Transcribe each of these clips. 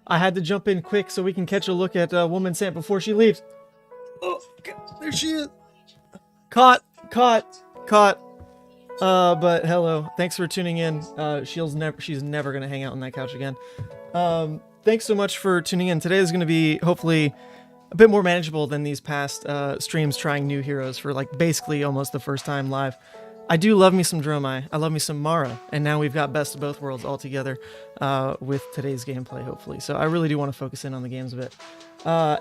I had to jump in quick so we can catch a look at Woman Sant before she leaves. Oh, God, there she is. Caught. But hello. Thanks for tuning in. She's never gonna hang out on that couch again. Thanks so much for tuning in. Today is gonna be hopefully a bit more manageable than these past streams trying new heroes for like basically almost the first time live. I do love me some Dromai. I love me some Mara, and now we've got best of both worlds all together with today's gameplay, hopefully. So I really do want to focus in on the games a bit.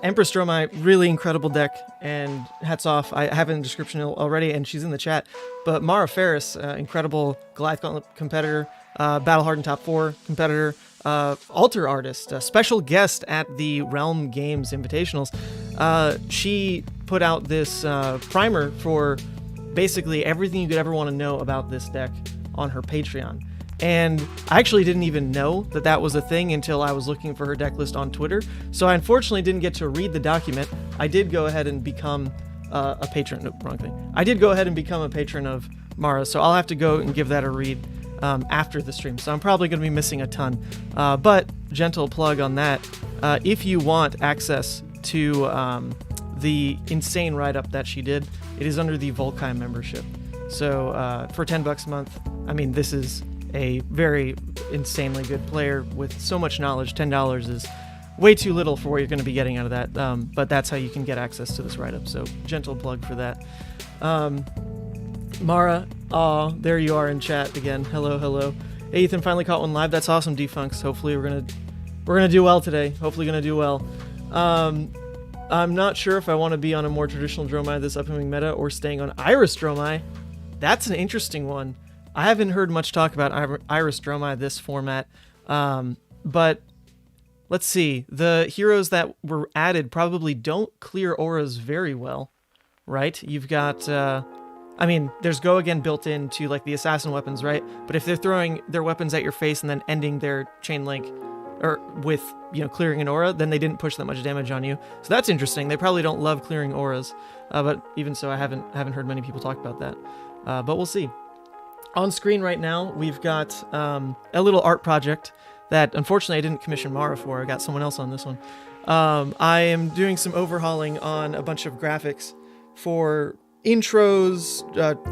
Empress Dromai, really incredible deck, and hats off. I have it in the description already, and she's in the chat. But Mara Ferris, incredible Goliath Gauntlet competitor, Battle Hardened Top 4 competitor, altar artist, special guest at the Realm Games Invitationals. She put out this primer for basically everything you could ever want to know about this deck on her Patreon. And I actually didn't even know that that was a thing until I was looking for her deck list on Twitter. So I unfortunately didn't get to read the document. I did go ahead and become a patron. Nope, wrong thing. I did go ahead and become a patron of Mara, so I'll have to go and give that a read after the stream. So I'm probably going to be missing a ton. But gentle plug on that. If you want access to the insane write-up that she did, it is under the Volkheim membership. So for $10 a month, I mean, this is a very insanely good player with so much knowledge. $10 is way too little for what you're going to be getting out of that, but that's how you can get access to this write-up. So gentle plug for that. Mara, there you are in chat again. Hello. Hey, Ethan, finally caught one live. That's awesome, Defunks. Hopefully we're gonna do well today. Hopefully gonna do well. I'm not sure if I want to be on a more traditional Dromai this upcoming meta or staying on Iris Dromai. That's an interesting one. I haven't heard much talk about Iris Dromai this format, but let's see. The heroes that were added probably don't clear auras very well, right? You've got, I mean, there's Go Again built into like the assassin weapons, right? But if they're throwing their weapons at your face and then ending their chain link, or with, clearing an aura, then they didn't push that much damage on you. So that's interesting. They probably don't love clearing auras, but even so, I haven't heard many people talk about that. But we'll see. On screen right now, we've got a little art project that unfortunately I didn't commission Mara for. I got someone else on this one. I am doing some overhauling on a bunch of graphics for intros,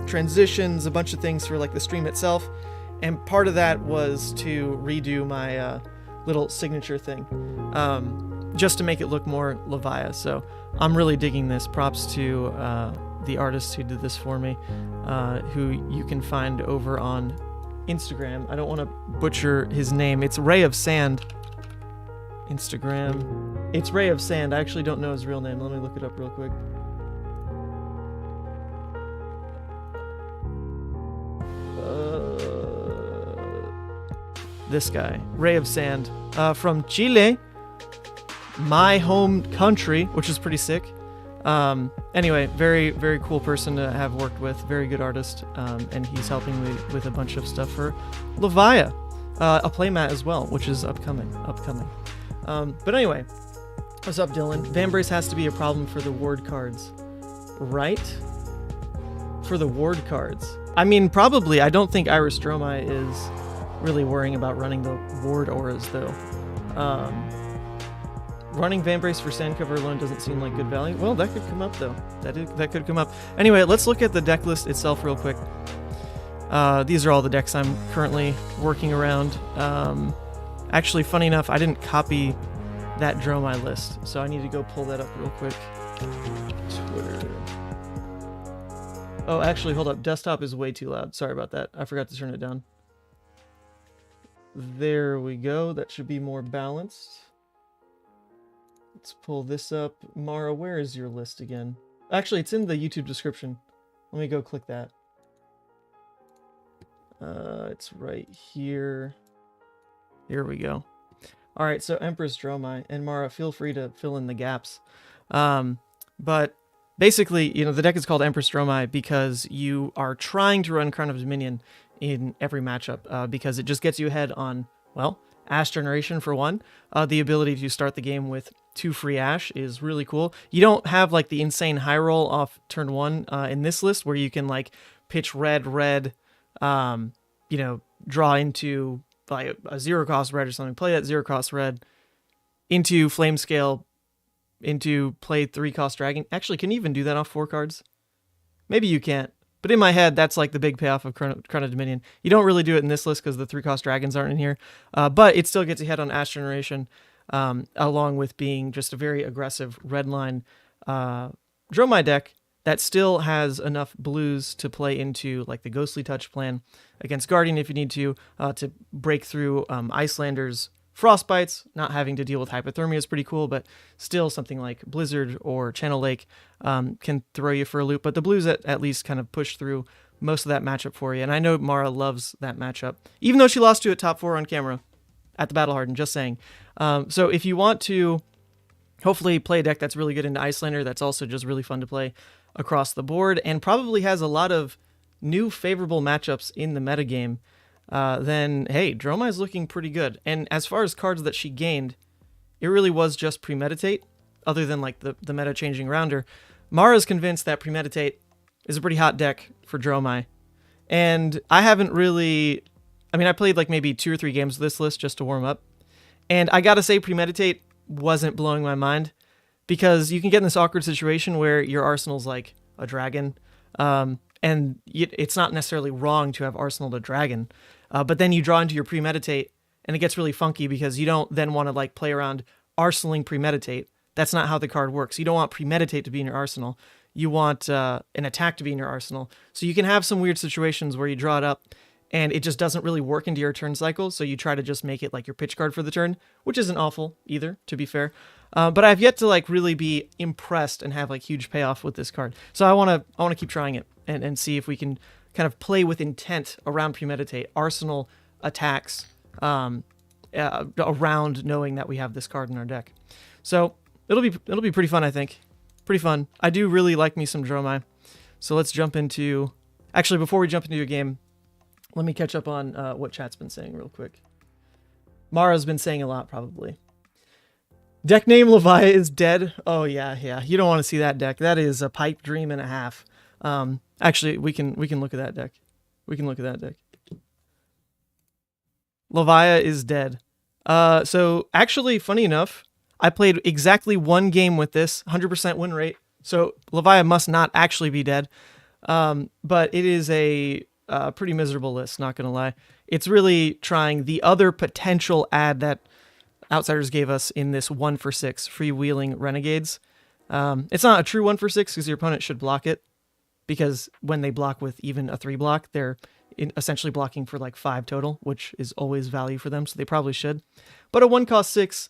transitions, a bunch of things for like the stream itself. And part of that was to redo my little signature thing, just to make it look more Leviah. So I'm really digging this. Props to the artist who did this for me, who you can find over on Instagram. I don't want to butcher his name. It's Ray of Sand. Instagram. It's Ray of Sand. I actually don't know his real name. Let me look it up real quick. This guy, Ray of Sand, from Chile, my home country, which is pretty sick. Anyway, very, very cool person to have worked with, very good artist, and he's helping me with a bunch of stuff for Leviah, a playmat as well, which is upcoming. But anyway, what's up, Dylan? Vambrace has to be a problem for the ward cards, right? For the ward cards. I mean, probably. I don't think Iris Dromai is really worrying about running the ward auras, though. Running Vambrace for Sandcover alone doesn't seem like good value. Well, that could come up, though. That could come up. Anyway, let's look at the deck list itself real quick. These are all the decks I'm currently working around. Actually, funny enough, I didn't copy that Dromai list, so I need to go pull that up real quick. Twitter. Oh, actually, hold up. Desktop is way too loud. Sorry about that. I forgot to turn it down. There we go. That should be more balanced. Let's pull this up. Mara, where is your list again? Actually, it's in the YouTube description. Let me go click that. It's right here. Here we go. All right, so Empress Dromai and Mara, feel free to fill in the gaps. But basically, the deck is called Empress Dromai because you are trying to run Crown of Dominion in every matchup, because it just gets you ahead on, well, Ash Generation for one. The ability to start the game with 2 free Ash is really cool. You don't have like the insane high roll off turn 1 in this list where you can like pitch red, draw into like a 0 cost red or something, play that 0 cost red, into Flame Scale, into play 3-cost Dragon. Actually, can you even do that off 4 cards? Maybe you can't. But in my head, that's like the big payoff of Chrono Dominion. You don't really do it in this list because the 3-cost dragons aren't in here. But it still gets ahead on Ash Generation, along with being just a very aggressive redline Dromai deck that still has enough blues to play into like the Ghostly Touch plan against Guardian if you need to break through Icelander's Frostbites. Not having to deal with hypothermia is pretty cool, but still something like Blizzard or Channel Lake can throw you for a loop. But the blues at least kind of push through most of that matchup for you. And I know Mara loves that matchup, even though she lost to it top 4 on camera at the Battle Hardened, just saying. So if you want to hopefully play a deck that's really good into Iyslander, that's also just really fun to play across the board and probably has a lot of new favorable matchups in the metagame, then hey, Dromai's looking pretty good. And as far as cards that she gained, it really was just Premeditate, other than like the meta changing rounder. Mara's convinced that Premeditate is a pretty hot deck for Dromai. And I haven't really, I mean, I played like maybe 2 or 3 games of this list just to warm up. And I gotta say, Premeditate wasn't blowing my mind, because you can get in this awkward situation where your arsenal's like a dragon, and it's not necessarily wrong to have arsenal to dragon, but then you draw into your Premeditate, and it gets really funky because you don't then want to like play around arsenaling Premeditate. That's not how the card works. You don't want Premeditate to be in your arsenal. You want an attack to be in your arsenal. So you can have some weird situations where you draw it up, and it just doesn't really work into your turn cycle, so you try to just make it like your pitch card for the turn, which isn't awful either, to be fair. But I've yet to like really be impressed and have like huge payoff with this card. So I want to keep trying it and see if we can kind of play with intent around Premeditate, arsenal attacks around knowing that we have this card in our deck. So it'll be pretty fun, I think. Pretty fun. I do really like me some Dromai. So let's jump into, actually before we jump into a game, let me catch up on what chat's been saying real quick. Mara's been saying a lot, probably. Deck name Leviah is dead. Oh, yeah. You don't want to see that deck. That is a pipe dream and a half. Actually, we can look at that deck. Leviah is dead. So, actually, funny enough, I played exactly 1 game with this, 100% win rate. So, Leviah must not actually be dead. But it is a pretty miserable list, not going to lie. It's really trying the other potential ad that Outsiders gave us in this 1-for-6 freewheeling Renegades. It's not a true 1-for-6 because your opponent should block it, because when they block with even a 3 block, they're essentially blocking for like 5 total, which is always value for them, so they probably should. But a 1-cost 6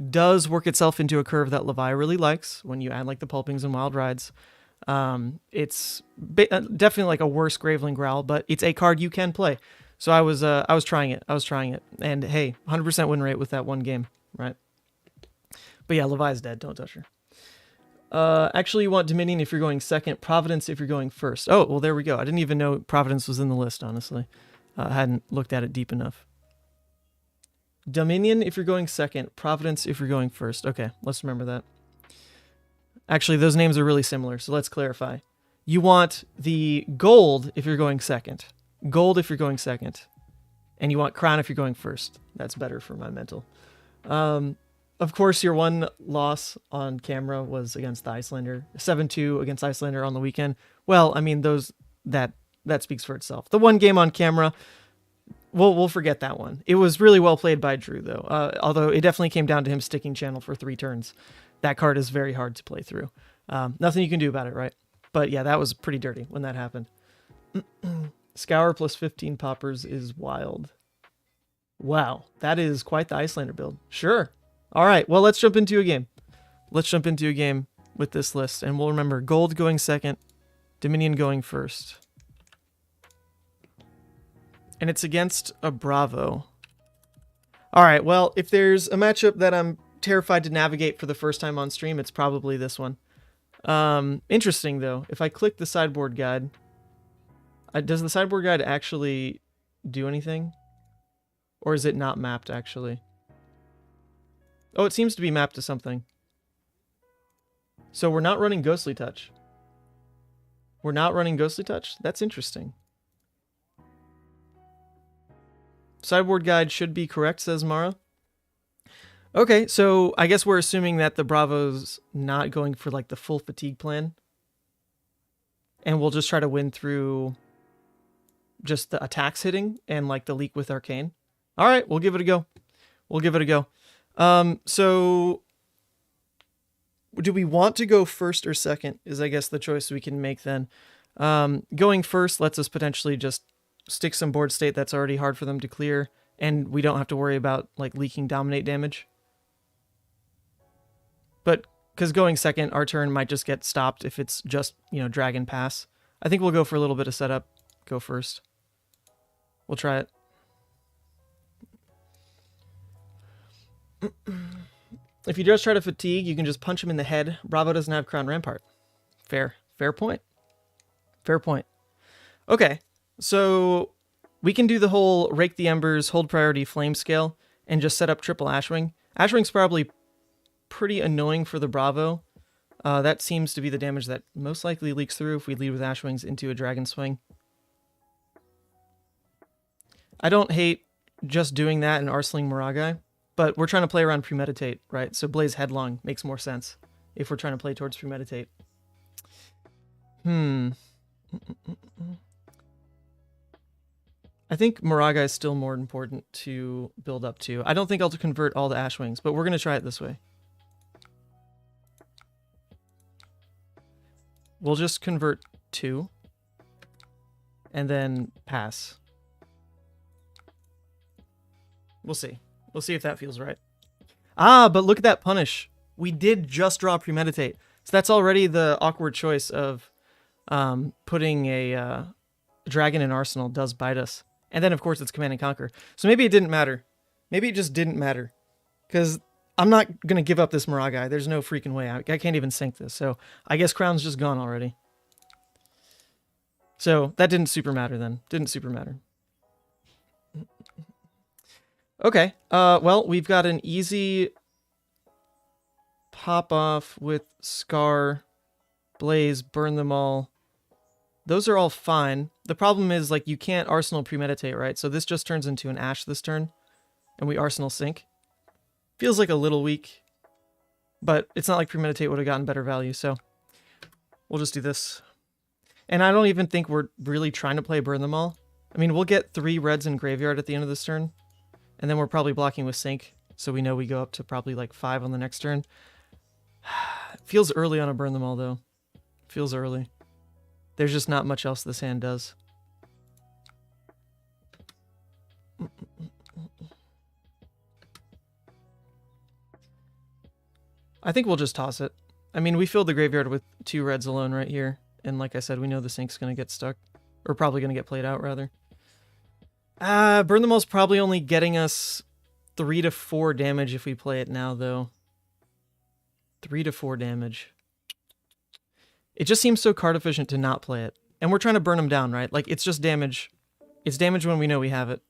does work itself into a curve that Leviah really likes when you add like the Pulpings and Wild Rides. It's definitely like a worse Graveling Growl, but it's a card you can play. So I was trying it. And hey, 100% win rate with that 1 game, right? But yeah, Levi's dead. Don't touch her. Actually, you want Dominion if you're going second, Providence if you're going first. Oh, well, there we go. I didn't even know Providence was in the list, honestly. I hadn't looked at it deep enough. Dominion if you're going second, Providence if you're going first. Okay, let's remember that. Actually, those names are really similar, so let's clarify. You want the gold if you're going second. Gold if you're going second. And you want crown if you're going first. That's better for my mental. Of course, your 1 loss on camera was against the Iyslander. 7-2 against Iyslander on the weekend. Well, I mean, that speaks for itself. The 1 game on camera, we'll forget that one. It was really well played by Drew, though. Although it definitely came down to him sticking channel for 3 turns. That card is very hard to play through. Nothing you can do about it, right? But yeah, that was pretty dirty when that happened. Scour plus 15 poppers is wild. Wow, that is quite the Iyslander build. Sure. All right, well, let's jump into a game. Let's jump into a game with this list, and we'll remember gold going second, Dominion going first. And it's against a Bravo. All right, well, if there's a matchup that I'm terrified to navigate for the first time on stream, it's probably this one. Interesting, though. If I click the sideboard guide, does the sideboard guide actually do anything? Or is it not mapped, actually? Oh, it seems to be mapped to something. So we're not running Ghostly Touch. We're not running Ghostly Touch? That's interesting. Sideboard guide should be correct, says Mara. Okay, so I guess we're assuming that the Bravo's not going for like the full fatigue plan. And we'll just try to win through just the attacks hitting and like the leak with Arcane. All right, we'll give it a go. We'll give it a go. So do we want to go first or second is I guess the choice we can make then. Going first lets us potentially just stick some board state that's already hard for them to clear, and we don't have to worry about like leaking dominate damage. But because going second, our turn might just get stopped if it's just, Dragon Pass. I think we'll go for a little bit of setup. Go first. We'll try it. If you just try to fatigue, you can just punch him in the head. Bravo doesn't have Crown Rampart. Fair point. Fair point. Okay, so we can do the whole Rake the Embers, hold priority flame scale, and just set up triple Ashwing. Ashwing's probably pretty annoying for the Bravo. That seems to be the damage that most likely leaks through if we lead with Ashwings into a Dragon Swing. I don't hate just doing that and Arseling Miragai, but we're trying to play around Premeditate, right? So Blaze Headlong makes more sense if we're trying to play towards Premeditate. I think Miragai is still more important to build up to. I don't think I'll convert all the Ashwings, but we're going to try it this way. We'll just convert 2 and then pass. We'll see. We'll see if that feels right. Ah, but look at that punish. We did just draw Premeditate. So that's already the awkward choice of putting a dragon in Arsenal does bite us. And then, of course, it's Command and Conquer. So maybe it didn't matter. Maybe it just didn't matter. Because I'm not going to give up this Miragai. There's no freaking way. I can't even sync this. So I guess Crown's just gone already. So that didn't super matter then. Didn't super matter. Okay. Well, we've got an easy pop off with Scar, Blaze, burn them all. Those are all fine. The problem is, like, you can't Arsenal Premeditate, right? So this just turns into an Ash this turn, and we Arsenal sync. Feels like a little weak, but it's not like Premeditate would have gotten better value, so we'll just do this. And I don't even think we're really trying to play burn them all. I mean, we'll get 3 reds in Graveyard at the end of this turn, and then we're probably blocking with sync, so we know we go up to probably like 5 on the next turn. Feels early on a burn them all, though. Feels early. There's just not much else this hand does. I think we'll just toss it. I mean, we filled the graveyard with 2 reds alone right here. And like I said, we know the sync's going to get stuck. Or probably going to get played out, rather. Burn them all's probably only getting us 3 to 4 damage if we play it now, though. 3 to 4 damage. It just seems so card efficient to not play it. And we're trying to burn them down, right? Like, it's just damage. It's damage when we know we have it.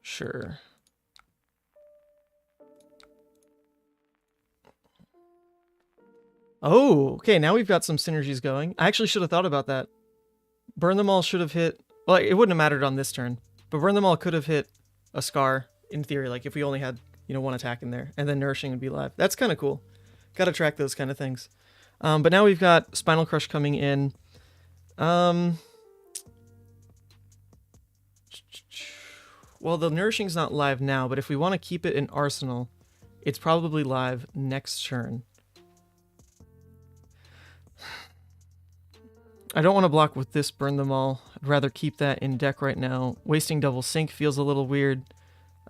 Sure. Oh, okay, now we've got some synergies going. I actually should have thought about that. Burn them all should have hit... Well, it wouldn't have mattered on this turn. But burn them all could have hit a Scar, in theory, like if we only had, 1 attack in there. And then Nourishing would be live. That's kind of cool. Gotta track those kind of things. But now we've got Spinal Crush coming in. Well, the Nourishing's not live now, but if we want to keep it in Arsenal, it's probably live next turn. I don't want to block with this burn them all. I'd rather keep that in deck right now. Wasting double sync feels a little weird.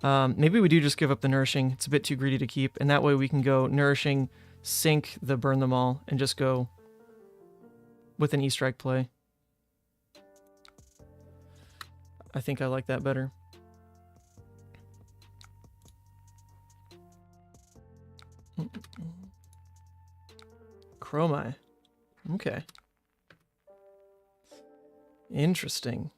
Maybe we do just give up the Nourishing. It's a bit too greedy to keep, and that way we can go Nourishing, sync the burn them all, and just go with an E-Strike play. I think I like that better. Dromai. Okay. Interesting.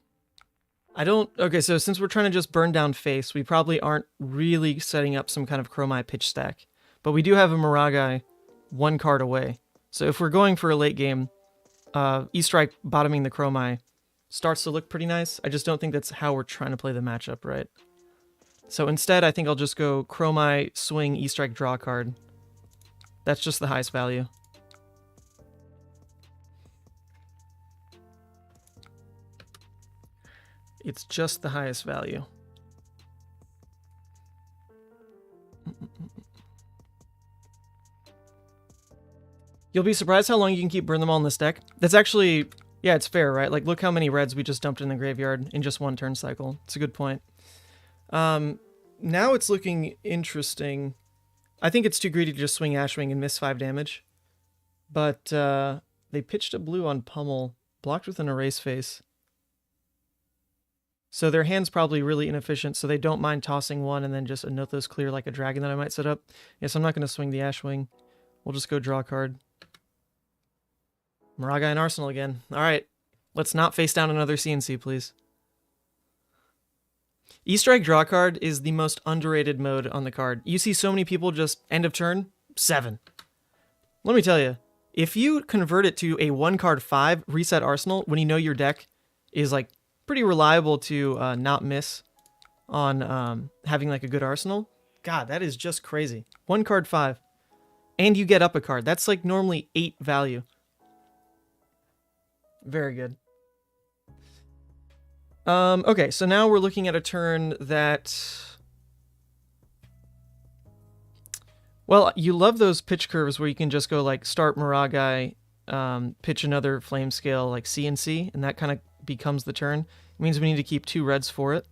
Okay, so since we're trying to just burn down face, we probably aren't really setting up some kind of Dromai pitch stack. But we do have a Miragai 1 card away. So if we're going for a late game, E-Strike bottoming the Dromai starts to look pretty nice. I just don't think that's how we're trying to play the matchup, right? So instead, I think I'll just go Dromai, swing, E-Strike, draw a card. That's just the highest value. It's just the highest value. You'll be surprised how long you can keep Burn Them All in this deck. That's actually, yeah, it's fair, right? Like, look how many reds we just dumped in the graveyard in just one turn cycle. It's a good point. Now it's looking interesting. I think it's too greedy to just swing Ashwing and miss 5 damage. But they pitched a blue on Pummel, blocked with an Erase Face. So their hand's probably really inefficient, so they don't mind tossing one and then just a Nothos clear like a dragon that I might set up. Yes, I'm not going to swing the Ashwing. We'll just go draw a card. Moraga and Arsenal again. Alright, let's not face down another CNC, please. E-Strike draw card is the most underrated mode on the card. You see so many people just end of turn, 7. Let me tell you, if you convert it to a 1-card 5, reset Arsenal, when you know your deck is like pretty reliable to not miss on having like a good Arsenal, God, that is just crazy. 1-card 5. And you get up a card. That's like normally 8 value. Very good. Okay, so now we're looking at a turn that... Well, you love those pitch curves where you can just go like start Moragai, pitch another Flame Scale like CNC, and that kind of becomes the turn. It means we need to keep 2 reds for it.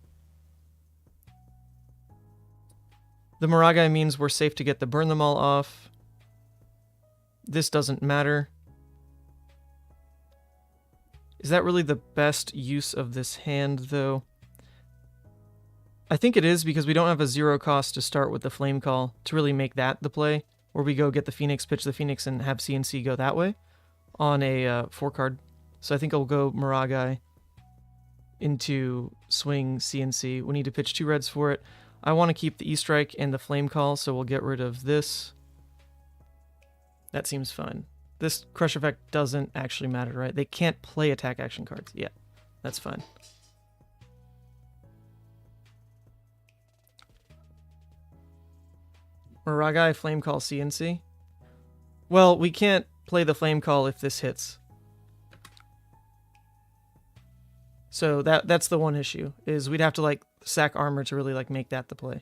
The Moragai means we're safe to get the Burn Them All off. This doesn't matter. Is that really the best use of this hand, though? I think it is, because we don't have a 0 cost to start with the Flame Call to really make that the play, where we go get the Phoenix, pitch the Phoenix, and have CNC go that way on a 4-card. So I think I'll go Moragai into swing CNC. We need to pitch 2 reds for it. I want to keep the E-Strike and the Flame Call, so we'll get rid of this. That seems fine. This Crush effect doesn't actually matter, right? They can't play attack action cards. Yeah, that's fine. Moragai, Flame Call, CNC. Well, we can't play the Flame Call if this hits. So that's the one issue, is we'd have to like sack armor to really like make that the play.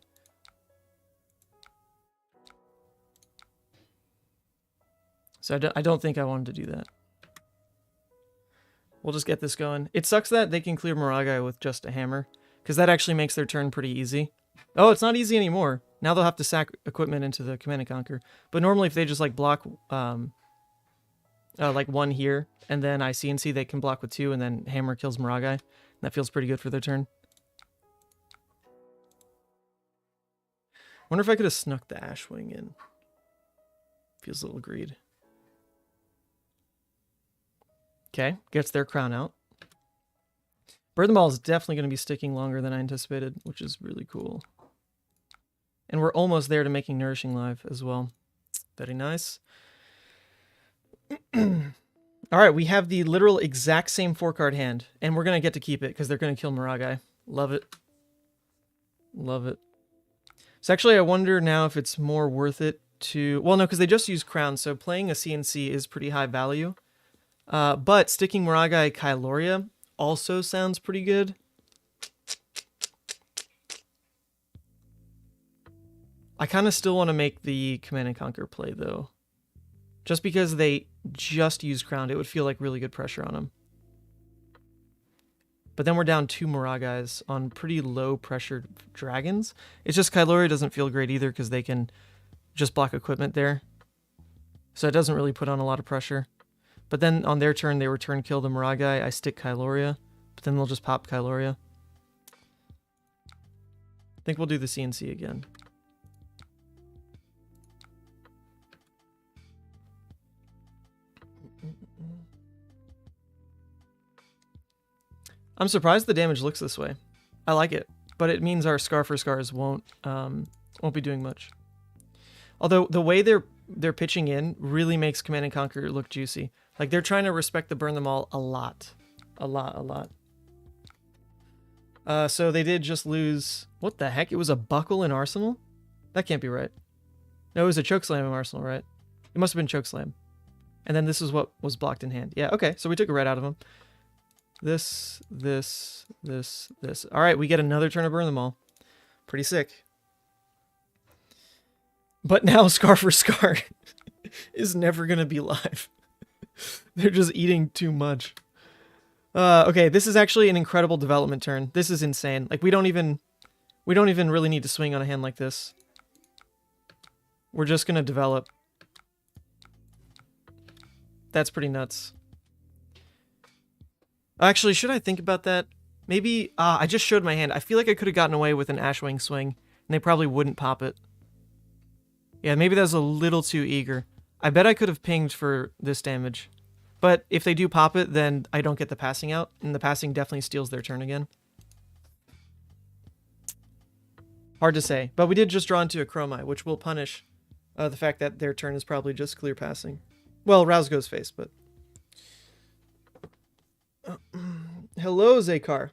So I don't think I wanted to do that. We'll just get this going. It sucks that they can clear Moragai with just a hammer, because that actually makes their turn pretty easy. Oh, it's not easy anymore. Now they'll have to sack equipment into the Command and Conquer. But normally if they just like block like 1 here, and then I CNC, they can block with 2, and then hammer kills Moragai. That feels pretty good for their turn. Wonder if I could have snuck the Ashwing in. Feels a little greed. Okay, gets their crown out. Burn Them All is definitely going to be sticking longer than I anticipated, which is really cool. And we're almost there to making Nourishing Live as well. Very nice. Alright, we have the literal exact same 4-card hand, and we're going to get to keep it because they're going to kill Moragai. Love it. Love it. So actually, I wonder now if it's more worth it to... Well, no, because they just use Crown, so playing a CNC is pretty high value. But sticking Moragai Kyloria also sounds pretty good. I kind of still want to make the Command and Conquer play, though. Just because they just use Crown, it would feel like really good pressure on them. But then we're down 2 Moragais on pretty low pressured dragons. It's just Kyloria doesn't feel great either because they can just block equipment there. So it doesn't really put on a lot of pressure. But then on their turn, they return kill the Moragai. I stick Kyloria, but then they'll just pop Kyloria. I think we'll do the CNC again. I'm surprised the damage looks this way. I like it, but it means our Scar for Scars won't be doing much. Although the way they're they're pitching in really makes Command and Conquer look juicy. Like, they're trying to respect the burn them all a lot. A lot. So they did just lose... What the heck? It was a buckle in Arsenal? That can't be right. No, it was a chokeslam in Arsenal, right? It must have been chokeslam. And then this is what was blocked in hand. Yeah, okay. So we took a red out of him. This. All right, we get another turn to burn them all. Pretty sick. But now Scar for Scar is never going to be live. They're just eating too much. Okay, this is actually an incredible development turn. This is insane. Like, we don't even really need to swing on a hand like this. We're just going to develop. That's pretty nuts. Actually, should I think about that? Maybe, I just showed my hand. I feel like I could have gotten away with an Ashwing swing, and they probably wouldn't pop it. Yeah, maybe that was a little too eager. I bet I could have pinged for this damage. But if they do pop it, then I don't get the passing out, and the passing definitely steals their turn again. Hard to say. But we did just draw into a Chromai, which will punish the fact that their turn is probably just clear passing. Well, Rouse goes face, but... Hello, Zakar.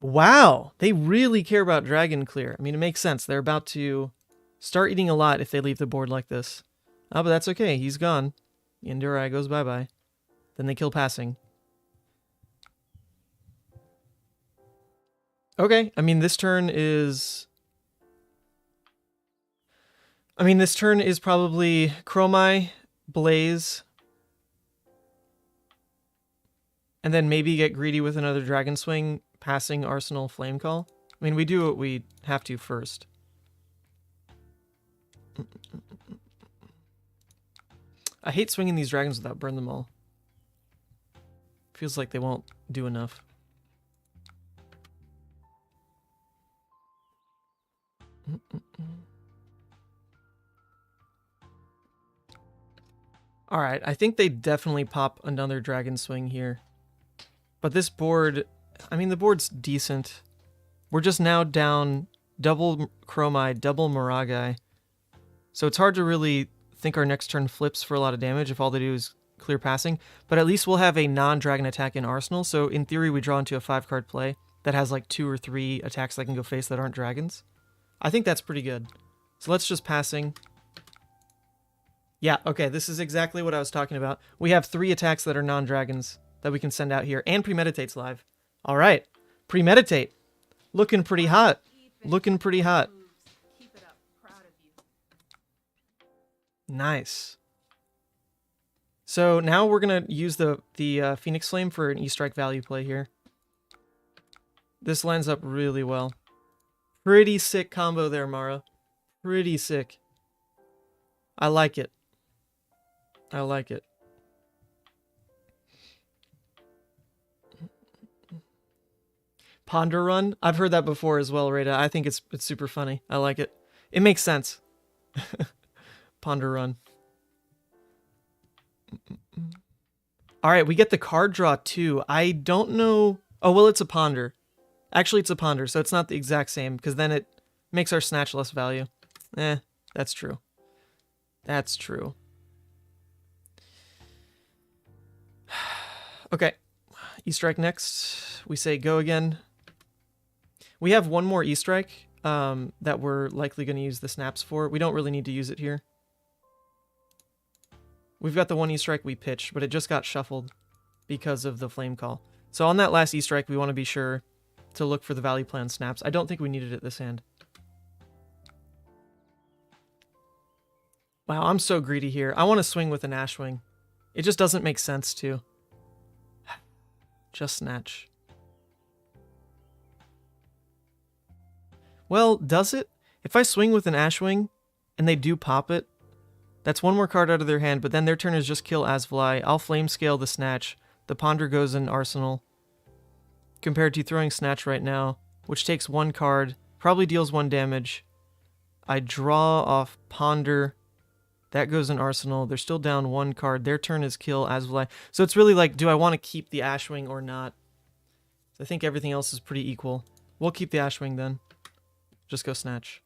Wow, they really care about Dragon Clear. I mean, it makes sense. They're about to start eating a lot if they leave the board like this. Oh, but that's okay. He's gone. Yandurai goes bye-bye. Then they kill passing. Okay, I mean, this turn is... this turn is probably Chromai, Blaze, and then maybe get greedy with another Dragon Swing, passing Arsenal Flame Call. I mean, we do what we have to first. I hate swinging these dragons without burn them all. Feels like they won't do enough. Alright, I think they definitely pop another Dragon Swing here. But this board, I mean, the board's decent. We're just now down double Chromai, double Miragai. So it's hard to really think our next turn flips for a lot of damage if all they do is clear passing. But at least we'll have a non-dragon attack in Arsenal. So in theory, we draw into a 5-card play that has like 2 or 3 attacks that can go face that aren't dragons. I think that's pretty good. So let's just passing. Yeah, okay, this is exactly what I was talking about. We have 3 attacks that are non-dragons that we can send out here. And Premeditate's live. All right, Premeditate. Looking pretty hot. Looking pretty hot. Nice. So now we're going to use the Phoenix Flame for an E-Strike value play here. This lines up really well. Pretty sick combo there, Mara. Pretty sick. I like it. I like it. Ponder Run? I've heard that before as well, Rada. I think it's super funny. I like it. It makes sense. Ponder Run. All right, we get the card draw too. I don't know. Oh, well, it's a Ponder. Actually, it's a Ponder, so it's not the exact same, because then it makes our Snatch less value. That's true. That's true. Okay. E-Strike next. We say go again. We have one more E-Strike that we're likely going to use the snaps for. We don't really need to use it here. We've got the one E-Strike we pitched, but it just got shuffled because of the Flame Call. So on that last E-Strike, we want to be sure to look for the value plan snaps. I don't think we needed it this hand. Wow, I'm so greedy here. I want to swing with an Ashwing. It just doesn't make sense to. Just snatch. Well, does it? If I swing with an Ashwing and they do pop it, that's one more card out of their hand, but then their turn is just kill Asvali. I'll flame scale the Snatch. The Ponder goes in Arsenal. Compared to throwing Snatch right now, which takes 1 card, probably deals 1 damage. I draw off Ponder. That goes in Arsenal. They're still down 1 card. Their turn is kill Asvali. So it's really like, do I want to keep the Ashwing or not? I think everything else is pretty equal. We'll keep the Ashwing then. Just go Snatch.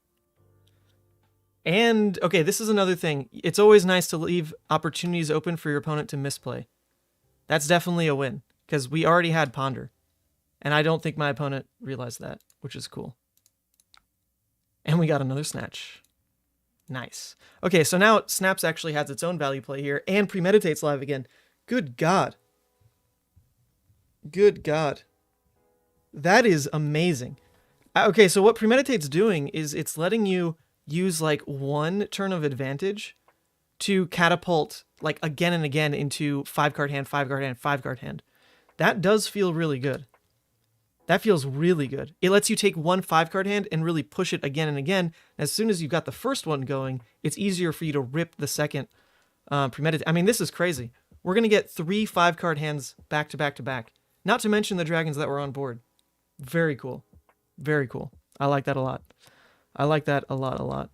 And, okay, this is another thing. It's always nice to leave opportunities open for your opponent to misplay. That's definitely a win, because we already had Ponder. And I don't think my opponent realized that, which is cool. And we got another Snatch. Nice. Okay, so now Snaps actually has its own value play here, and Premeditate's live again. Good God. Good God. That is amazing. Okay, so what Premeditate's doing is it's letting you use like one turn of advantage to catapult like again and again into 5-card hand, 5-card hand, 5-card hand. That does feel really good. That feels really good. It lets you take one 5-card hand and really push it again and again. As soon as you've got the first one going, it's easier for you to rip the second Premeditate. I mean, this is crazy. We're going to get 3 5-card hands back to back to back. Not to mention the dragons that were on board. Very cool. Very cool. I like that a lot. I like that a lot.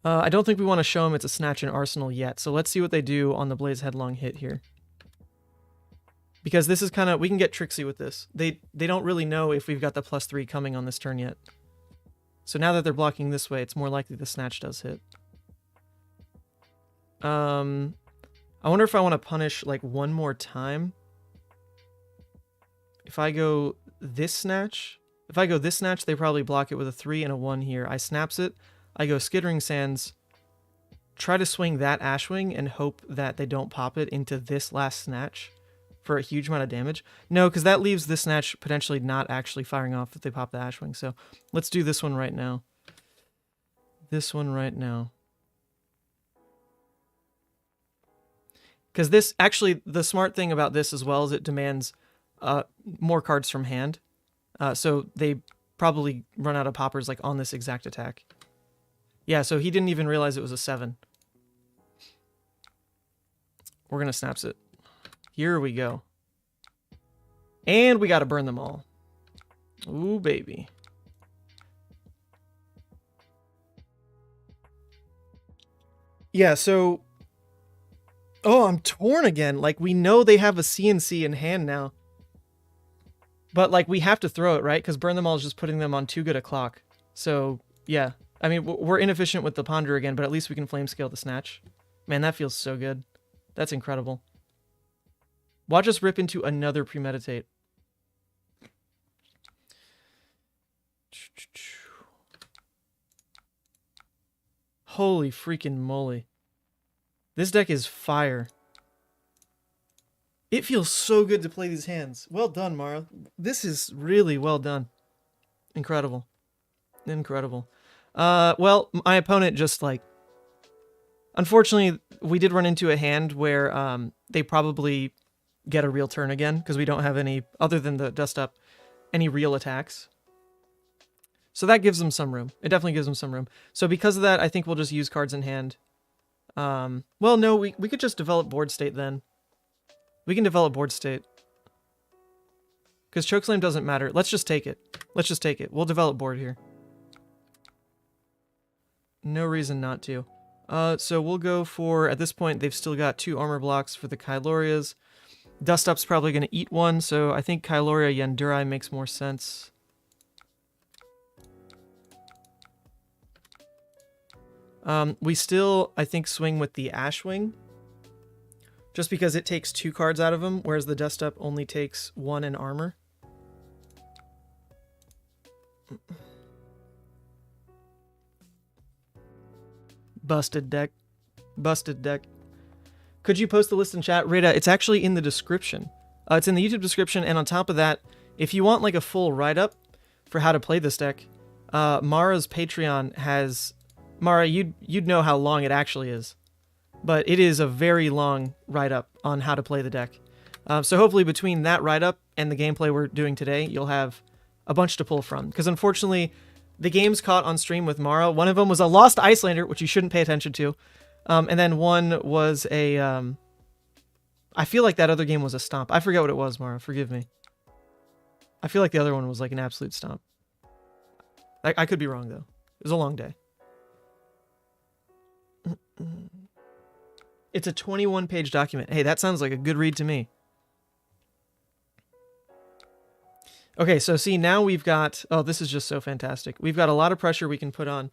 I don't think we want to show them it's a Snatch in Arsenal yet, so let's see what they do on the Blaze Headlong hit here. Because this is kind of, we can get tricksy with this. They don't really know if we've got the +3 coming on this turn yet. So now that they're blocking this way, it's more likely the Snatch does hit. I wonder if I want to punish like one more time. If I go this Snatch, they probably block it with a 3 and a 1 here. I snaps it. I go Skittering Sands, try to swing that Ashwing and hope that they don't pop it into this last Snatch for a huge amount of damage. No, because that leaves this Snatch potentially not actually firing off if they pop the Ashwing. So let's do this one right now. This one right now. Because this, actually, the smart thing about this as well is it demands more cards from hand. So they probably run out of poppers like on this exact attack. Yeah, so he didn't even realize it was a 7. We're going to snaps it. Here we go. And we got to burn them all. Ooh, baby. Yeah, so... Oh, I'm torn again. Like, we know they have a CNC in hand now. But, like, we have to throw it, right? Because burn them all is just putting them on too good a clock. So, yeah. I mean, we're inefficient with the Ponder again, but at least we can flame scale the Snatch. Man, that feels so good. That's incredible. Watch us rip into another Premeditate. Holy freaking moly. This deck is fire. It feels so good to play these hands. Well done, Mara. This is really well done. Incredible. Incredible. Well, my opponent just, like... Unfortunately, we did run into a hand where they probably get a real turn again, because we don't have any, other than the Dust Up, any real attacks. So that gives them some room. It definitely gives them some room. So because of that, I think we'll just use cards in hand. Well, no, we could just develop board state then. We can develop board state. Because Chokeslam doesn't matter. Let's just take it. Let's just take it. We'll develop board here. No reason not to. So we'll go for, at this point, they've still got 2 armor blocks for the Kylorias. Dust Up's probably going to eat one, so I think Kyloria Yandurai makes more sense. We still, I think, swing with the Ashwing. Just because it takes 2 cards out of them, whereas the Dust Up only takes 1 in armor. Busted deck. Busted deck. Could you post the list in chat? Rita, it's actually in the description. It's in the YouTube description, and on top of that, if you want like a full write-up for how to play this deck, Mara's Patreon has... Mara, you'd know how long it actually is. But it is a very long write-up on how to play the deck. So hopefully between that write-up and the gameplay we're doing today, you'll have a bunch to pull from. Because unfortunately, the games caught on stream with Mara, one of them was a lost Iyslander, which you shouldn't pay attention to. And then one was a... I feel like that other game was a stomp. I forget what it was, Mara. Forgive me. I feel like the other one was like an absolute stomp. I could be wrong, though. It was a long day. It's a 21-page document. Hey, that sounds like a good read to me. Okay, so see, now we've got... Oh, this is just so fantastic. We've got a lot of pressure we can put on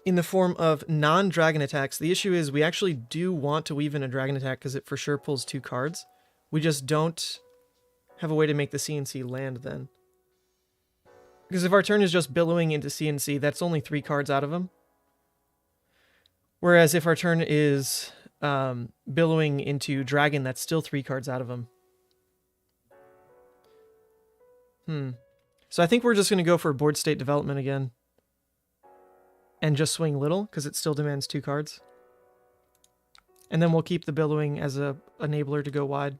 in the form of non-dragon attacks. The issue is we actually do want to weave in a dragon attack because it for sure pulls 2 cards. We just don't have a way to make the CNC land then. Because if our turn is just billowing into CNC, that's only 3 cards out of them. Whereas if our turn is billowing into dragon, that's still 3 cards out of them. So I think we're just going to go for board state development again. And just swing little, because it still demands 2 cards. And then we'll keep the billowing as a enabler to go wide.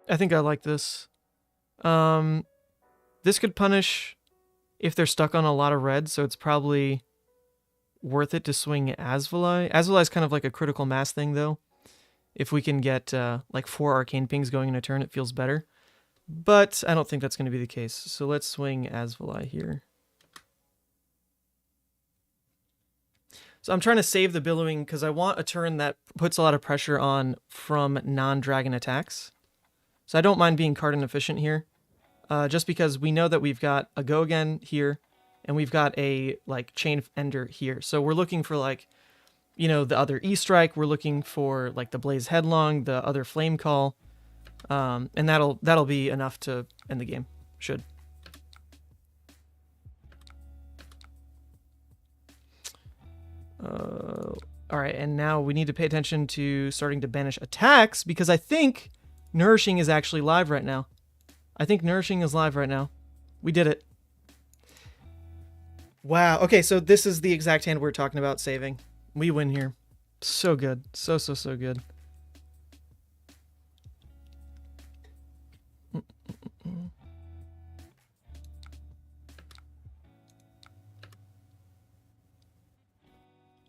I think I like this. This could punish if they're stuck on a lot of red, so it's probably worth it to swing Asvali. Asvali is kind of like a critical mass thing, though. If we can get like 4 arcane pings going in a turn, it feels better. But I don't think that's going to be the case. So let's swing Asvali here. So I'm trying to save the billowing because I want a turn that puts a lot of pressure on from non-dragon attacks. So I don't mind being card inefficient here. Just because we know that we've got a go again here. And we've got a like chain ender here. So we're looking for like, you know, the other E-strike. We're looking for like the blaze headlong, the other flame call. And that'll be enough to end the game. Should. Alright, and now we need to pay attention to starting to banish attacks, because I think Nourishing is actually live right now. I think Nourishing is live right now. We did it. Wow. Okay, so this is the exact hand we're talking about saving. We win here. So good. So good.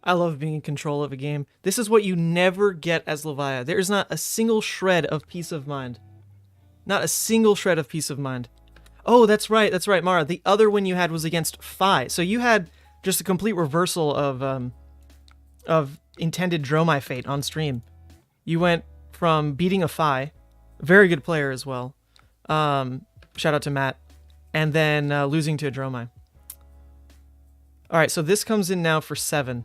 I love being in control of a game. This is what you never get as Levia. There is not a single shred of peace of mind. Not a single shred of peace of mind. Oh, that's right, Mara. The other win you had was against Phi. So you had just a complete reversal of intended Dromai fate on stream. You went from beating a Phi, very good player as well. Shout out to Matt. And then losing to a Dromai. Alright, so this comes in now for 7.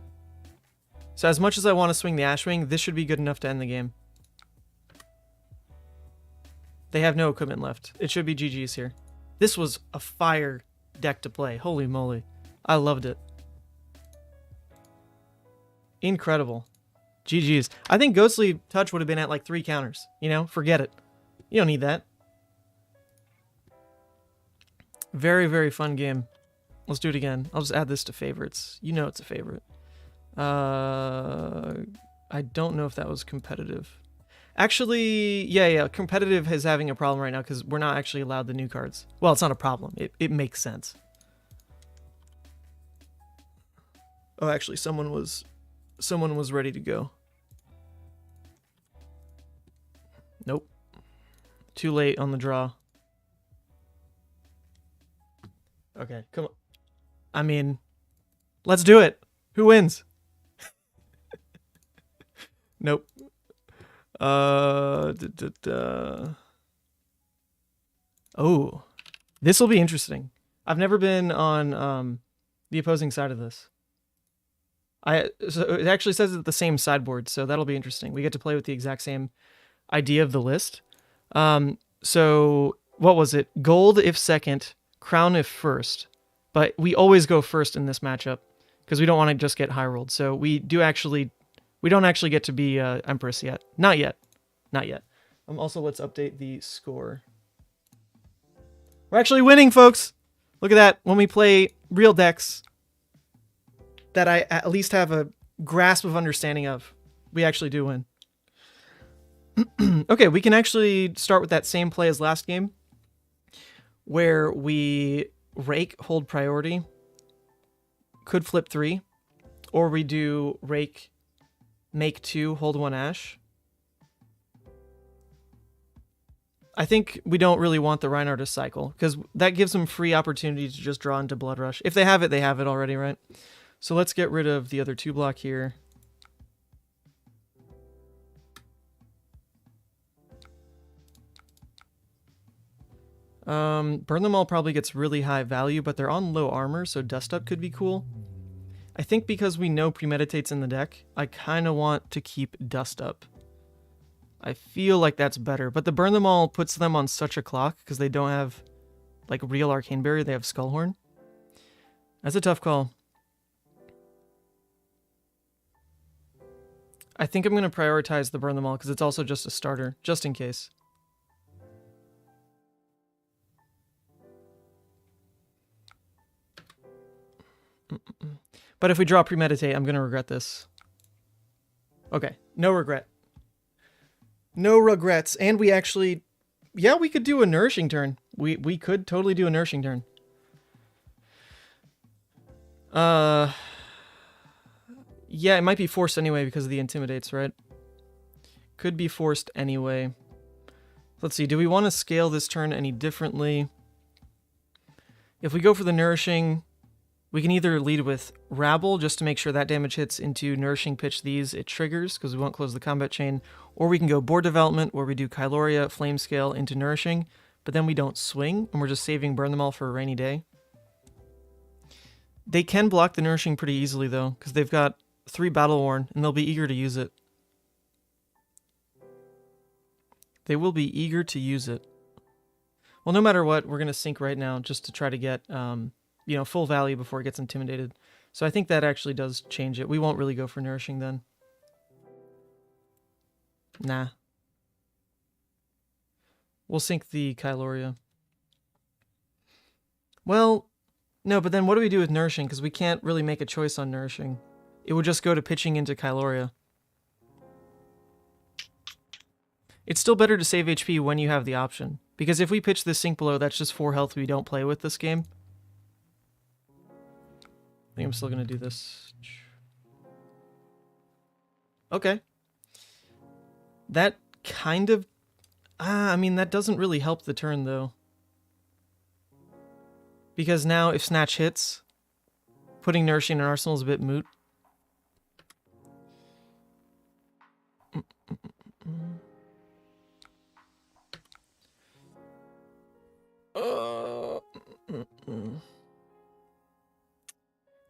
So as much as I want to swing the Ashwing, this should be good enough to end the game. They have no equipment left. It should be GG's here. This was a fire deck to play. Holy moly. I loved it. Incredible. GG's. I think Ghostly Touch would have been at like 3 counters. You know, forget it. You don't need that. Very, very fun game. Let's do it again. I'll just add this to favorites. You know it's a favorite. I don't know if that was competitive. Actually, yeah. Competitive is having a problem right now because we're not actually allowed the new cards. Well, it's not a problem. It makes sense. Oh, actually, someone was ready to go. Nope. Too late on the draw. Okay, come on. I mean, let's do it. Who wins? Nope. Oh, this will be interesting. I've never been on the opposing side of this. So it actually says it's the same sideboard, so that'll be interesting. We get to play with the exact same idea of the list. So what was it? Gold if second, crown if first. But we always go first in this matchup because we don't want to just get high rolled. So we don't actually get to be Empress yet. Not yet. Also, let's update the score. We're actually winning, folks. Look at that. When we play real decks that I at least have a grasp of understanding of, we actually do win. Okay, we can actually start with that same play as last game, where we rake, hold priority, could flip 3, or we do rake, make 2, hold 1 ash. I think we don't really want the Rhinar to cycle, because that gives them free opportunity to just draw into Blood Rush. If they have it already, right? So let's get rid of the other 2 block here. Burn them all probably gets really high value, but they're on low armor, so Dust Up could be cool. I think because we know Premeditate's in the deck, I kind of want to keep Dust Up. I feel like that's better, but the Burn Them All puts them on such a clock because they don't have like real Arcane Barrier, they have Skullhorn. That's a tough call. I think I'm going to prioritize the Burn Them All because it's also just a starter, just in case. But if we draw Premeditate, I'm going to regret this. Okay, no regret. No regrets. And we actually... Yeah, we could do a Nourishing turn. We could totally do a Nourishing turn. Yeah, it might be forced anyway because of the Intimidates, right? Could be forced anyway. Let's see, do we want to scale this turn any differently? If we go for the Nourishing, we can either lead with Rabble, just to make sure that damage hits into Nourishing Pitch these, it triggers, because we won't close the combat chain. Or we can go Board Development, where we do Kyloria, Flame Scale into Nourishing, but then we don't swing, and we're just saving Burn Them All for a rainy day. They can block the Nourishing pretty easily, though, because they've got 3 Battle Worn, and they'll be eager to use it. They will be eager to use it. Well, no matter what, we're going to sink right now, just to try to get... you know, full value before it gets intimidated. So I think that actually does change it. We won't really go for Nourishing then. Nah. We'll sink the Kyloria. Well, no, but then what do we do with Nourishing? Because we can't really make a choice on Nourishing. It would just go to pitching into Kyloria. It's still better to save HP when you have the option. Because if we pitch this sink below, that's just 4 health we don't play with this game. I think I'm still going to do this. Okay. That kind of... I mean, that doesn't really help the turn, though. Because now, if Snatch hits, putting Nourishing in Arsenal is a bit moot.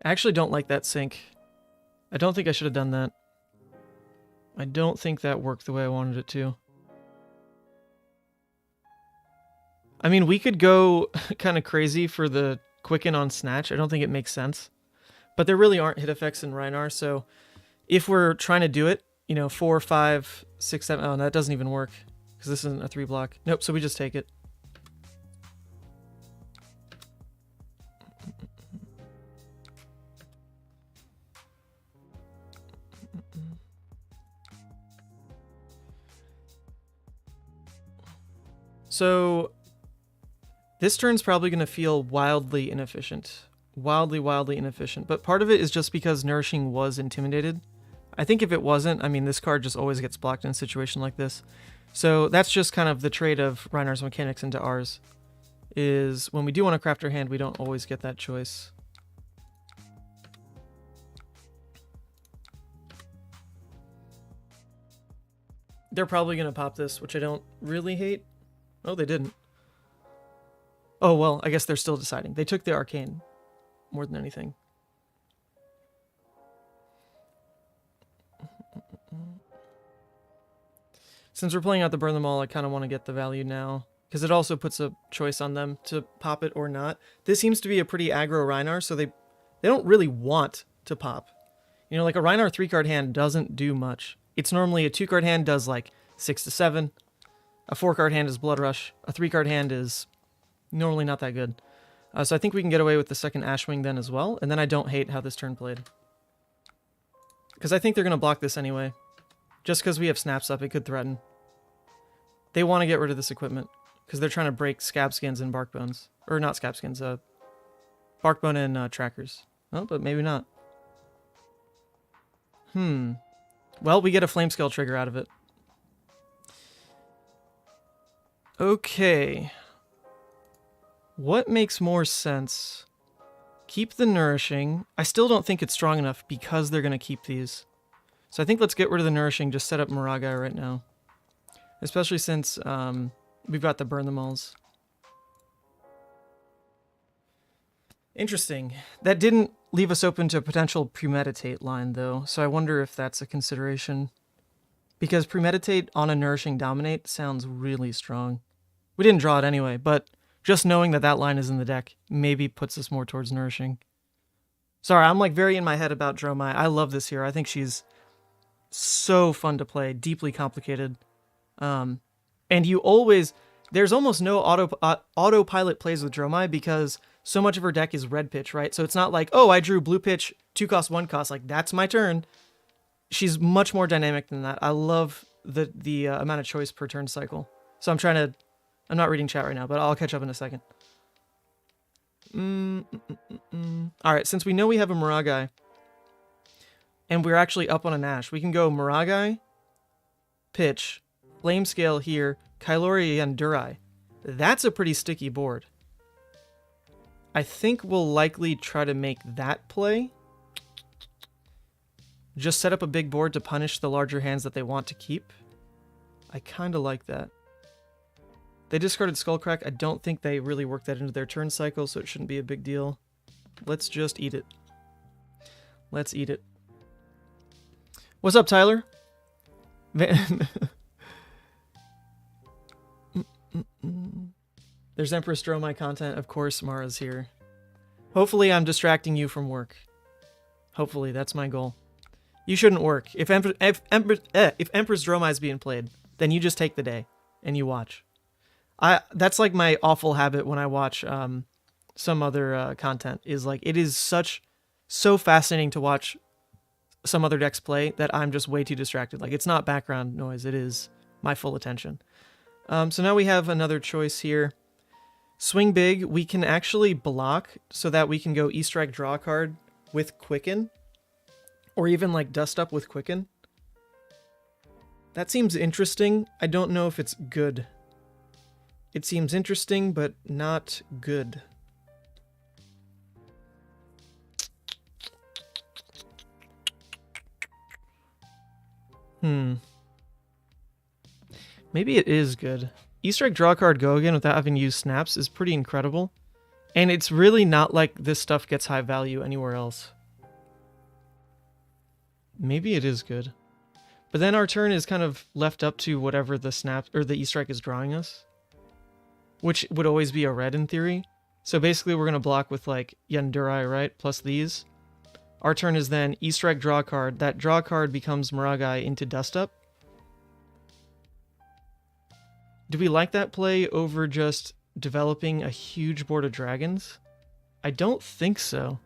I actually don't like that sync. I don't think I should have done that. I don't think that worked the way I wanted it to. I mean, we could go kind of crazy for the Quicken on Snatch. I don't think it makes sense. But there really aren't hit effects in Rhinar, so if we're trying to do it, you know, 4, 5, 6, 7... Oh, that doesn't even work, because this isn't a 3 block. Nope, so we just take it. So, this turn's probably going to feel wildly inefficient. Wildly inefficient. But part of it is just because Nourishing was intimidated. I think if it wasn't, I mean, this card just always gets blocked in a situation like this. So that's just kind of the trade of Rhinar's mechanics into ours. Is when we do want to craft our hand, we don't always get that choice. They're probably going to pop this, which I don't really hate. Oh, they didn't. Oh, well, I guess they're still deciding. They took the Arcane more than anything. Since we're playing out the Burn Them All, I kind of want to get the value now, because it also puts a choice on them to pop it or not. This seems to be a pretty aggro Rhinar, so they don't really want to pop. You know, like a Rhinar 3-card hand doesn't do much. It's normally a 2-card hand does like 6 to 7. A 4-card hand is Blood Rush. A 3-card hand is normally not that good. So I think we can get away with the second Ashwing then as well. And then I don't hate how this turn played. Because I think they're going to block this anyway. Just because we have Snaps up, it could threaten. They want to get rid of this equipment. Because they're trying to break Scab Skins and Bark Bones. Or not Scab Skins, Bark Bone and Trackers. Oh, but maybe not. Well, we get a Flame Scale trigger out of it. Okay. What makes more sense? Keep the Nourishing. I still don't think it's strong enough because they're going to keep these. So I think let's get rid of the Nourishing, just set up Maragai right now. Especially since we've got the Burn Them Alls. Interesting. That didn't leave us open to a potential Premeditate line, though, so I wonder if that's a consideration. Because Premeditate on a Nourishing Dominate sounds really strong. We didn't draw it anyway, but just knowing that that line is in the deck maybe puts us more towards Nourishing. Sorry, I'm like very in my head about Dromai. I love this hero. I think she's so fun to play, deeply complicated. And you always... There's almost no autopilot plays with Dromai because so much of her deck is red pitch, right? So it's not like, oh, I drew blue pitch, 2 cost, 1 cost, like that's my turn. She's much more dynamic than that. I love the amount of choice per turn cycle. So I'm not reading chat right now, but I'll catch up in a second. All right, since we know we have a Miragai, and we're actually up on a Nash, we can go Miragai, pitch, Flame Scale here, Kylori and Durai. That's a pretty sticky board. I think we'll likely try to make that play. Just set up a big board to punish the larger hands that they want to keep. I kind of like that. They discarded Skullcrack. I don't think they really worked that into their turn cycle, so it shouldn't be a big deal. Let's just eat it. Let's eat it. What's up, Tyler? There's Empress Dromai content. Of course, Mara's here. Hopefully, I'm distracting you from work. Hopefully, that's my goal. You shouldn't work. If Empress Dromai is being played, then you just take the day and you watch. That's like my awful habit when I watch some other content. Is like it is so fascinating to watch some other decks play that I'm just way too distracted. Like it's not background noise. It is my full attention. So now we have another choice here. Swing big. We can actually block so that we can go E-Strike, draw a card with Quicken. Or even like Dust Up with Quicken. That seems interesting. I don't know if it's good. It seems interesting, but not good. Maybe it is good. E-Strike, draw a card, go again without having used snaps is pretty incredible. And it's really not like this stuff gets high value anywhere else. Maybe it is good. But then our turn is kind of left up to whatever the snap or the E-Strike is drawing us. Which would always be a red in theory. So basically we're going to block with like Yandurai, right? Plus these. Our turn is then E-Strike, draw a card. That draw card becomes Miragai into Dust Up. Do we like that play over just developing a huge board of dragons? I don't think so.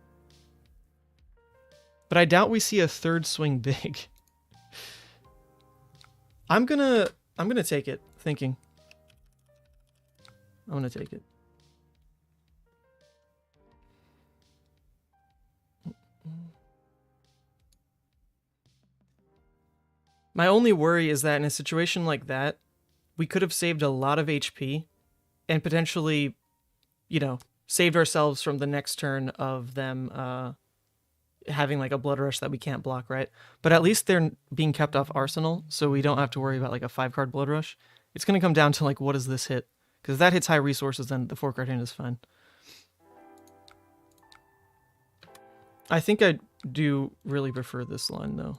But I doubt we see a third swing big. I'm gonna take it, thinking. I'm gonna take it. My only worry is that in a situation like that, we could have saved a lot of HP and potentially, you know, saved ourselves from the next turn of them having like a Blood Rush that we can't block, right? But at least they're being kept off Arsenal, so we don't have to worry about like a 5-card Blood Rush. It's going to come down to like, what does this hit? Because if that hits high resources, then the 4-card hand is fine. I think I do really prefer this line, though.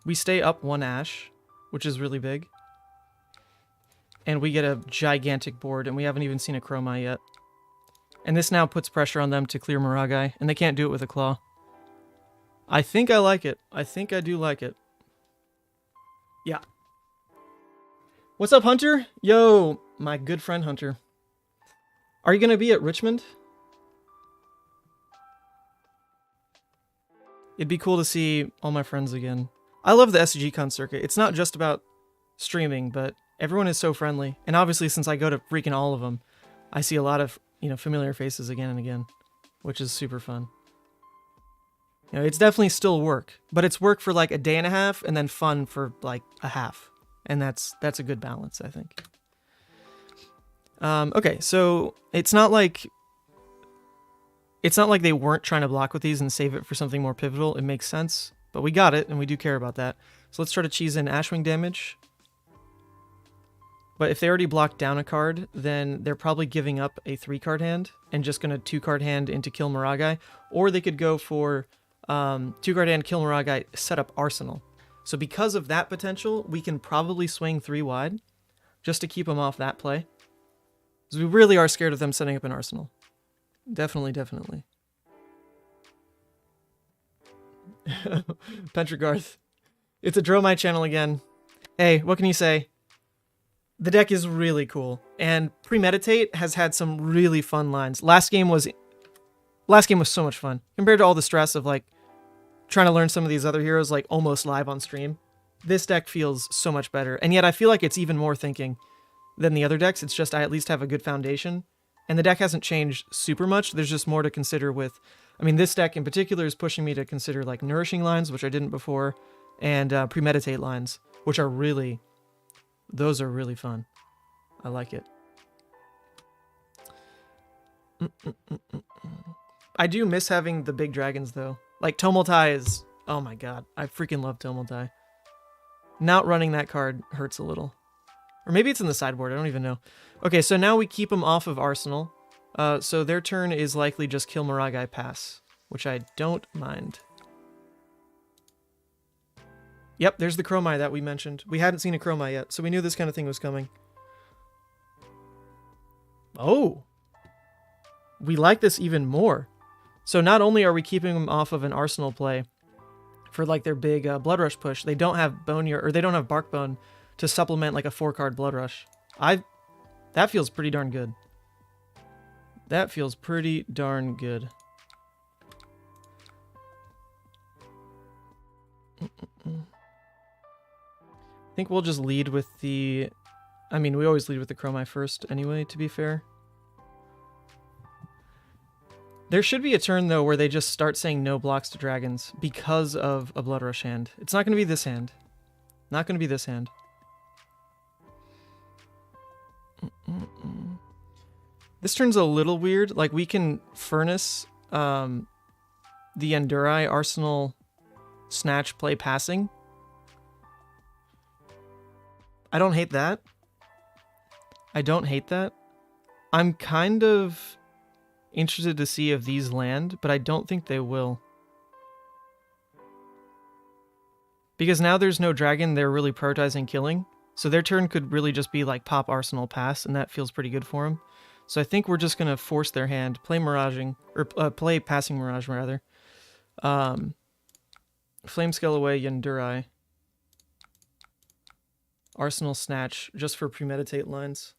We stay up 1 Ash, which is really big. And we get a gigantic board, and we haven't even seen a Chromai yet. And this now puts pressure on them to clear Miragai, and they can't do it with a Claw. I think I like it. I think I do like it. Yeah. What's up, Hunter? Yo, my good friend Hunter. Are you going to be at Richmond? It'd be cool to see all my friends again. I love the SGCon circuit. It's not just about streaming, but everyone is so friendly. And obviously, since I go to freaking all of them, I see a lot of, you know, familiar faces again and again, which is super fun. You know, it's definitely still work, but it's work for like a day and a half and then fun for like a half. And that's a good balance, I think. Okay, so it's not like they weren't trying to block with these and save it for something more pivotal. It makes sense. But we got it, and we do care about that. So let's try to cheese in Ashwing damage. But if they already blocked down a card, then they're probably giving up a 3-card hand and just going to 2-card hand into kill Maragai. Or they could go for 2-card hand, kill Maragai, set up Arsenal. So because of that potential, we can probably swing 3 wide just to keep them off that play. Because we really are scared of them setting up an Arsenal. Definitely, definitely. Pentragarth. It's a Dromai channel again. Hey, what can you say? The deck is really cool, and Premeditate has had some really fun lines. Last game was so much fun compared to all the stress of like trying to learn some of these other heroes like almost live on stream. This deck feels so much better, and yet I feel like it's even more thinking than the other decks. It's just I at least have a good foundation, and the deck hasn't changed super much. There's just more to consider with. I mean, this deck in particular is pushing me to consider like nourishing lines, which I didn't before, and Premeditate lines, which are really. Those are really fun. I like it. I do miss having the big dragons, though. Like, Tomultai is... Oh my god. I freaking love Tomultai. Not running that card hurts a little. Or maybe it's in the sideboard. I don't even know. Okay, so now we keep them off of Arsenal. So their turn is likely just kill Maragai pass, which I don't mind. Yep, there's the Chromai that we mentioned. We hadn't seen a Chromai yet, so we knew this kind of thing was coming. Oh! We like this even more. So not only are we keeping them off of an Arsenal play for like their big Blood Rush push, they don't have Boneyard, or they don't have Barkbone to supplement like a 4-card Blood Rush. That feels pretty darn good. That feels pretty darn good. I think we'll just lead with the... I mean, we always lead with the Chromai first anyway, to be fair. There should be a turn, though, where they just start saying no blocks to dragons because of a Blood Rush hand. It's not going to be this hand. Not going to be this hand. This turn's a little weird. Like, we can Furnace the Endurai Arsenal Snatch play passing. I don't hate that. I don't hate that. I'm kind of interested to see if these land, but I don't think they will. Because now there's no dragon, they're really prioritizing killing. So their turn could really just be like pop Arsenal pass, and that feels pretty good for them. So I think we're just going to force their hand, play Miraging, or play Passing Mirage rather. Flame Scale away, Yendurai. Arsenal Snatch, just for Premeditate lines.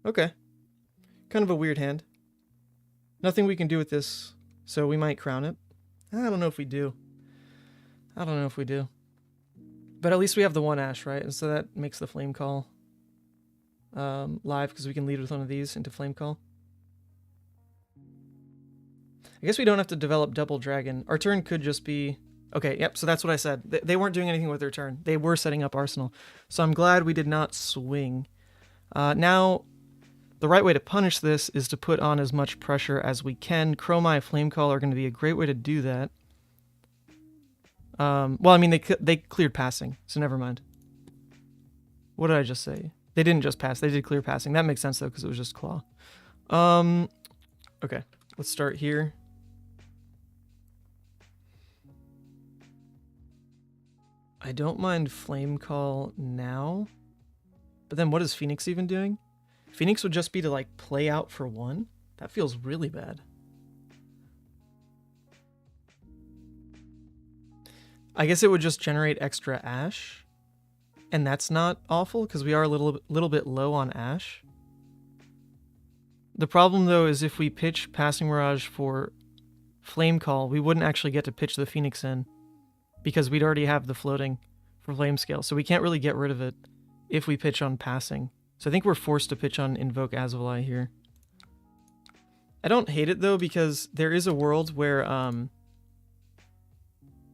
Okay. Kind of a weird hand. Nothing we can do with this, so we might crown it. I don't know if we do. I don't know if we do. But at least we have the 1 Ash, right? And so that makes the Flame Call live, because we can lead with one of these into Flame Call. I guess we don't have to develop Double Dragon. Our turn could just be... Okay, yep, so that's what I said. They weren't doing anything with their turn. They were setting up Arsenal. So I'm glad we did not swing. Now, the right way to punish this is to put on as much pressure as we can. Chromai, Flame Call are going to be a great way to do that. Well, I mean, they cleared passing, so never mind. What did I just say? They didn't just pass. They did clear passing. That makes sense, though, because it was just Claw. Okay, let's start here. I don't mind Flame Call now. But then what is Phoenix even doing? Phoenix would just be to, like, play out for 1? That feels really bad. I guess it would just generate extra Ash. And that's not awful, because we are a little bit low on Ash. The problem, though, is if we pitch Passing Mirage for Flame Call, we wouldn't actually get to pitch the Phoenix in, because we'd already have the floating for Flame Scale, so we can't really get rid of it if we pitch on Passing. So I think we're forced to pitch on Invoke Azavali here. I don't hate it, though, because there is a world where,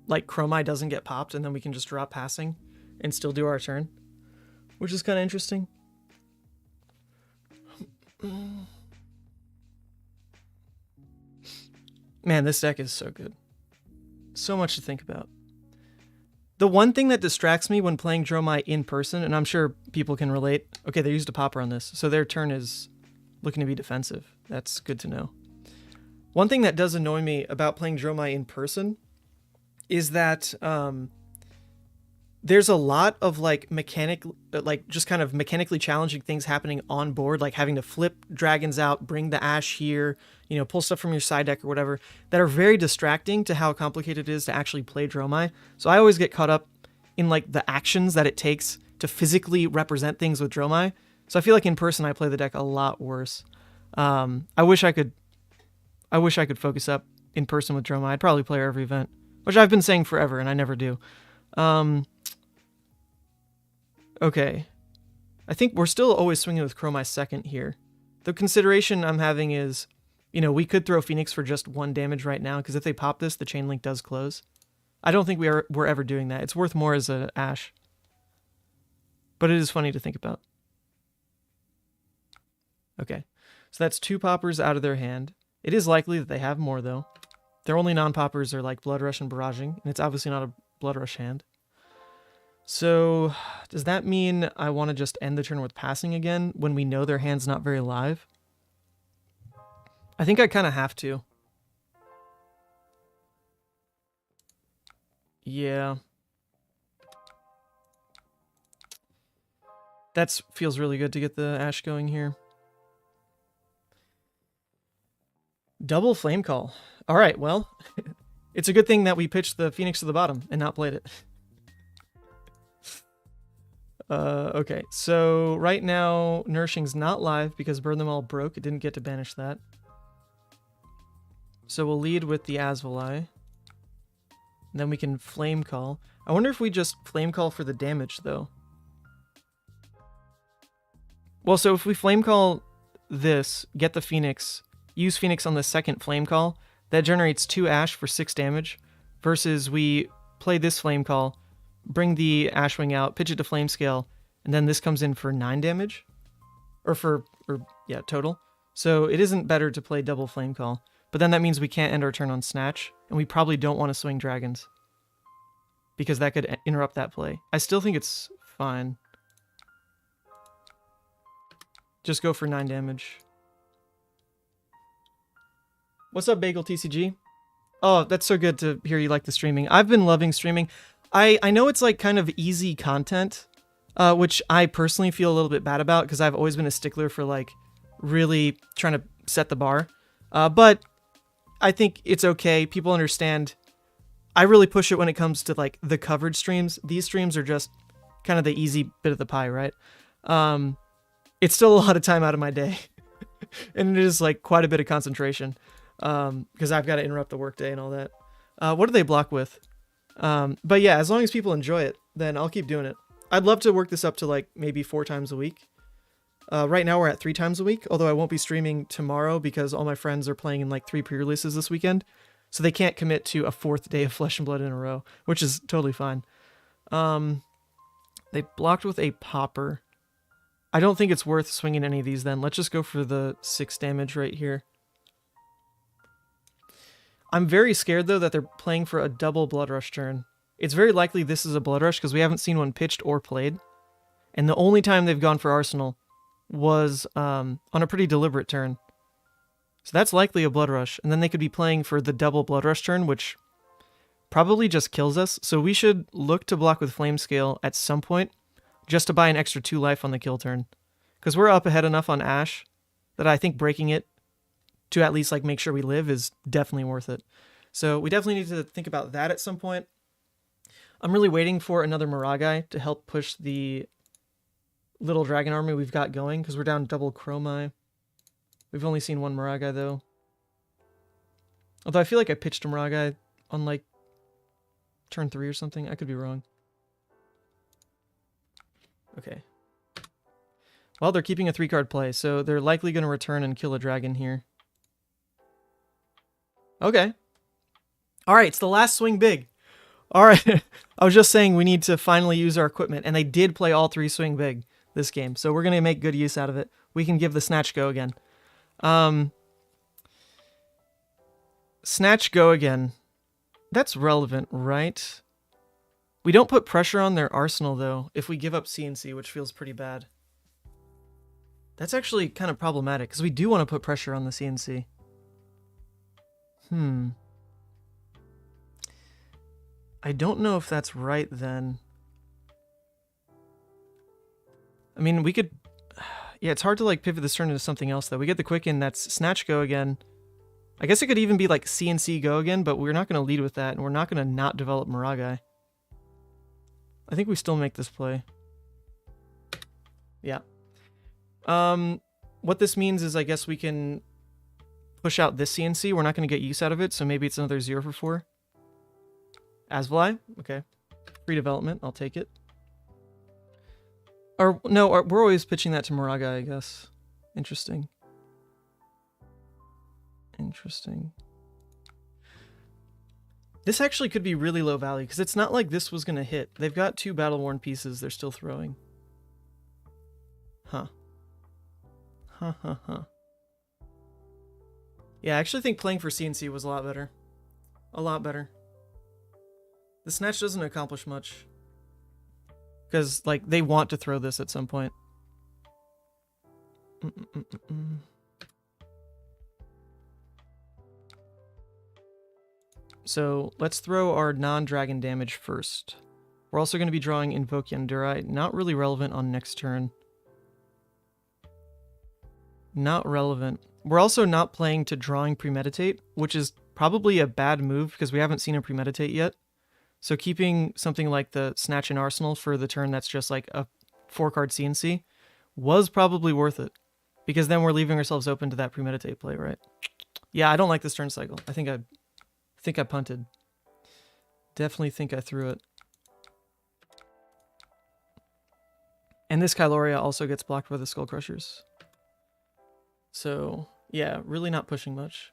like, Chromai doesn't get popped, and then we can just drop Passing and still do our turn, which is kind of interesting. Man, this deck is so good. So much to think about. The one thing that distracts me when playing Dromai in person, and I'm sure people can relate. Okay, they used a popper on this, so their turn is looking to be defensive. That's good to know. One thing that does annoy me about playing Dromai in person is that there's a lot of like just kind of mechanically challenging things happening on board, like having to flip dragons out, bring the ash here, you know, pull stuff from your side deck or whatever, that are very distracting to how complicated it is to actually play Dromai. So I always get caught up in like the actions that it takes to physically represent things with Dromai. So I feel like in person I play the deck a lot worse. I wish I could focus up in person with Dromai. I'd probably play her every event, which I've been saying forever and I never do. Okay. I think we're still always swinging with Chromai second here. The consideration I'm having is, you know, we could throw Phoenix for just 1 damage right now, because if they pop this, the chain link does close. I don't think we're ever doing that. It's worth more as a Ash. But it is funny to think about. Okay. So that's 2 poppers out of their hand. It is likely that they have more, though. Their only non-poppers are like Blood Rush and Barraging, and it's obviously not a Blood Rush hand. So, does that mean I want to just end the turn with passing again when we know their hand's not very live? I think I kind of have to. Yeah. That feels really good to get the Ash going here. Double Flame Call. All right, well, it's a good thing that we pitched the Phoenix to the bottom and not played it. Okay, so right now, Nourishing's not live because Burn Them All broke. It didn't get to banish that. So we'll lead with the Asvali. Then we can Flame Call. I wonder if we just Flame Call for the damage, though. Well, so if we Flame Call this, get the Phoenix, use Phoenix on the second Flame Call, that generates 2 Ash for 6 damage, versus we play this Flame Call, bring the Ashwing out, pitch it to Flame Scale, and then this comes in for 9 damage? Yeah, total. So it isn't better to play double Flame Call, but then that means we can't end our turn on Snatch, and we probably don't want to swing dragons, because that could interrupt that play. I still think it's fine. Just go for 9 damage. What's up, Bagel TCG? Oh, that's so good to hear you like the streaming. I've been loving streaming. I know it's like kind of easy content, which I personally feel a little bit bad about because I've always been a stickler for like really trying to set the bar. But I think it's okay. People understand. I really push it when it comes to like the coverage streams. These streams are just kind of the easy bit of the pie, right? It's still a lot of time out of my day. And it is like quite a bit of concentration because I've got to interrupt the workday and all that. What do they block with? But yeah, as long as people enjoy it, then I'll keep doing it. I'd love to work this up to like maybe 4 times a week. Right now we're at 3 times a week, although I won't be streaming tomorrow because all my friends are playing in like 3 pre-releases this weekend. So they can't commit to a 4th day of Flesh and Blood in a row, which is totally fine. They blocked with a popper. I don't think it's worth swinging any of these then. Let's just go for the 6 damage right here. I'm very scared, though, that they're playing for a double Blood Rush turn. It's very likely this is a Blood Rush because we haven't seen one pitched or played. And the only time they've gone for Arsenal was on a pretty deliberate turn. So that's likely a Blood Rush. And then they could be playing for the double Blood Rush turn, which probably just kills us. So we should look to block with Flame Scale at some point just to buy an extra 2 life on the kill turn. Because we're up ahead enough on Ash that I think breaking it to at least like make sure we live is definitely worth it. So we definitely need to think about that at some point. I'm really waiting for another Maragai to help push the little dragon army we've got going, because we're down double Chromai. We've only seen 1 Maragai though. Although I feel like I pitched a Maragai on like turn 3 or something. I could be wrong. Okay. Well, they're keeping a 3-card play, so they're likely going to return and kill a dragon here. Okay. Alright, it's the last swing big. Alright, I was just saying we need to finally use our equipment, and they did play all 3 swing big this game, so we're going to make good use out of it. We can give the Snatch go again. Snatch go again. That's relevant, right? We don't put pressure on their arsenal, though, if we give up CNC, which feels pretty bad. That's actually kind of problematic, because we do want to put pressure on the CNC. I don't know if that's right, then. I mean, we could... Yeah, it's hard to, like, pivot this turn into something else, though. We get the Quicken, that's Snatch go again. I guess it could even be, like, CNC go again, but we're not going to lead with that, and we're not going to not develop Maragai. I think we still make this play. Yeah. What this means is I guess we can push out this CNC. We're not going to get use out of it, so maybe it's another 0 for 4. Asvali? Okay. Free development. I'll take it. Or, no, we're always pitching that to Maragai, I guess. Interesting. Interesting. This actually could be really low value, because it's not like this was going to hit. They've got 2 battle-worn pieces they're still throwing. Huh. Huh. Yeah, I actually think playing for CNC was a lot better. A lot better. The Snatch doesn't accomplish much. Because, like, they want to throw this at some point. So, let's throw our non-dragon damage first. We're also going to be drawing Invoke Yanduri. Not really relevant on next turn. Not relevant. We're also not playing to drawing Premeditate, which is probably a bad move because we haven't seen a Premeditate yet. So keeping something like the Snatch in Arsenal for the turn that's just like a 4-card CNC was probably worth it. Because then we're leaving ourselves open to that Premeditate play, right? Yeah, I don't like this turn cycle. I think I punted. Definitely think I threw it. And this Kyloria also gets blocked by the Skull Crushers. So, yeah, really not pushing much.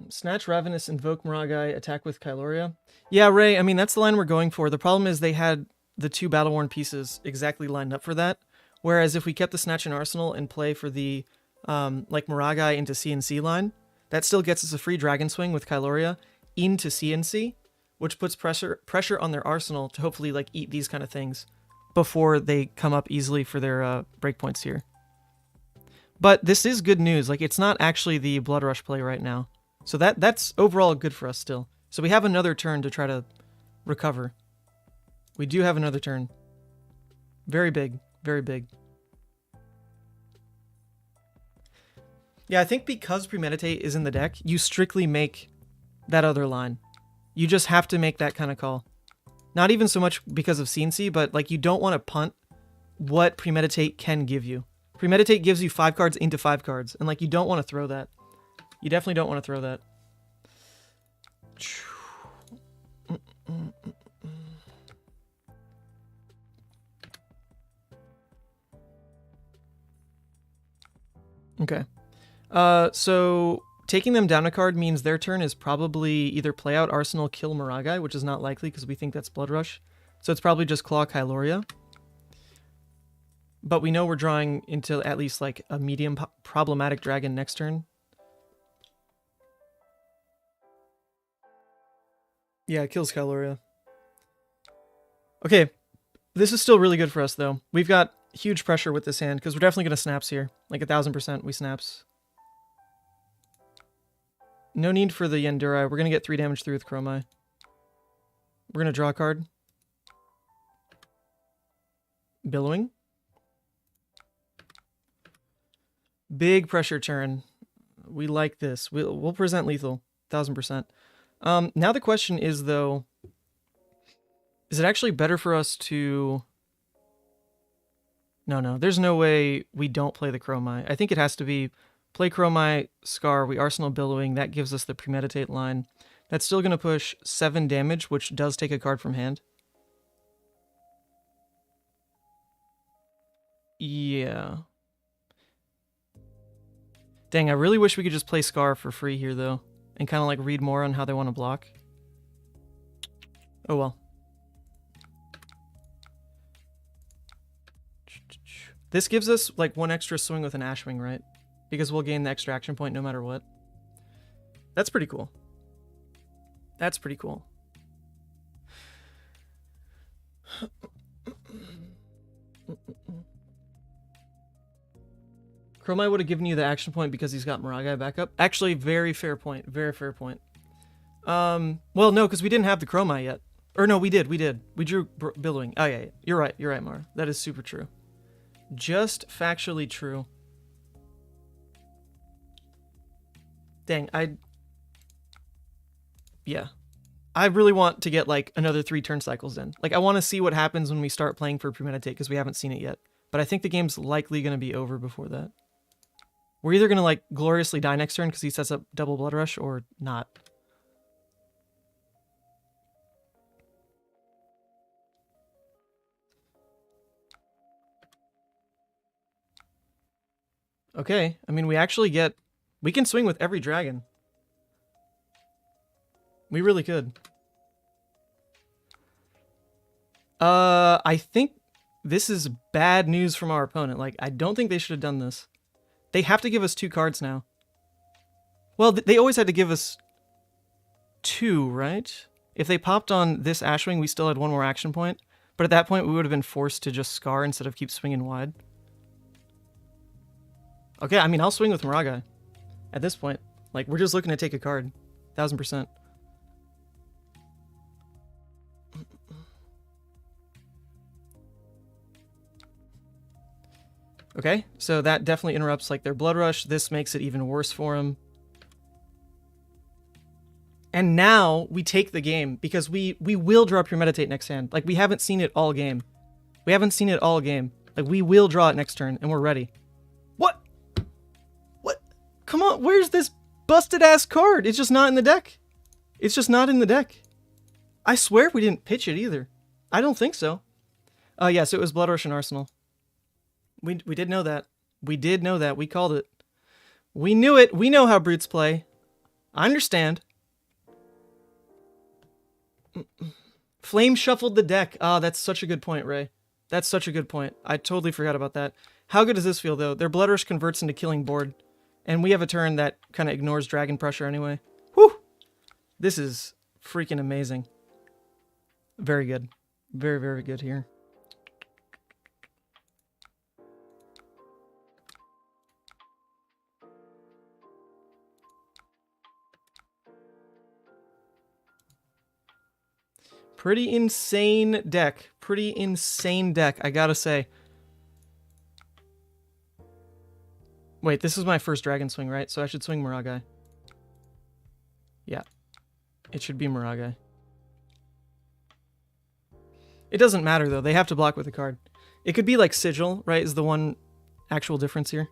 Snatch, Ravenous, Invoke Maragai, attack with Kyloria. Yeah, Ray, I mean, that's the line we're going for. The problem is they had the 2 battle-worn pieces exactly lined up for that. Whereas if we kept the Snatch in Arsenal and play for the, like, Maragai into CNC line, that still gets us a free Dragon Swing with Kyloria into CNC, which puts pressure on their arsenal to hopefully, like, eat these kind of things before they come up easily for their breakpoints here. But this is good news. Like, it's not actually the Blood Rush play right now. So that's overall good for us still. So we have another turn to try to recover. We do have another turn. Very big. Very big. Yeah, I think because Premeditate is in the deck, you strictly make that other line. You just have to make that kind of call. Not even so much because of CNC, but like you don't want to punt what Premeditate can give you. Premeditate gives you 5 cards into 5 cards, and like you don't want to throw that. You definitely don't want to throw that. Okay. So taking them down a card means their turn is probably either play out Arsenal, kill Maragai, which is not likely because we think that's Blood Rush. So it's probably just Claw Kyloria. But we know we're drawing into at least like a medium problematic dragon next turn. Yeah, it kills Kyloria. Okay, this is still really good for us though. We've got huge pressure with this hand because we're definitely going to snaps here. Like 1000% we snaps. No need for the Yanduri. We're going to get 3 damage through with Chromai. We're going to draw a card. Billowing. Big pressure turn. We like this. We'll present lethal. 1000%. Now the question is, though, is it actually better for us to... No, there's no way we don't play the Chromai. I think it has to be play Chromai, Scar, we Arsenal Billowing. That gives us the Premeditate line. That's still going to push 7 damage, which does take a card from hand. Yeah. Dang, I really wish we could just play Scar for free here, though. And kind of like read more on how they want to block. Oh well. This gives us like 1 extra swing with an Ashwing, right? Because we'll gain the extra action point no matter what. That's pretty cool. That's pretty cool. Dromai would have given you the action point because he's got Miragai back up. Actually, very fair point. Very fair point. Well, no, because we didn't have the Dromai yet. Or no, we did. We drew Billowing. Oh, yeah. You're right. You're right, Mara. That is super true. Just factually true. Dang, yeah. I really want to get, like, another 3 turn cycles in. Like, I want to see what happens when we start playing for Premeditate, because we haven't seen it yet. But I think the game's likely going to be over before that. We're either going to, like, gloriously die next turn because he sets up double Blood Rush, or not. Okay, I mean, we actually get... We can swing with every dragon. We really could. I think this is bad news from our opponent. Like, I don't think they should have done this. They have to give us 2 cards now. Well, they always had to give us 2, right? If they popped on this Ashwing, we still had 1 more action point. But at that point, we would have been forced to just Scar instead of keep swinging wide. Okay, I mean, I'll swing with Miragai. At this point, like, we're just looking to take a card. 1000%. Okay, so that definitely interrupts, like, their Blood Rush. This makes it even worse for them. And now we take the game, because we will draw Premeditate next hand. Like, we haven't seen it all game. We haven't seen it all game. Like, we will draw it next turn, and we're ready. What? What? Come on, where's this busted-ass card? It's just not in the deck. It's just not in the deck. I swear we didn't pitch it either. I don't think so. Yeah, so it was Blood Rush and Arsenal. We did know that. We did know that. We called it. We knew it. We know how brutes play. I understand. Flame shuffled the deck. Ah, that's such a good point, Ray. That's such a good point. I totally forgot about that. How good does this feel, though? Their Blood Rush converts into killing board. And we have a turn that kind of ignores dragon pressure anyway. Whew! This is freaking amazing. Very good. Very, very good here. Pretty insane deck. Pretty insane deck, I gotta say. Wait, this is my first dragon swing, right? So I should swing Miragai. Yeah. It should be Miragai. It doesn't matter, though. They have to block with a card. It could be like Sigil, right? Is the one actual difference here.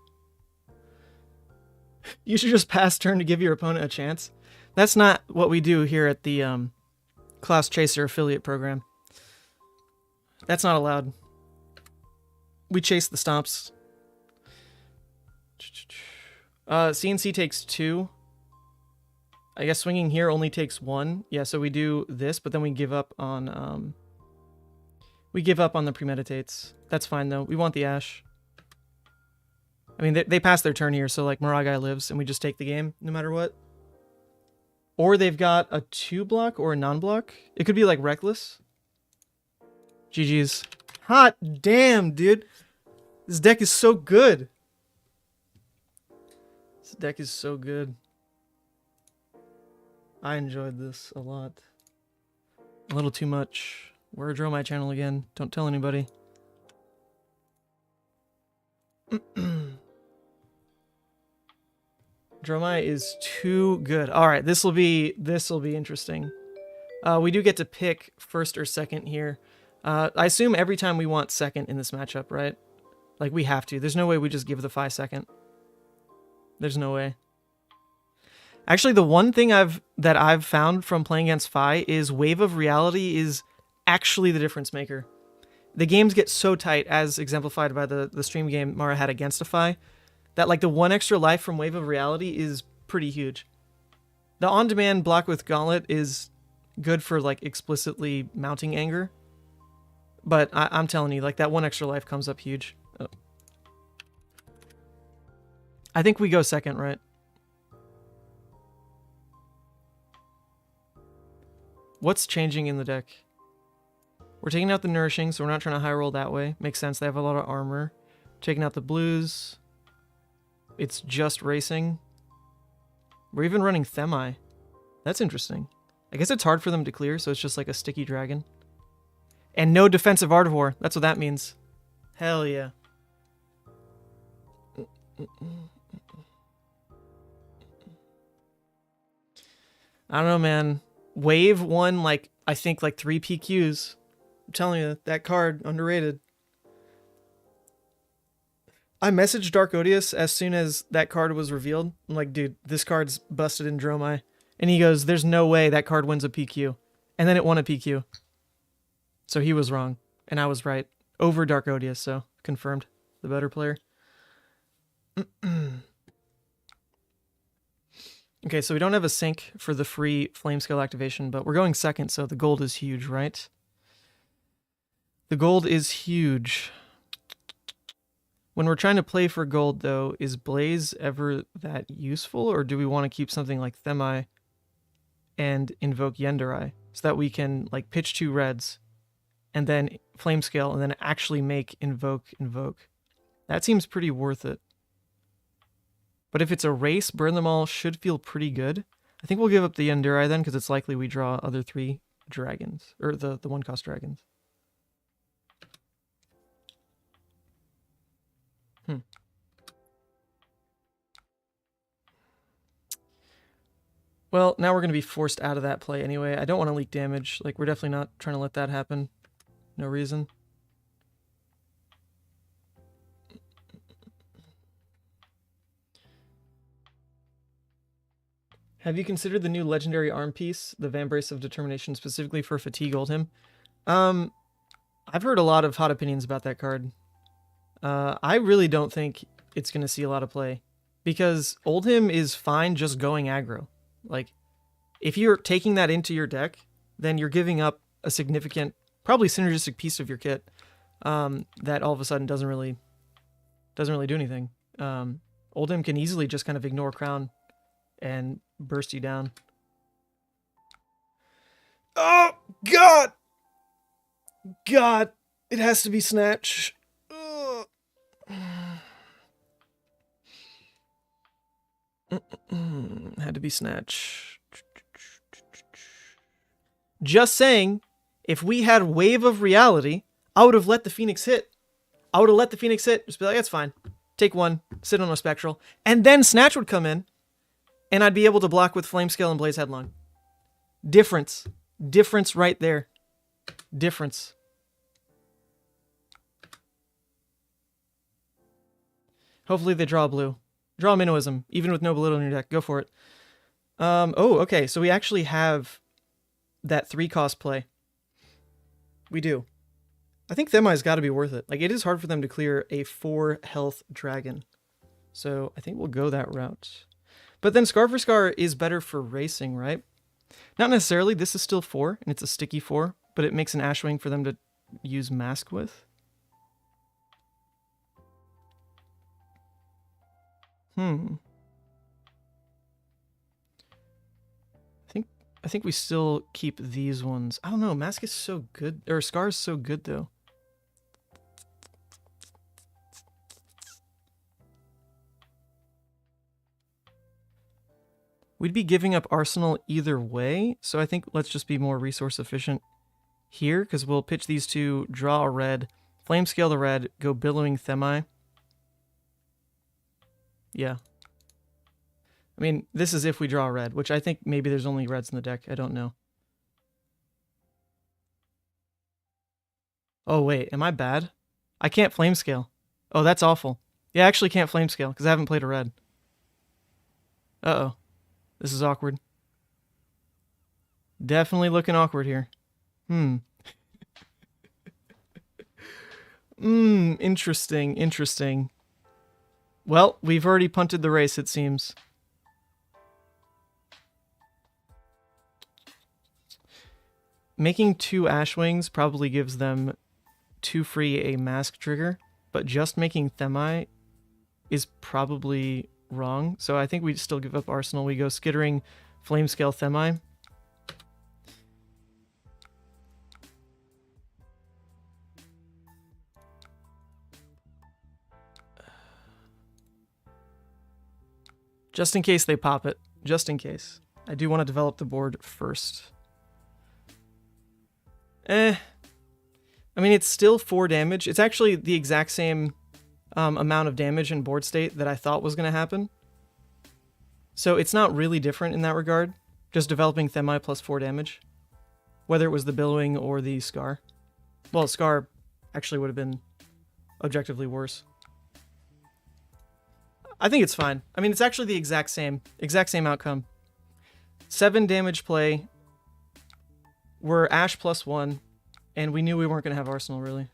You should just pass turn to give your opponent a chance. That's not what we do here at the Class Chaser affiliate program. That's not allowed. We chase the stomps. CNC takes 2. I guess swinging here only takes 1. Yeah, so we do this, but then we give up on the Premeditates. That's fine though. We want the Ash. I mean, they pass their turn here, so like Miragai lives, and we just take the game no matter what. Or they've got a 2-block or a non-block. It could be like Reckless. GG's. Hot damn, dude. This deck is so good. This deck is so good. I enjoyed this a lot. A little too much. We're a Dromai channel again. Don't tell anybody. Dromai is too good. All right, this will be interesting. We do get to pick first or second here. I assume every time we want second in this matchup, right? Like, we have to. There's no way we just give the Phi second. There's no way. Actually, the one thing that I've found from playing against Phi is Wave of Reality is actually the difference maker. The games get so tight, as exemplified by the stream game Mara had against a Phi, that like the 1 extra life from Wave of Reality is pretty huge. The on-demand block with Gauntlet is good for like explicitly mounting anger. But I'm telling you, like that 1 extra life comes up huge. Oh, I think we go second, right? What's changing in the deck? We're taking out the Nourishing, so we're not trying to high roll that way. Makes sense, they have a lot of armor. Taking out the blues. It's just racing. We're even running Themai. That's interesting. I guess it's hard for them to clear, so it's just like a sticky dragon. And no defensive Art of War. That's what that means. Hell yeah. I don't know, man. Wave won, like, I think, like 3 PQs. I'm telling you, that card, underrated. I messaged Dark Odious as soon as that card was revealed. I'm like, dude, this card's busted in Dromai. And he goes, there's no way that card wins a PQ. And then it won a PQ. So he was wrong. And I was right. Over Dark Odious, so confirmed. The better player. Okay, so we don't have a sync for the free flame scale activation, but we're going second, so the gold is huge, right? The gold is huge. When we're trying to play for gold, though, is Blaze ever that useful, or do we want to keep something like Themai and invoke Yenderai so that we can like pitch 2 reds and then flame scale and then actually make invoke? That seems pretty worth it. But if it's a race, burn them all should feel pretty good. I think we'll give up the Yenderai then, because it's likely we draw other 3 dragons, or the 1-cost dragons. Well, now we're going to be forced out of that play anyway. I don't want to leak damage. Like, we're definitely not trying to let that happen. No reason. Have you considered the new legendary arm piece, the Vambrace of Determination, specifically for Fatigue Oldhim? I've heard a lot of hot opinions about that card. I really don't think it's going to see a lot of play, because Oldhim is fine just going aggro. Like, if you're taking that into your deck, then you're giving up a significant, probably synergistic piece of your kit that all of a sudden doesn't really do anything. Oldhim can easily just kind of ignore Crown and burst you down. Oh, God! God! It has to be Snatch. Ugh. Had to be Snatch. Just saying, if we had Wave of Reality, I would have let the Phoenix hit. Just be like, that's fine. Take 1, sit on a Spectral, and then Snatch would come in, and I'd be able to block with Flame Scale and Blaze Headlong. Difference. Difference right there. Difference. Hopefully they draw blue. Draw Minnowism, even with no blue in your deck. Go for it. Oh, okay. So we actually have that 3-cost play. We do. I think Themai's got to be worth it. Like, it is hard for them to clear a 4-health dragon. So I think we'll go that route. But then Scar for Scar is better for racing, right? Not necessarily. This is still 4, and it's a sticky 4, but it makes an Ashwing for them to use Mask with. I think we still keep these ones. I don't know. Mask is so good, or Scar is so good though. We'd be giving up Arsenal either way, so I think let's just be more resource efficient here, because we'll pitch these 2, draw a red, flame scale the red, go Billowing Themai. Yeah. I mean, this is if we draw a red, which I think maybe there's only reds in the deck. I don't know. Oh, wait. Am I bad? I can't flame scale. Oh, that's awful. Yeah, I actually can't flame scale because I haven't played a red. Uh-oh. This is awkward. Definitely looking awkward here. Interesting, interesting. Well, we've already punted the race, it seems. Making 2 Ashwings probably gives them 2 free a mask trigger, but just making Themai is probably wrong. So I think we still give up Arsenal. We go Skittering, Flamescale, Themi. Just in case they pop it. Just in case. I do want to develop the board first. I mean, it's still 4 damage. It's actually the exact same amount of damage in board state that I thought was going to happen. So it's not really different in that regard. Just developing Themi plus 4 damage. Whether it was the Billowing or the Scar. Well, Scar actually would have been objectively worse. I think it's fine. I mean, it's actually the exact same outcome. 7 damage play. We're Ash plus 1, and we knew we weren't going to have Arsenal, really.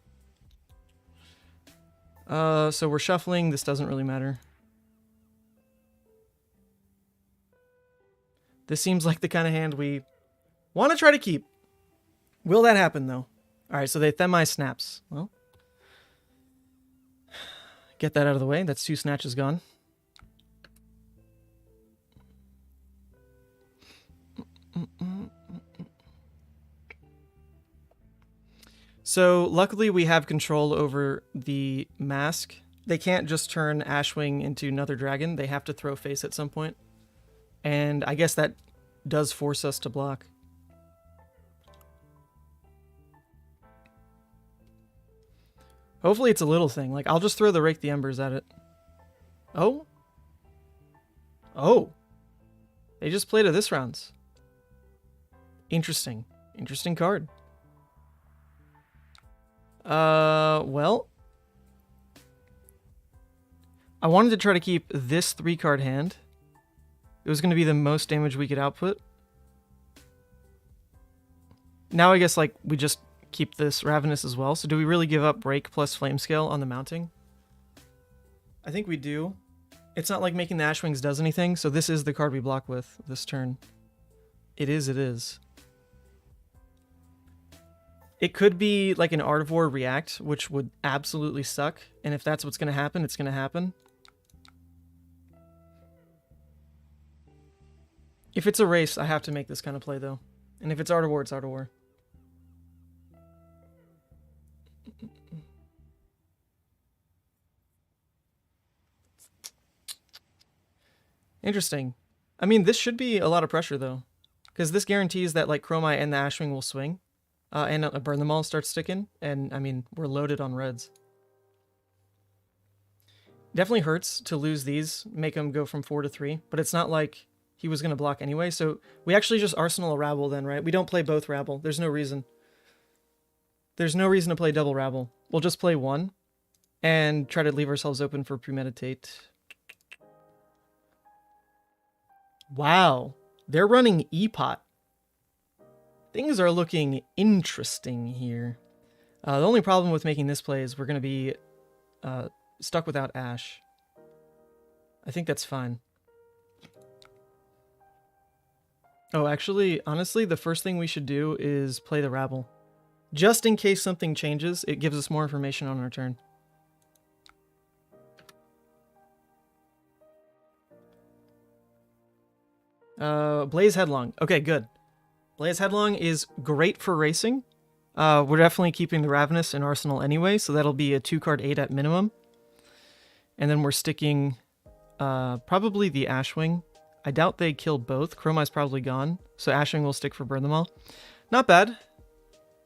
So we're shuffling. This doesn't really matter. This seems like the kind of hand we want to try to keep. Will that happen, though? All right, so they Themi snaps. Well, get that out of the way. That's 2 snatches gone. So luckily we have control over the mask. They can't just turn Ashwing into another dragon. They have to throw face at some point. And I guess that does force us to block. Hopefully it's a little thing. Like, I'll just throw the Rake the Embers at it. Oh? Oh. They just played a this rounds. Interesting. Interesting card. Well. I wanted to try to keep this 3-card hand. It was going to be the most damage we could output. Now I guess, like, we just keep this Ravenous as well. So do we really give up Break plus Flamescale on the mounting? I think we do. It's not like making the Ashwings does anything, so this is the card we block with this turn. It is, it is. It could be like an Art of War react, which would absolutely suck. And if that's what's going to happen, it's going to happen. If it's a race, I have to make this kind of play, though. And if it's Art of War, it's Art of War. Interesting. I mean, this should be a lot of pressure, though. Because this guarantees that, like, Chromite and the Ashwing will swing. And Burn Them All starts sticking. And, I mean, we're loaded on reds. Definitely hurts to lose these. Make them go from 4 to 3. But it's not like he was going to block anyway. So we actually just Arsenal a Rabble then, right? We don't play both Rabble. There's no reason. There's no reason to play double Rabble. We'll just play one. And try to leave ourselves open for Premeditate. Wow. They're running E-Pot. Things are looking interesting here. The only problem with making this play is we're going to be stuck without Ash. I think that's fine. Oh, actually, honestly, the first thing we should do is play the Rabble. Just in case something changes, it gives us more information on our turn. Blaze Headlong. Okay, good. Blaze Headlong is great for racing. We're definitely keeping the Ravenous in Arsenal anyway, so that'll be a 2-card 8 at minimum. And then we're sticking probably the Ashwing. I doubt they kill both. Chromai's probably gone, so Ashwing will stick for Burn Them All. Not bad.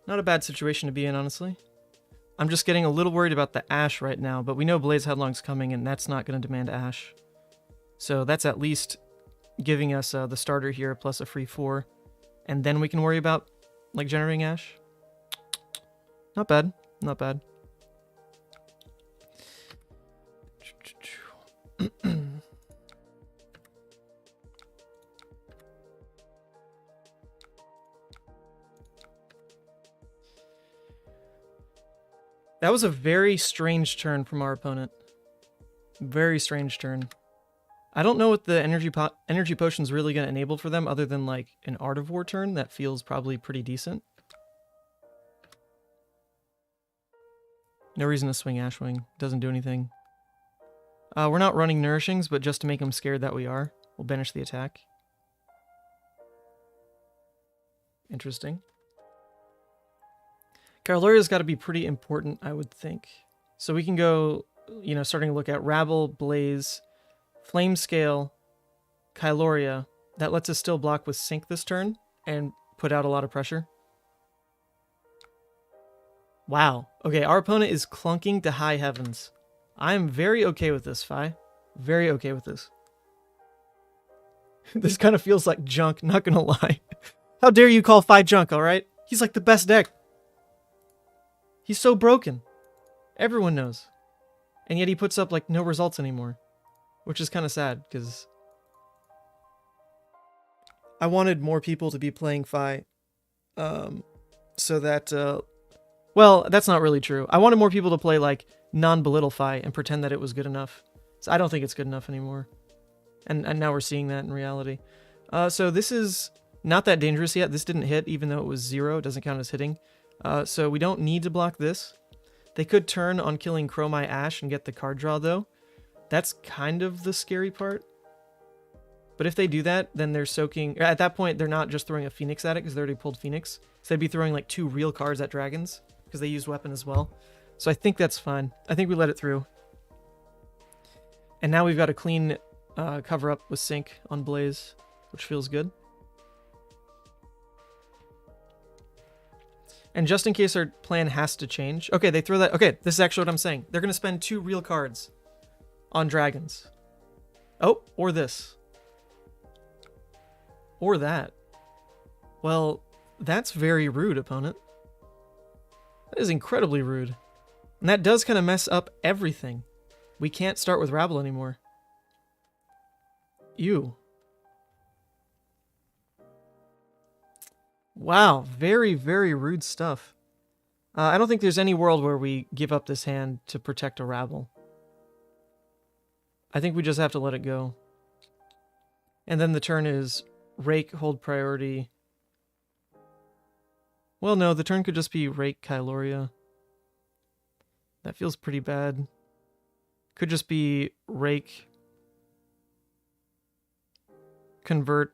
Not a bad situation to be in, honestly. I'm just getting a little worried about the Ash right now, but we know Blaze Headlong's coming, and that's not going to demand Ash. So that's at least giving us the starter here plus a free 4. And then we can worry about, like, generating Ash. Not bad. Not bad. That was a very strange turn from our opponent. Very strange turn. I don't know what the energy potion's really going to enable for them other than, like, an Art of War turn that feels probably pretty decent. No reason to swing Ashwing. Doesn't do anything. We're not running Nourishings, but just to make them scared that we are, we'll banish the attack. Interesting. Caroloria's got to be pretty important, I would think. So we can go, you know, starting to look at Rabble, Blaze, Flame Scale, Kyloria. That lets us still block with Sync this turn and put out a lot of pressure. Wow. Okay, our opponent is clunking to high heavens. I'm very okay with this, Fi. Very okay with this. This kind of feels like junk, not gonna lie. How dare you call Fi junk, alright? He's like the best deck. He's so broken. Everyone knows. And yet he puts up like no results anymore. Which is kind of sad, because I wanted more people to be playing Fi. So that, well, that's not really true. I wanted more people to play like non-belittle Fi and pretend that it was good enough. So I don't think it's good enough anymore. And now we're seeing that in reality. So this is not that dangerous yet. This didn't hit, even though it was 0. It doesn't count as hitting. So we don't need to block this. They could turn on killing Chromai Ash and get the card draw, though. That's kind of the scary part. But if they do that, then they're soaking... At that point, they're not just throwing a Phoenix at it, because they already pulled Phoenix. So they'd be throwing like 2 real cards at dragons, because they used weapon as well. So I think that's fine. I think we let it through. And now we've got a clean cover up with Sync on Blaze, which feels good. And just in case our plan has to change... Okay, they throw that... Okay, this is actually what I'm saying. They're going to spend 2 real cards on dragons. Oh, or this. Or that. Well, that's very rude, opponent. That is incredibly rude. And that does kind of mess up everything. We can't start with Rabble anymore. Ew. Wow, very, very rude stuff. I don't think there's any world where we give up this hand to protect a Rabble. I think we just have to let it go. And then the turn is Rake, hold priority. Well, no, the turn could just be Rake, Kyloria. That feels pretty bad. Could just be Rake, convert,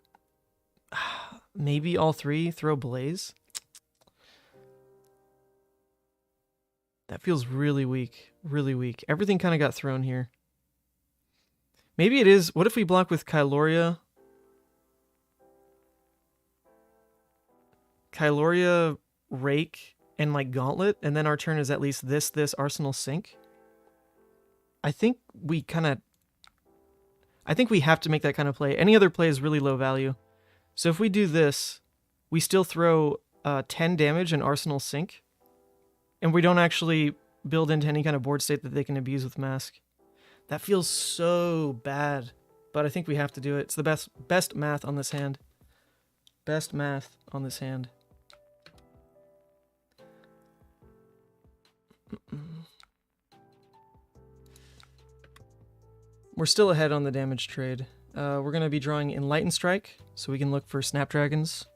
maybe all 3, throw Blaze. That feels really weak, really weak. Everything kind of got thrown here. Maybe it is, what if we block with Kyloria? Kyloria, Rake, and like Gauntlet, and then our turn is at least this, Arsenal Sync. I think we have to make that kind of play. Any other play is really low value. So if we do this, we still throw 10 damage and Arsenal Sync, and we don't actually build into any kind of board state that they can abuse with Mask. That feels so bad, but I think we have to do it. It's the best math on this hand. Best math on this hand. We're still ahead on the damage trade. We're going to be drawing Enlightened Strike, so we can look for Snapdragons.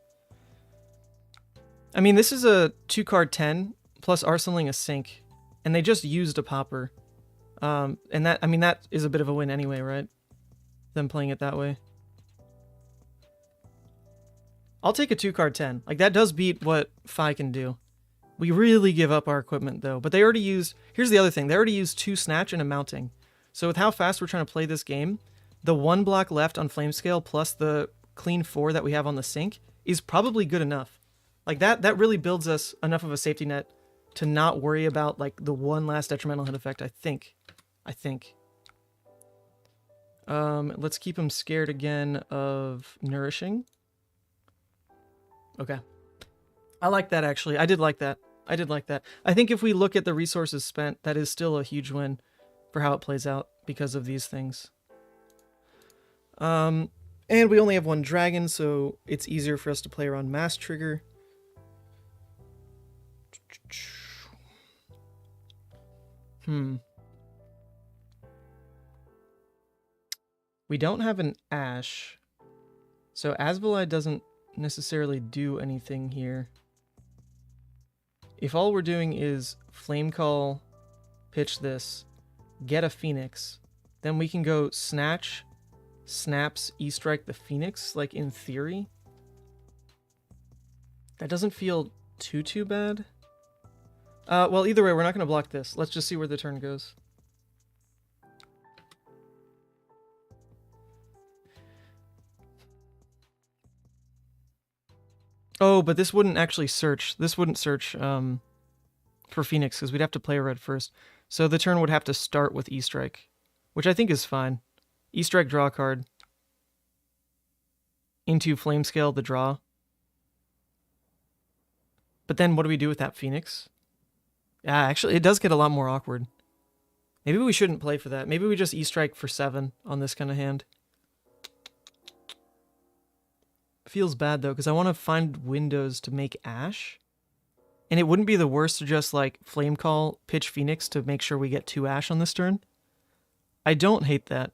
I mean, this is a 2-card 10, plus arsenaling a Sync, and they just used a Popper. And that, I mean, that is a bit of a win anyway, right? Them playing it that way. I'll take a 2-card 10. Like, that does beat what Fi can do. We really give up our equipment, though. But they already used... Here's the other thing. They already used 2 Snatch and a Mounting. So with how fast we're trying to play this game, the 1 block left on Flame Scale plus the clean 4 that we have on the Sync is probably good enough. Like, that really builds us enough of a safety net to not worry about, like, the one last detrimental hit effect, I think. Let's keep him scared again of Nourishing. Okay. I like that, actually. I did like that. I think if we look at the resources spent, that is still a huge win for how it plays out because of these things. And we only have 1 dragon, so it's easier for us to play around Mass Trigger. We don't have an Ash, so Asvolai doesn't necessarily do anything here. If all we're doing is Flame Call, pitch this, get a Phoenix, then we can go Snatch, Snaps, E-Strike the Phoenix, like in theory. That doesn't feel too bad. Well, either way, we're not going to block this. Let's just see where the turn goes. Oh, but this wouldn't actually search. This wouldn't search for Phoenix, because we'd have to play a red first. So the turn would have to start with E-Strike, which I think is fine. E-Strike, draw a card. Into Flamescale, the draw. But then what do we do with that Phoenix? Yeah, actually, it does get a lot more awkward. Maybe we shouldn't play for that. Maybe we just E-Strike for 7 on this kind of hand. Feels bad, though, because I want to find windows to make Ash. And it wouldn't be the worst to just, like, Flame Call, pitch Phoenix to make sure we get 2 Ash on this turn. I don't hate that.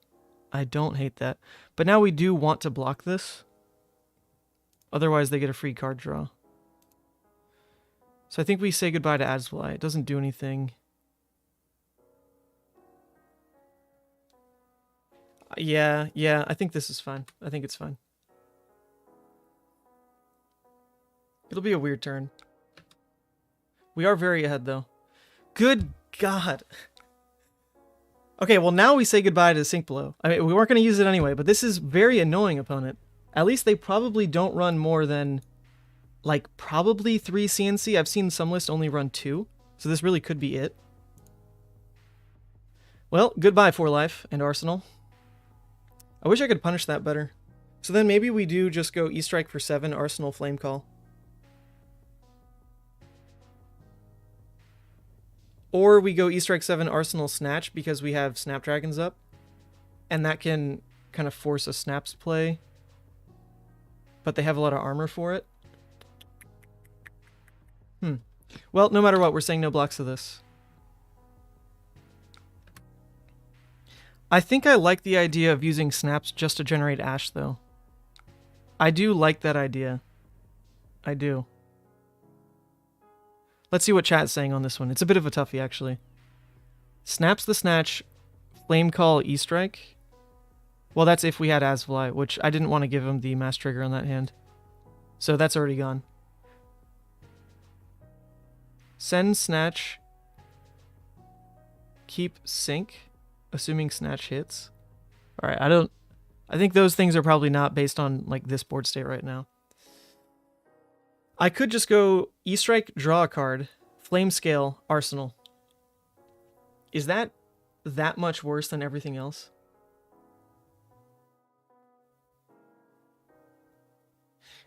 I don't hate that. But now we do want to block this. Otherwise, they get a free card draw. So I think we say goodbye to Adzfly. It doesn't do anything. Yeah, I think this is fine. I think it's fine. It'll be a weird turn. We are very ahead, though. Good God. Okay, well, now we say goodbye to Sink Below. I mean, we weren't going to use it anyway, but this is very annoying opponent. At least they probably don't run more than, like, probably 3 CNC. I've seen some lists only run 2, so this really could be it. Well, goodbye, 4 Life and Arsenal. I wish I could punish that better. So then maybe we do just go E-Strike for 7, Arsenal, Flame Call. Or we go E-Strike 7, Arsenal, Snatch, because we have Snapdragons up. And that can kind of force a Snaps play. But they have a lot of armor for it. Well, no matter what, we're saying no blocks to this. I think I like the idea of using Snaps just to generate Ash, though. I do like that idea. I do. Let's see what chat's saying on this one. It's a bit of a toughie, actually. Snaps the Snatch, Flame Call, E-Strike. Well, that's if we had Adzfly, which I didn't want to give him the Mass Trigger on that hand. So that's already gone. Send Snatch. Keep Sync, assuming Snatch hits. Alright, I think those things are probably not based on, like, this board state right now. I could just go E-Strike, draw a card, Flame Scale, Arsenal. Is that much worse than everything else?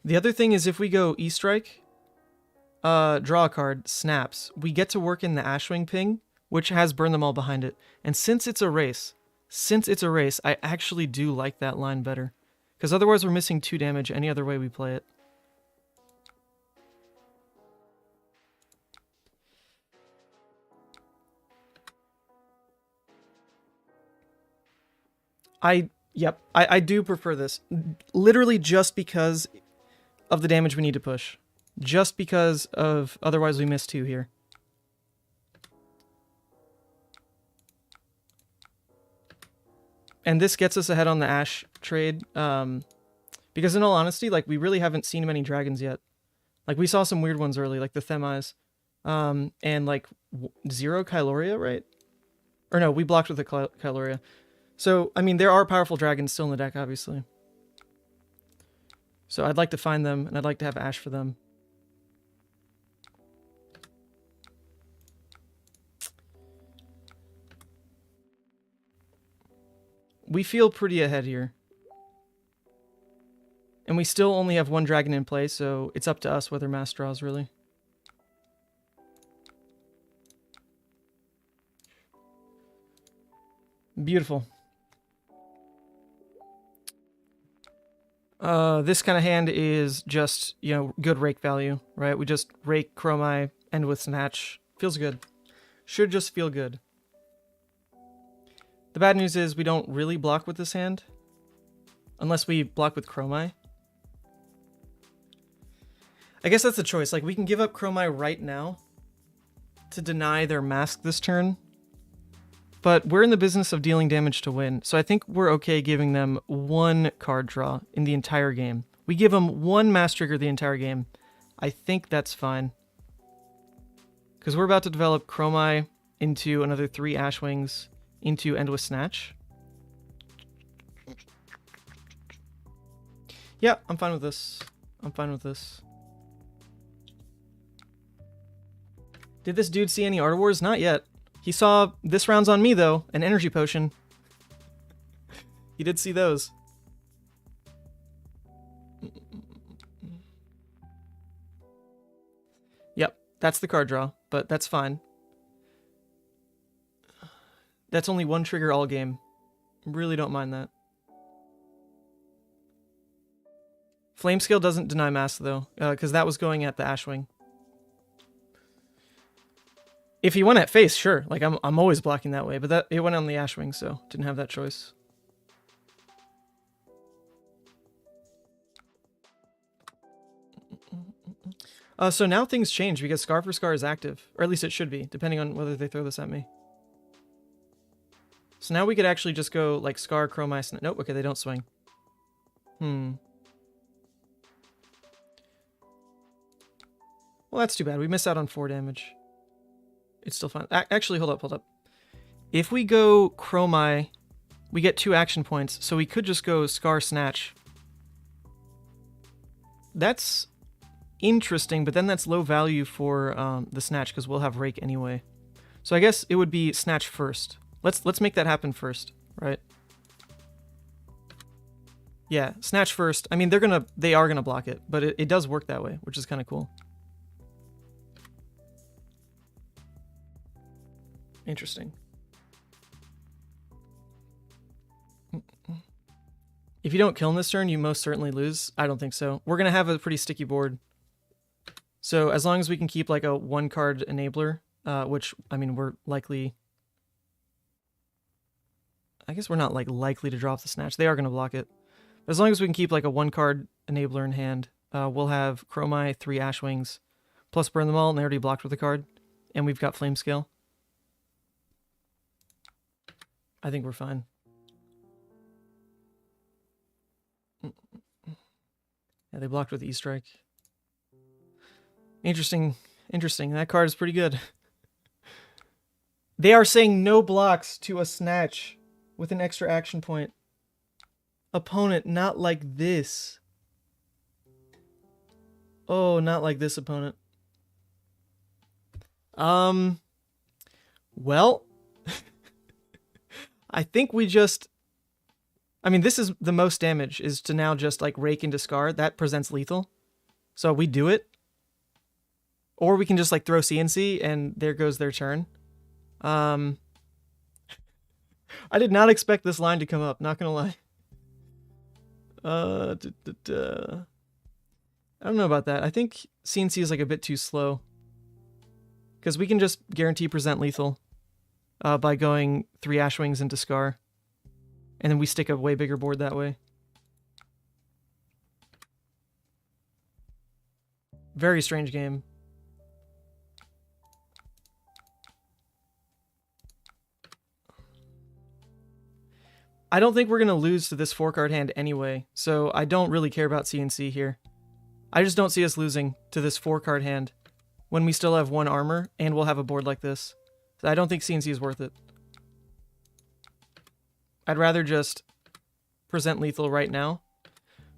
The other thing is if we go E-Strike, draw a card, Snaps, we get to work in the Ashwing ping, which has Burn Them All behind it. And since it's a race, I actually do like that line better. Because otherwise we're missing 2 damage any other way we play it. I do prefer this. Literally just because of the damage we need to push. Just because of, otherwise we miss 2 here. And this gets us ahead on the Ash trade. Because in all honesty, like, we really haven't seen many dragons yet. Like, we saw some weird ones early, like the Themais. And like 0 Kyloria, right? Or no, we blocked with the Kyloria. So, I mean, there are powerful dragons still in the deck, obviously. So I'd like to find them, and I'd like to have Ash for them. We feel pretty ahead here. And we still only have 1 dragon in play, so it's up to us whether Mass draws, really. Beautiful. This kind of hand is just, you know, good rake value, right? We just rake, Chromai, end with Snatch. Feels good. Should just feel good. The bad news is we don't really block with this hand. Unless we block with Chromai. I guess that's the choice. Like, we can give up Chromai right now to deny their mask this turn. but we're in the business of dealing damage to win, so I think we're okay giving them 1 card draw in the entire game. We give them 1 mass trigger the entire game. I think that's fine. Because we're about to develop Dromai into another 3 Ashwings into End with Snatch. Yeah, I'm fine with this. I'm fine with this. Did this dude see any Art Wars? Not yet. He saw this round's on me, though. An energy potion. He did see those. Yep, that's the card draw, but that's fine. That's only 1 trigger all game. Really don't mind that. Flame Scale doesn't deny mass, though, because that was going at the Ashwing. If he went at face, sure. Like, I'm always blocking that way, but it went on the Ashwing, so didn't have that choice. So now things change because Scar for Scar is active, or at least it should be, depending on whether they throw this at me. So now we could actually just go like Scar, Dromai, nope, okay, they don't swing. Well, that's too bad. We miss out on 4 damage. It's still fine. Actually, hold up. If we go Dromai, we get 2 action points, so we could just go Scar Snatch. That's interesting, but then that's low value for the Snatch, because we'll have Rake anyway. So I guess it would be Snatch first. Let's make that happen first, right? Yeah, Snatch first. I mean, they are gonna block it, but it does work that way, which is kind of cool. Interesting. If you don't kill him this turn, you most certainly lose. I don't think so. We're going to have a pretty sticky board. So as long as we can keep like a 1-card enabler, which, I mean, we're likely... I guess we're not like likely to drop the Snatch. They are going to block it. But as long as we can keep like a 1-card enabler in hand, we'll have Dromai, 3 Ashwings, plus burn them all, and they already blocked with a card. And we've got Flame Scale. I think we're fine. Yeah, they blocked with E-Strike. Interesting. That card is pretty good. They are saying no blocks to a Snatch with an extra action point. Opponent, not like this. Oh, not like this, opponent. Well... I think we just... I mean, this is the most damage, is to now just, like, Rake into Scar. That presents lethal. So we do it. Or we can just, like, throw CNC, and there goes their turn. I did not expect this line to come up, not gonna lie. I don't know about that. I think CNC is, like, a bit too slow. Because we can just guarantee present lethal. By going 3 Ashwings into Scar. And then we stick a way bigger board that way. Very strange game. I don't think we're going to lose to this 4-card hand anyway, so I don't really care about CNC here. I just don't see us losing to this 4-card hand when we still have 1 armor and we'll have a board like this. I don't think CNC is worth it. I'd rather just present lethal right now.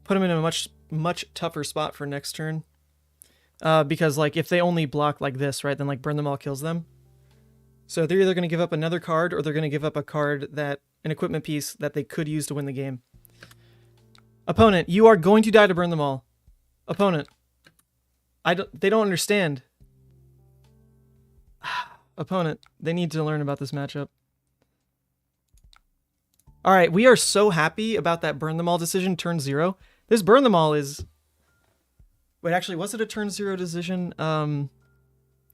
Put him in a much tougher spot for next turn. Because, like, if they only block like this, right, then, like, burn them all kills them. So they're either going to give up another card, or they're going to give up a card that... an equipment piece that they could use to win the game. Opponent, you are going to die to burn them all. Opponent. They don't understand. Opponent, they need to learn about this matchup. Alright, we are so happy about that burn them all decision, turn 0. This burn them all is... Wait, actually, was it a turn 0 decision?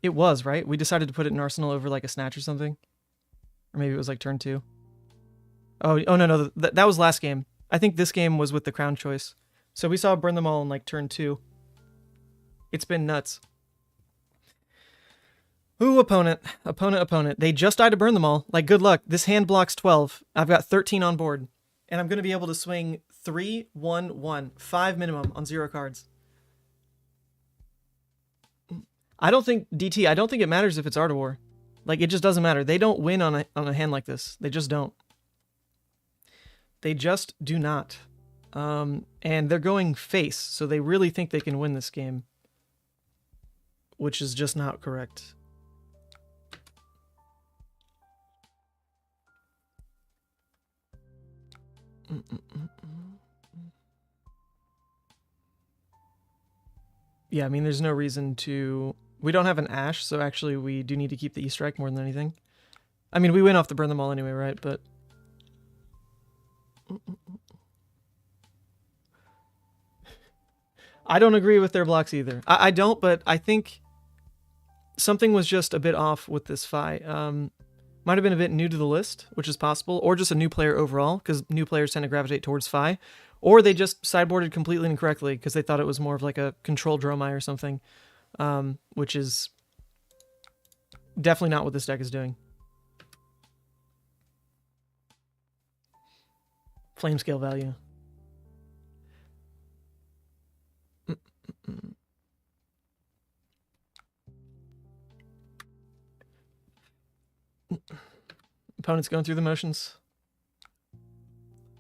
It was, right? We decided to put it in Arsenal over like a Snatch or something. Or maybe it was like turn 2. Oh no, that was last game. I think this game was with the crown choice. So we saw burn them all in like turn 2. It's been nuts. Ooh, opponent. Opponent. They just died to burn them all. Like, good luck. This hand blocks 12. I've got 13 on board. And I'm going to be able to swing 3, 1, 1. 5 minimum on 0 cards. I don't think, DT, I don't think it matters if it's Art of War. Like, it just doesn't matter. They don't win on a hand like this. They just don't. They just do not. And they're going face, so they really think they can win this game. Which is just not correct. Yeah, I mean, there's no reason to... We don't have an Ash, so actually we do need to keep the E-Strike more than anything. I mean, we win off the Burn Them All anyway, right? But... I don't agree with their blocks either. I don't, but I think something was just a bit off with this fight. Might have been a bit new to the list, which is possible, or just a new player overall, because new players tend to gravitate towards Fi, or they just sideboarded completely incorrectly because they thought it was more of like a control Dromai or something, which is definitely not what this deck is doing. Flame scale value. Opponent's going through the motions.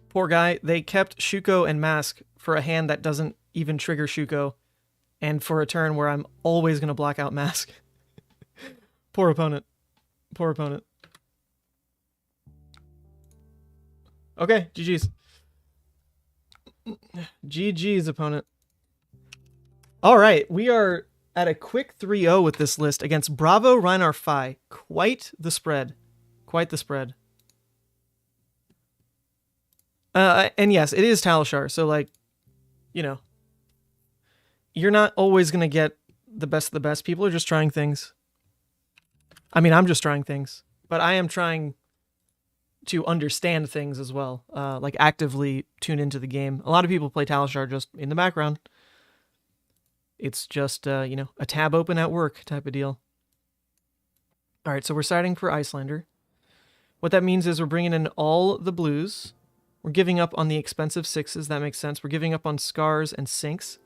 Poor guy. They kept Shuko and Mask for a hand that doesn't even trigger Shuko, and for a turn where I'm always going to block out Mask. Poor opponent. Poor opponent. Okay, GG's. GG's, opponent. All right, we are at a quick 3-0 with this list against Bravo Rhinar Fi. Quite the spread. Quite the spread. And yes, it is Talishar, so like, you know, you're not always going to get the best of the best. People are just trying things. I mean, I'm just trying things, but I am trying to understand things as well, like actively tune into the game. A lot of people play Talishar just in the background. It's just, you know, a tab open at work type of deal. All right, so we're siding for Iyslander. What that means is we're bringing in all the blues. We're giving up on the expensive 6s. That makes sense. We're giving up on Scars and Sinks.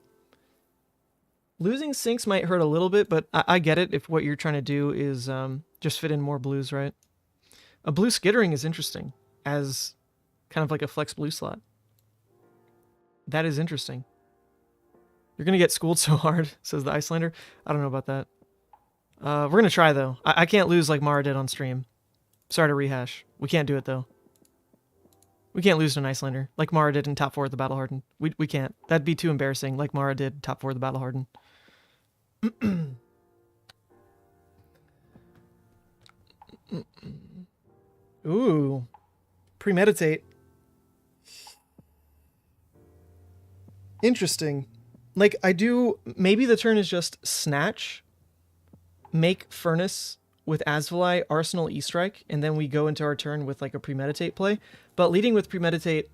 Losing Sinks might hurt a little bit, but I get it if what you're trying to do is just fit in more blues, right? A blue Skittering is interesting as kind of like a flex blue slot. That is interesting. You're going to get schooled so hard, says the Iyslander. I don't know about that. We're going to try, though. I can't lose like Mara did on stream. Sorry to rehash. We can't do it, though. We can't lose to an Iyslander like Mara did in top 4 of the Battle Hardened. We can't. That'd be too embarrassing like Mara did top 4 of the Battle Hardened. Ooh. Premeditate. Interesting. Like, I do... Maybe the turn is just Snatch, make Furnace with Asvali, Arsenal, E-Strike, and then we go into our turn with, like, a Premeditate play. But leading with Premeditate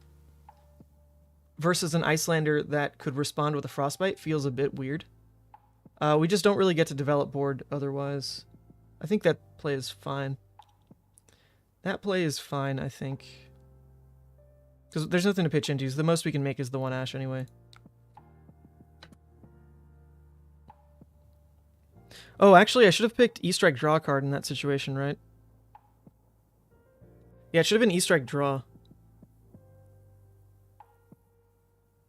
versus an Iyslander that could respond with a Frostbite feels a bit weird. We just don't really get to develop board otherwise. I think that play is fine. That play is fine, I think. Because there's nothing to pitch into, so the most we can make is the 1 Ash anyway. Oh, actually, I should have picked E-Strike draw card in that situation, right? Yeah, it should have been E-Strike draw.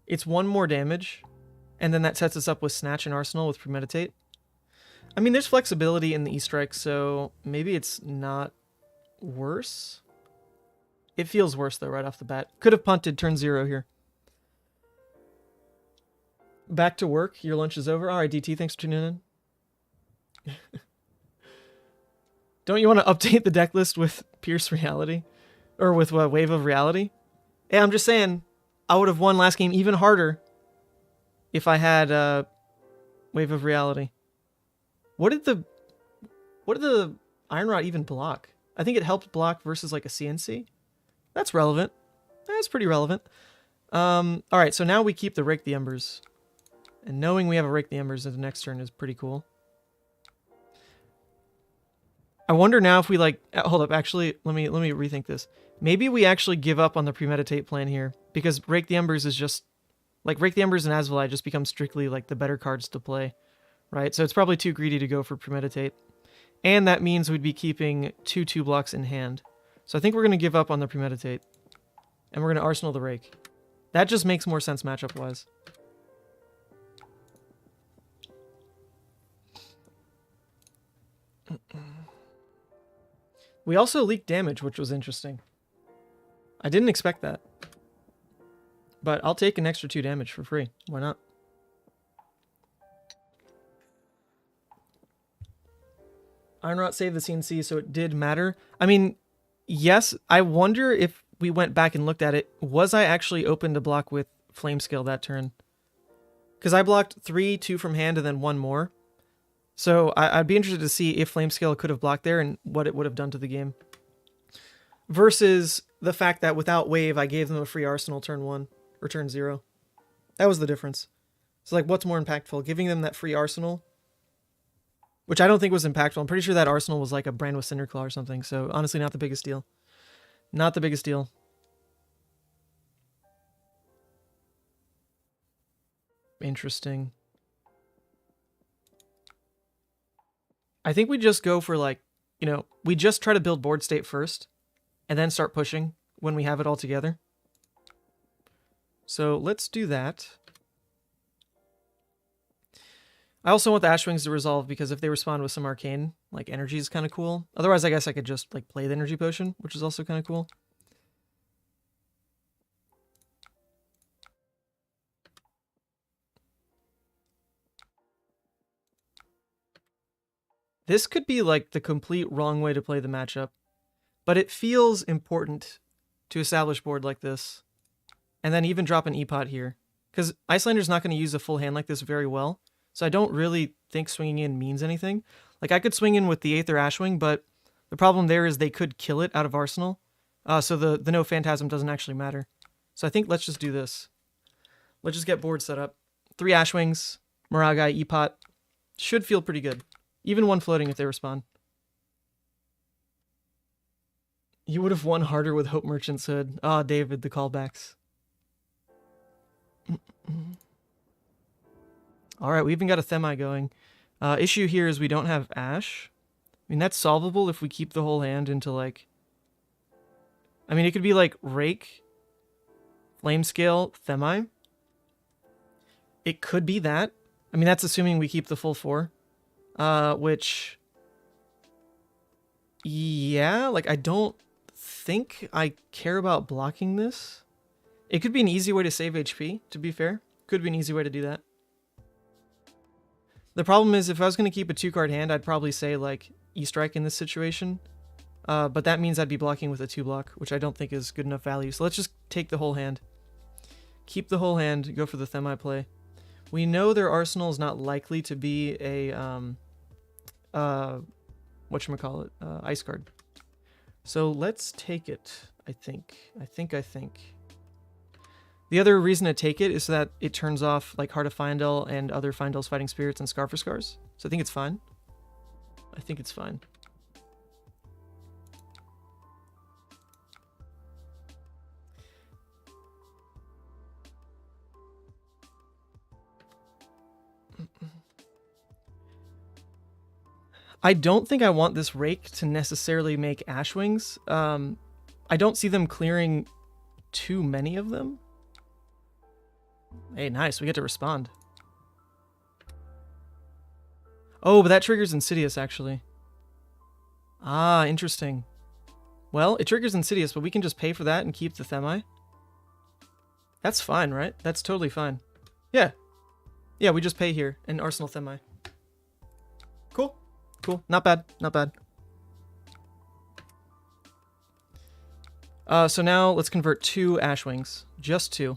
It's 1 more damage, and then that sets us up with Snatch and Arsenal with Premeditate. I mean, there's flexibility in the E-Strike, so maybe it's not worse. It feels worse, though, right off the bat. Could have punted turn 0 here. Back to work. Your lunch is over. All right, DT, thanks for tuning in. Don't you want to update the deck list with Pierce Reality? Or with Wave of Reality? Yeah, I'm just saying, I would have won last game even harder if I had Wave of Reality. What did the Iron Rod even block? I think it helped block versus like a CNC. That's relevant. That's pretty relevant. Alright, so now we keep the Rake the Embers. And knowing we have a Rake the Embers in the next turn is pretty cool. I wonder now if we like, hold up, actually, let me rethink this. Maybe we actually give up on the Premeditate plan here, because Rake the Embers is just, like, Rake the Embers and Asvalai just become strictly, like, the better cards to play, right? So it's probably too greedy to go for Premeditate. And that means we'd be keeping 2/2 blocks in hand. So I think we're going to give up on the Premeditate. And we're going to Arsenal the Rake. That just makes more sense matchup-wise. We also leaked damage, which was interesting. I didn't expect that. But I'll take an extra 2 damage for free. Why not? Ironrot saved the CNC, so it did matter. I mean, yes, I wonder if we went back and looked at it. Was I actually open to block with Flamescale that turn? Because I blocked 3, 2 from hand, and then 1 more. So I'd be interested to see if Flamescale could have blocked there and what it would have done to the game. Versus the fact that without wave, I gave them a free arsenal turn 1 or turn 0. That was the difference. So like, what's more impactful? Giving them that free arsenal, which I don't think was impactful. I'm pretty sure that arsenal was like a brand with Cinderclaw or something. So honestly, not the biggest deal. Not the biggest deal. Interesting. I think we just go for like, you know, we just try to build board state first and then start pushing when we have it all together. So let's do that. I also want the Ashwings to resolve because if they respond with some arcane, like energy is kind of cool. Otherwise, I guess I could just like play the energy potion, which is also kind of cool. This could be like the complete wrong way to play the matchup, but it feels important to establish board like this. And then even drop an E-Pot here. Because Icelander's not going to use a full hand like this very well. So I don't really think swinging in means anything. Like, I could swing in with the Aether Ashwing, but the problem there is they could kill it out of Arsenal. So the no Phantasm doesn't actually matter. So I think let's just do this. Let's just get board set up. 3 Ashwings, Moragai, E-Pot. Should feel pretty good. Even 1 floating if they respond. You would have won harder with Hope Merchant's Hood. Ah, David, the callbacks. Alright, we even got a Themi going. Issue here is we don't have Ash. I mean, that's solvable if we keep the whole hand into, like... I mean, it could be, like, Rake, Flamescale, Themi. It could be that. I mean, that's assuming we keep the full 4. Which... Yeah, like, I don't think I care about blocking this. It could be an easy way to save HP, to be fair. Could be an easy way to do that. The problem is, if I was going to keep a 2-card hand, I'd probably say, like, E-Strike in this situation. But that means I'd be blocking with a 2-block, which I don't think is good enough value. So let's just take the whole hand. Keep the whole hand, go for the Themi play. We know their arsenal is not likely to be a, whatchamacallit, ice card. So let's take it, I think. The other reason to take it is that it turns off like Heart of Fyendel and other Fyendels Fighting Spirits and Scar for Scars. So I think it's fine. I don't think I want this Rake to necessarily make Ashwings. I don't see them clearing too many of them. Hey, nice. We get to respond. Oh, but that triggers Insidious, actually. Ah, interesting. Well, it triggers Insidious, but we can just pay for that and keep the Themi. That's fine, right? That's totally fine. Yeah. Yeah, we just pay here and Arsenal Themi. Cool. Cool. Not bad. Not bad. So now let's convert 2 Ashwings. Just 2.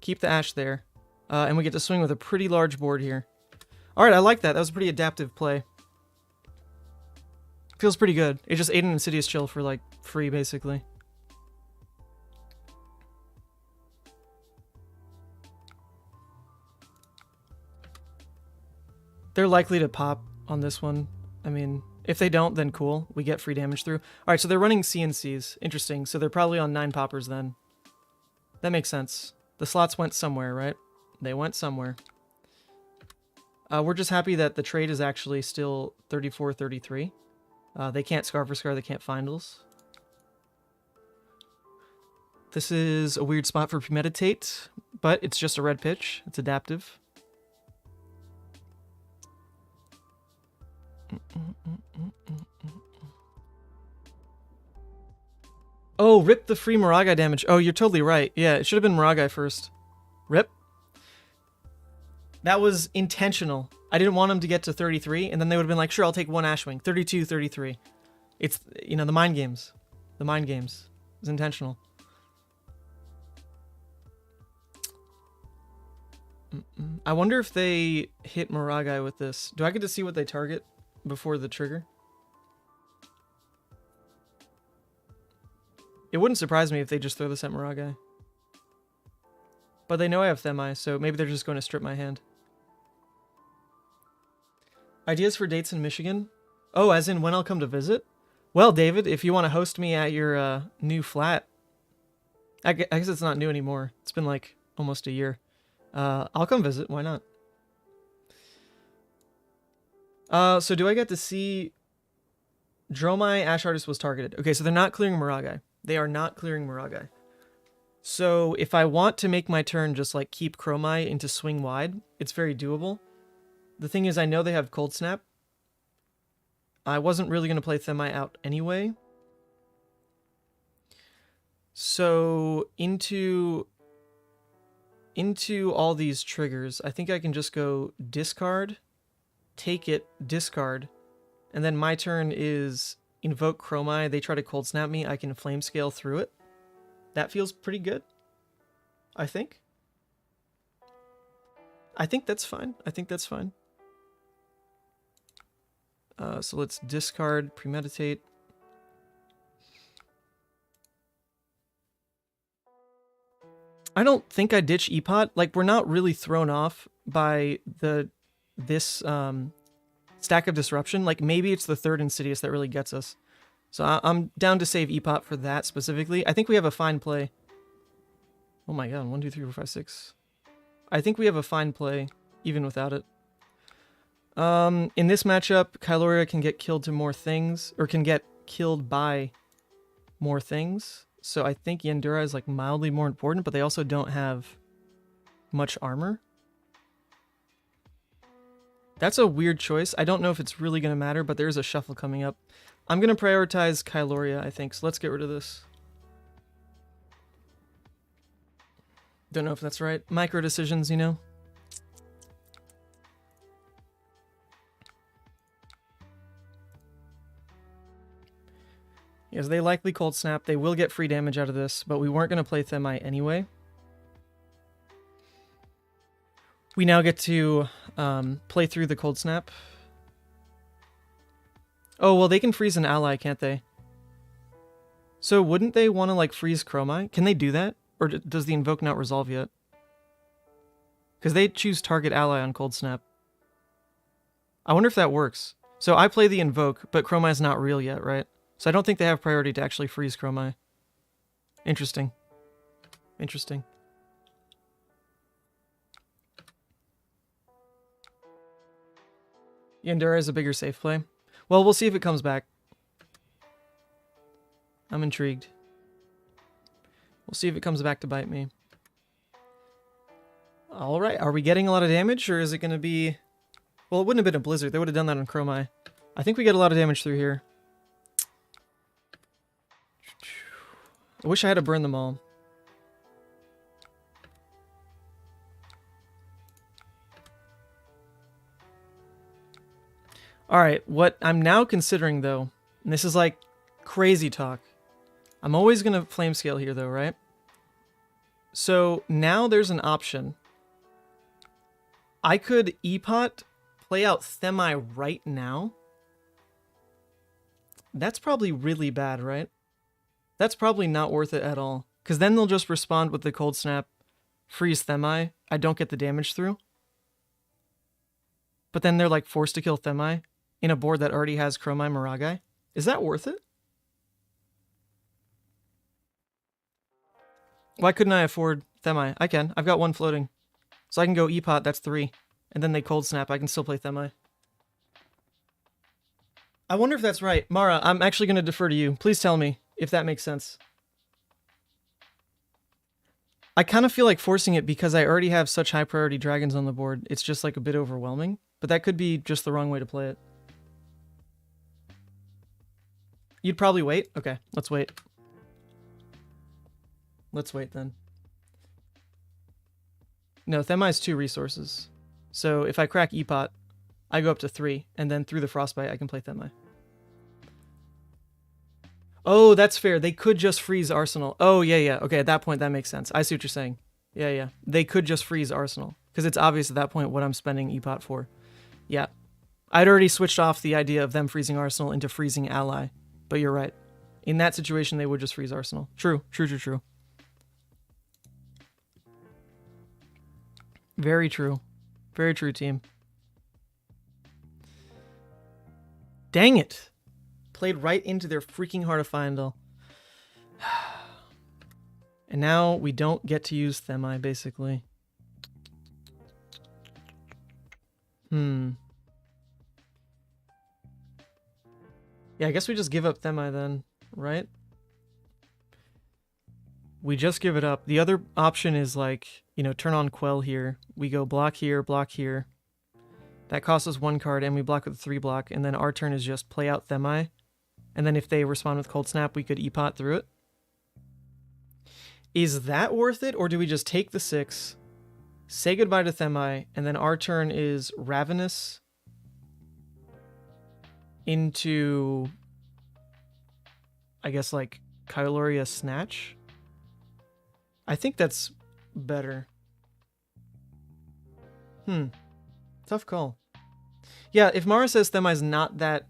Keep the Ash there. And we get to swing with a pretty large board here. Alright, I like that. That was a pretty adaptive play. Feels pretty good. It just ate an Insidious Chill for, like, free, basically. They're likely to pop on this one. I mean, if they don't, then cool. We get free damage through. All right, so they're running CNCs. Interesting. So they're probably on 9 poppers then. That makes sense. The slots went somewhere, right? They went somewhere. We're just happy that the trade is actually still 34-33. They can't Scar for Scar, they can't Findles. This is a weird spot for Premeditate, but it's just a red pitch. It's adaptive. Oh, rip the free Moragai damage. Oh, you're totally right. Yeah, it should have been Moragai first. Rip. That was intentional. I didn't want him to get to 33, and then they would have been like, sure, I'll take one Ashwing. 32, 33. It's, you know, the mind games. The mind games. It's intentional. I wonder if they hit Moragai with this. Do I get to see what they target before the trigger? It wouldn't surprise me if they just throw this at Moragai. But they know I have Themai, so maybe they're just going to strip my hand. Ideas for dates in Michigan? Oh, as in when I'll come to visit? Well, David, if you want to host me at your new flat. I guess it's not new anymore. It's been like almost a year. I'll come visit. Why not? So do I get to see... Dromai Ash Artist was targeted. Okay, so they're not clearing Moragai. They are not clearing Moragai. So if I want to make my turn just like keep Chromai into swing wide, it's very doable. The thing is, I know they have Cold Snap. I wasn't really going to play Themai out anyway. So into all these triggers, I think I can just go discard, take it, discard, and then my turn is invoke Chromai. They try to Cold Snap me. I can Flame Scale through it. That feels pretty good, I think. I think that's fine. I think that's fine. So let's discard, Premeditate. I don't think I ditch Epot. Like, we're not really thrown off by this stack of Disruption. Like, maybe it's the third Insidious that really gets us. So I'm down to save Epot for that specifically. I think we have a fine play. Oh my god, 1, 2, 3, 4, 5, 6. I think we have a fine play, even without it. In this matchup, Kyloria can get killed to more things, or can get killed by more things. So I think Yandura is like mildly more important, but they also don't have much armor. That's a weird choice. I don't know if it's really going to matter, but there is a shuffle coming up. I'm going to prioritize Kyloria, I think, so let's get rid of this. Don't know if that's right. Micro decisions, you know? Yes, they likely Cold Snap. They will get free damage out of this, but we weren't going to play Themai anyway. We now get to play through the Cold Snap. Oh, well, they can freeze an ally, can't they? So wouldn't they want to, like, freeze Chromai? Can they do that? Or does the Invoke not resolve yet? Because they choose target ally on Cold Snap. I wonder if that works. So I play the Invoke, but Chromai's not real yet, right? So I don't think they have priority to actually freeze Chromai. Interesting. Interesting. Yandura is a bigger safe play. Well, we'll see if it comes back. I'm intrigued. We'll see if it comes back to bite me. Alright, are we getting a lot of damage, or is it going to be... Well, it wouldn't have been a Blizzard. They would have done that on Chromai. I think we get a lot of damage through here. I wish I had to burn them all. Alright, what I'm now considering, though, and this is like crazy talk. I'm always going to Flame Scale here, though, right? So now there's an option. I could Epot, play out Themai right now. That's probably really bad, right? That's probably not worth it at all. Because then they'll just respond with the Cold Snap, freeze Themai. I don't get the damage through. But then they're like forced to kill Themai. in a board that already has Chromai Miragai. Is that worth it? Why couldn't I afford Themai? I can. I've got one floating. So I can go E-Pot, that's 3. And then they cold snap, I can still play Themai. I wonder if that's right. Mara, I'm actually going to defer to you. Please tell me if that makes sense. I kind of feel like forcing it because I already have such high priority dragons on the board. It's just like a bit overwhelming. But that could be just the wrong way to play it. You'd probably wait? Okay, let's wait. Let's wait then. No, Themai's 2 resources. So if I crack E-Pot, I go up to 3, and then through the Frostbite, I can play Themai. Oh, that's fair. They could just freeze Arsenal. Oh, yeah. Okay, at that point, that makes sense. I see what you're saying. Yeah. They could just freeze Arsenal. Because it's obvious at that point what I'm spending E-Pot for. Yeah. I'd already switched off the idea of them freezing Arsenal into freezing Ally. But you're right. In that situation, they would just freeze Arsenal. True. Very true. Very true, team. Dang it. Played right into their freaking Heart of Fyendal. And now we don't get to use Themai, basically. Yeah, I guess we just give up Themai then, right? We just give it up. The other option is like, you know, turn on Quell here. We go block here, block here. That costs us 1 card, and we block with a 3 block, and then our turn is just play out Themai. And then if they respond with Cold Snap, we could E-Pot through it. Is that worth it, or do we just take the 6, say goodbye to Themai, and then our turn is Ravenous into, I guess, like, Kyloria Snatch? I think that's better. Tough call. Yeah, if Mara says Themai's not that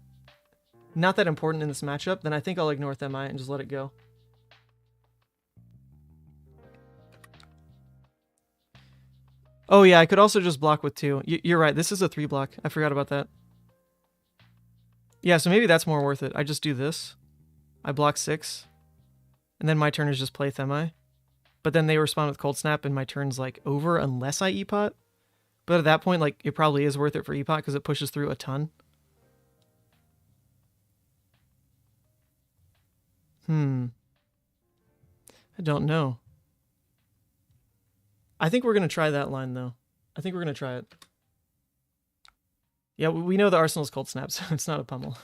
important in this matchup, then I think I'll ignore Themai and just let it go. Oh yeah, I could also just block with 2. You're right, this is a 3 block. I forgot about that. Yeah, so maybe that's more worth it. I just do this. I block 6. And then my turn is just play Themai. But then they respond with Cold Snap and my turn's like over unless I E-Pot. But at that point, like, it probably is worth it for E-Pot because it pushes through a ton. I don't know. I think we're going to try that line, though. I think we're going to try it. Yeah, we know the Arsenal's Cold Snap, so it's not a pummel.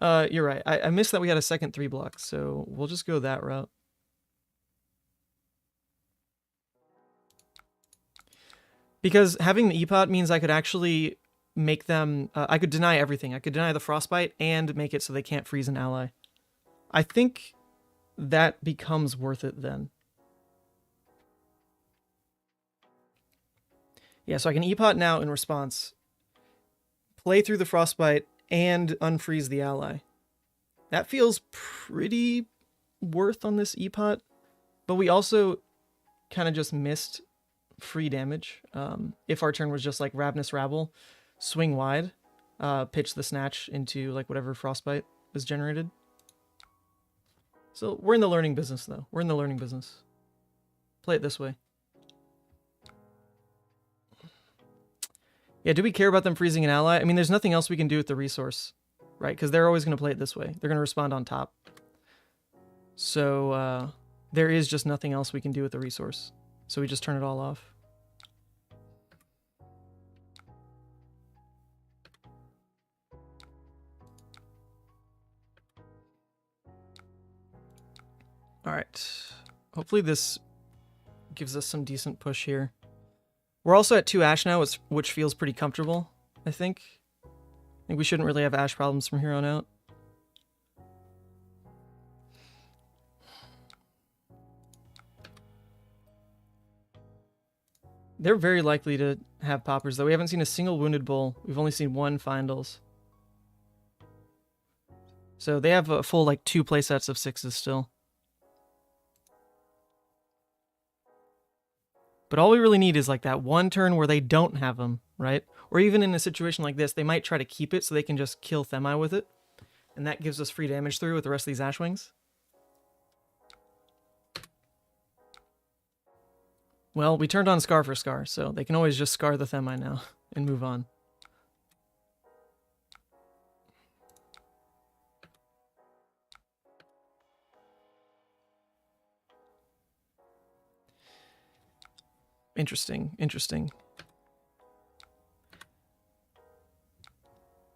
You're right. I missed that we had a second 3 block, so we'll just go that route. Because having the E-Pot means I could actually make them... I could deny everything. I could deny the Frostbite and make it so they can't freeze an ally. I think that becomes worth it then. Yeah, so I can E-Pot now in response, play through the Frostbite, and unfreeze the ally. That feels pretty worth on this E-Pot, but we also kind of just missed free damage. If our turn was just like Ravenous Rabble, swing wide, pitch the Snatch into like whatever Frostbite was generated. So we're in the learning business, though. We're in the learning business. Play it this way. Yeah, do we care about them freezing an ally? I mean, there's nothing else we can do with the resource, right? Because they're always going to play it this way. They're going to respond on top. So there is just nothing else we can do with the resource. So we just turn it all off. All right. Hopefully this gives us some decent push here. We're also at 2 Ash now, which feels pretty comfortable, I think. I think we shouldn't really have Ash problems from here on out. They're very likely to have poppers, though. We haven't seen a single Wounded Bull. We've only seen 1 Fyendals. So they have a full, like, 2 playsets of 6s still. But all we really need is, like, that one turn where they don't have them, right? Or even in a situation like this, they might try to keep it so they can just kill Themi with it. And that gives us free damage through with the rest of these Ashwings. Well, we turned on Scar for Scar, so they can always just Scar the Themi now and move on. Interesting, interesting.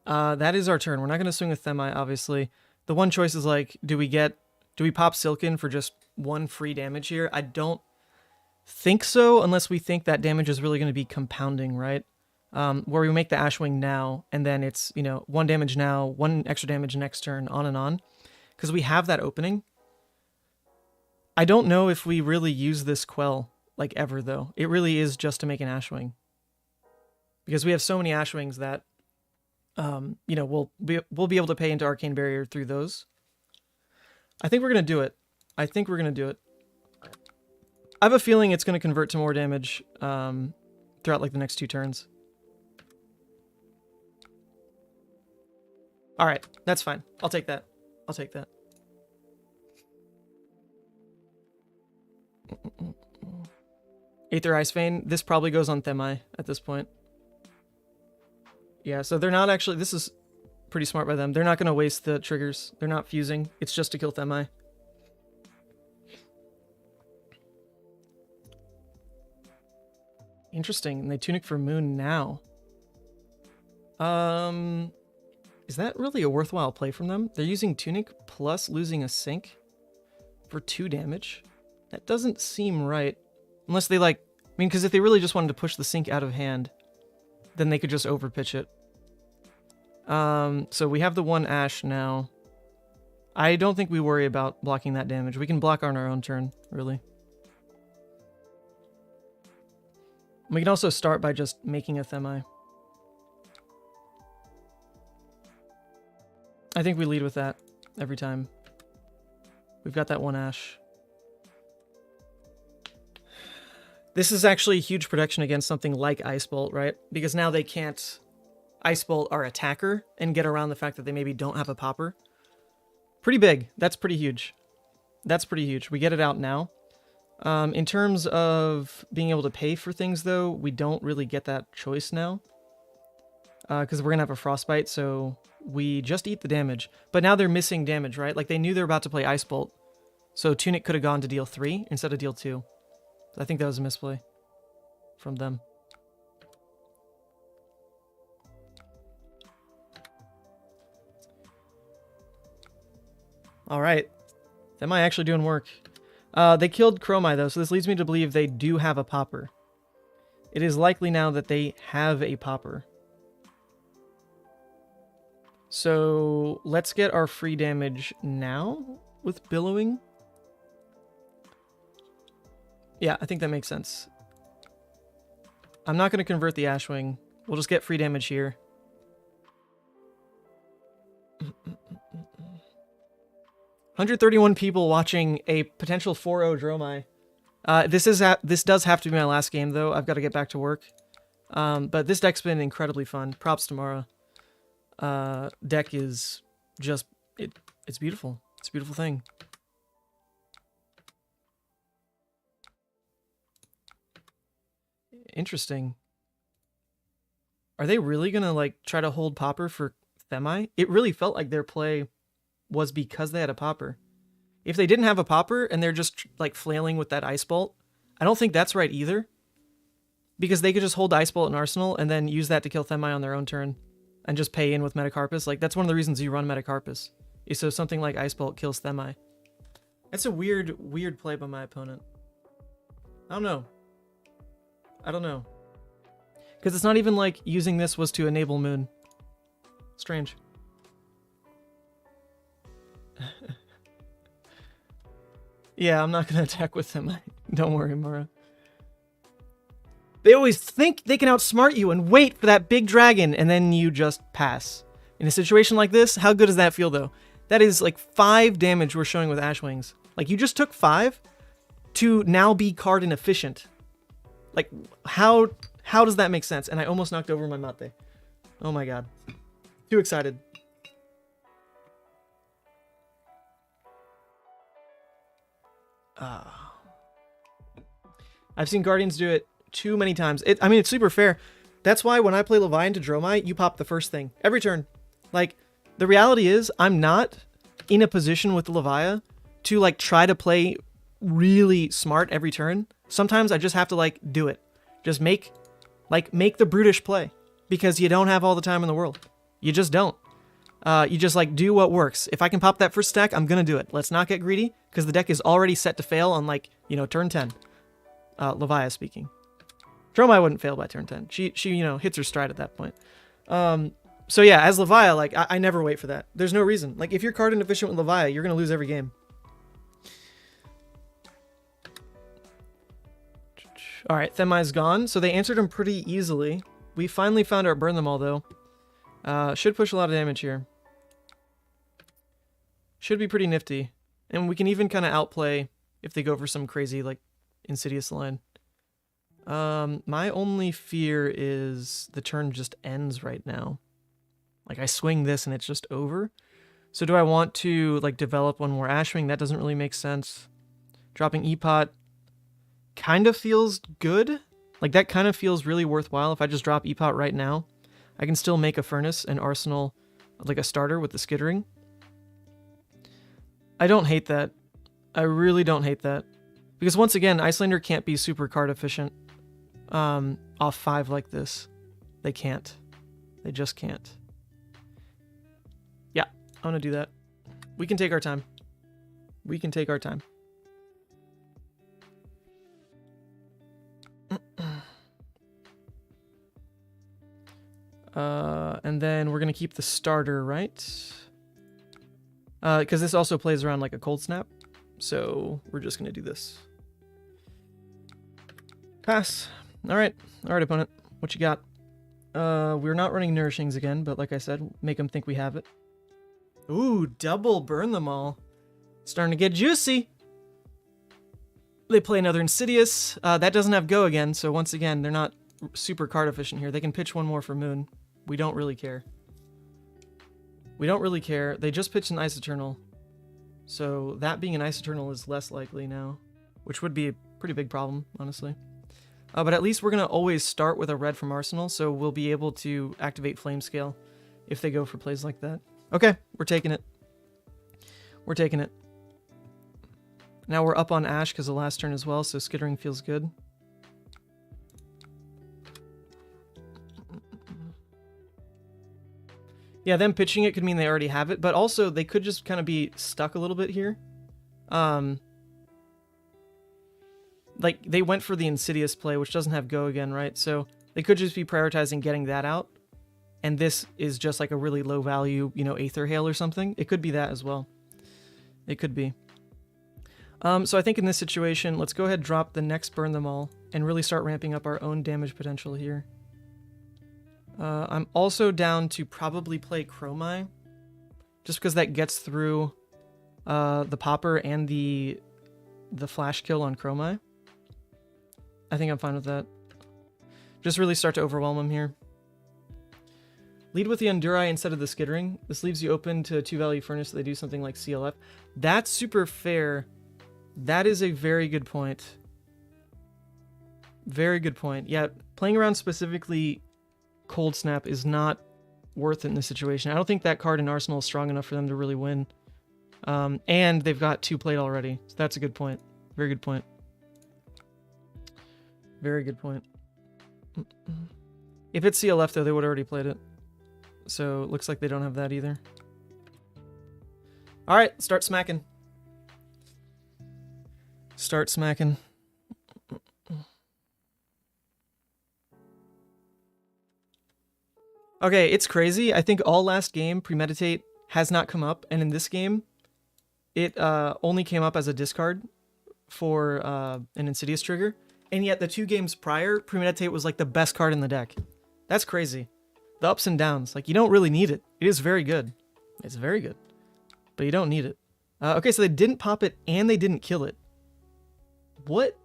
That is our turn. We're not going to swing with Themi, obviously. The one choice is like, do we pop Silken for just 1 free damage here? I don't think so, unless we think that damage is really going to be compounding, right? Where we make the Ashwing now, and then it's, you know, 1 damage now, 1 extra damage next turn, on and on. Because we have that opening. I don't know if we really use this Quell, like, ever, though. It really is just to make an Ashwing. Because we have so many Ashwings that, you know, we'll be able to pay into Arcane Barrier through those. I think we're going to do it. I think we're going to do it. I have a feeling it's going to convert to more damage throughout, like, the next 2 turns. Alright, that's fine. I'll take that. I'll take that. Aether Ice Vein. This probably goes on Themi at this point. Yeah, so they're not actually... This is pretty smart by them. They're not going to waste the triggers. They're not fusing. It's just to kill Themi. Interesting. And they Tunic for Moon now. Is that really a worthwhile play from them? They're using Tunic plus losing a Sync for 2 damage. That doesn't seem right. Unless they like... I mean, because if they really just wanted to push the Sync out of hand, then they could just overpitch it. So we have the 1 Ash now. I don't think we worry about blocking that damage. We can block on our own turn, really. We can also start by just making a Themi. I think we lead with that every time. We've got that 1 Ash. This is actually huge protection against something like Ice Bolt, right? Because now they can't Ice Bolt our attacker and get around the fact that they maybe don't have a popper. Pretty big. That's pretty huge. That's pretty huge. We get it out now. In terms of being able to pay for things, though, we don't really get that choice now. Because we're going to have a Frostbite, so we just eat the damage. But now they're missing damage, right? Like, they knew they were about to play Ice Bolt. So Tunic could have gone to deal 3 instead of deal 2. I think that was a misplay from them. Alright. That might actually doing work. They killed Chromai, though, so this leads me to believe they do have a popper. It is likely now that they have a popper. So let's get our free damage now with Billowing. Yeah, I think that makes sense. I'm not going to convert the Ashwing. We'll just get free damage here. 131 people watching a potential 4-0 Dromai. This does have to be my last game, though. I've got to get back to work. But this deck's been incredibly fun. Props to Mara. Deck is just... It's beautiful. It's a beautiful thing. Interesting. Are they really gonna, like, try to hold Popper for Themi? It really felt like their play was because they had a Popper. If they didn't have a Popper and they're just, like, flailing with that Ice Bolt, I don't think that's right either. Because they could just hold Ice Bolt in Arsenal and then use that to kill Themi on their own turn and just pay in with Metacarpus. Like, that's one of the reasons you run Metacarpus, is so something like Ice Bolt kills Themi. That's a weird play by my opponent. I don't know. Because it's not even like using this was to enable Moon. Strange. Yeah, I'm not going to attack with them. Don't worry, Mara. They always think they can outsmart you and wait for that big dragon, and then you just pass. In a situation like this, how good does that feel, though? That is like 5 damage we're showing with Ashwings. Like, you just took 5 to now be card inefficient. Like, how How does that make sense? And I almost knocked over my mate. Oh my god. Too excited. I've seen Guardians do it too many times. I mean, it's super fair. That's why when I play Leviathan to Dromai, you pop the first thing. Every turn. Like, the reality is, I'm not in a position with the Leviathan to, like, try to play really smart every turn. Sometimes I just have to, like, do it. Just make the brutish play. Because you don't have all the time in the world. You just don't. You just, like, do what works. If I can pop that first stack, I'm gonna do it. Let's not get greedy, because the deck is already set to fail on, like, you know, turn 10. Leviathan speaking. Dromai wouldn't fail by turn 10. She you know, hits her stride at that point. So yeah, as Leviathan, like, I never wait for that. There's no reason. Like, if you're card inefficient with Leviathan, you're gonna lose every game. Alright, Themai's gone. So they answered him pretty easily. We finally found our Burn Them All, though. Should push a lot of damage here. Should be pretty nifty. And we can even kind of outplay if they go for some crazy, like, Insidious line. My only fear is the turn just ends right now. Like, I swing this and it's just over. So do I want to, like, develop one more Ashwing? That doesn't really make sense. Dropping Epot kind of feels good. Like, that kind of feels really worthwhile. If I just drop Epot right now, I can still make a Furnace and Arsenal, like a starter with the Skittering. I don't hate that. I really don't hate that. Because once again, Iyslander can't be super card efficient off 5 like this. They can't. They just can't. Yeah, I'm gonna do that. We can take our time. We can take our time. And then we're gonna keep the starter, right? Because this also plays around like a Cold Snap. So we're just gonna do this. Pass. Alright. Alright, opponent. What you got? We're not running Nourishings again, but like I said, make them think we have it. Ooh, double Burn Them All. Starting to get juicy. They play another Insidious. That doesn't have Go again, so once again, they're not super card efficient here. They can pitch one more for Moon. We don't really care. We don't really care. They just pitched an Ice Eternal. So that being an Ice Eternal is less likely now, which would be a pretty big problem, honestly. But at least we're going to always start with a red from Arsenal, so we'll be able to activate Flame Scale if they go for plays like that. Okay, we're taking it. We're taking it. Now we're up on Ash because the last turn as well, so Skittering feels good. Yeah, them pitching it could mean they already have it, but also they could just kind of be stuck a little bit here. Like, they went for the Insidious play, which doesn't have Go again, right? So they could just be prioritizing getting that out. And this is just like a really low value, you know, Aether Hail or something. It could be that as well. It could be. So I think in this situation, let's go ahead and drop the next Burn Them All and really start ramping up our own damage potential here. I'm also down to probably play Chromai, just because that gets through the Popper and the Flash Kill on Chromai. I think I'm fine with that. Just really start to overwhelm him here. Lead with the Endurai instead of the Skittering. This leaves you open to 2-value Furnace so they do something like CLF. That's super fair. That is a very good point. Very good point. Yeah, playing around specifically Cold Snap is not worth it in this situation. I don't think that card in Arsenal is strong enough for them to really win. And they've got 2 played already. So that's a good point. Very good point. Very good point. If it's CLF, though, they would have already played it. So it looks like they don't have that either. All right, start smacking. Start smacking. Okay, it's crazy. I think all last game, Premeditate has not come up, and in this game, it only came up as a discard for an Insidious trigger, and yet the 2 games prior, Premeditate was like the best card in the deck. That's crazy. The ups and downs, like, you don't really need it. It is very good. It's very good, but you don't need it. Okay, so they didn't pop it, and they didn't kill it. What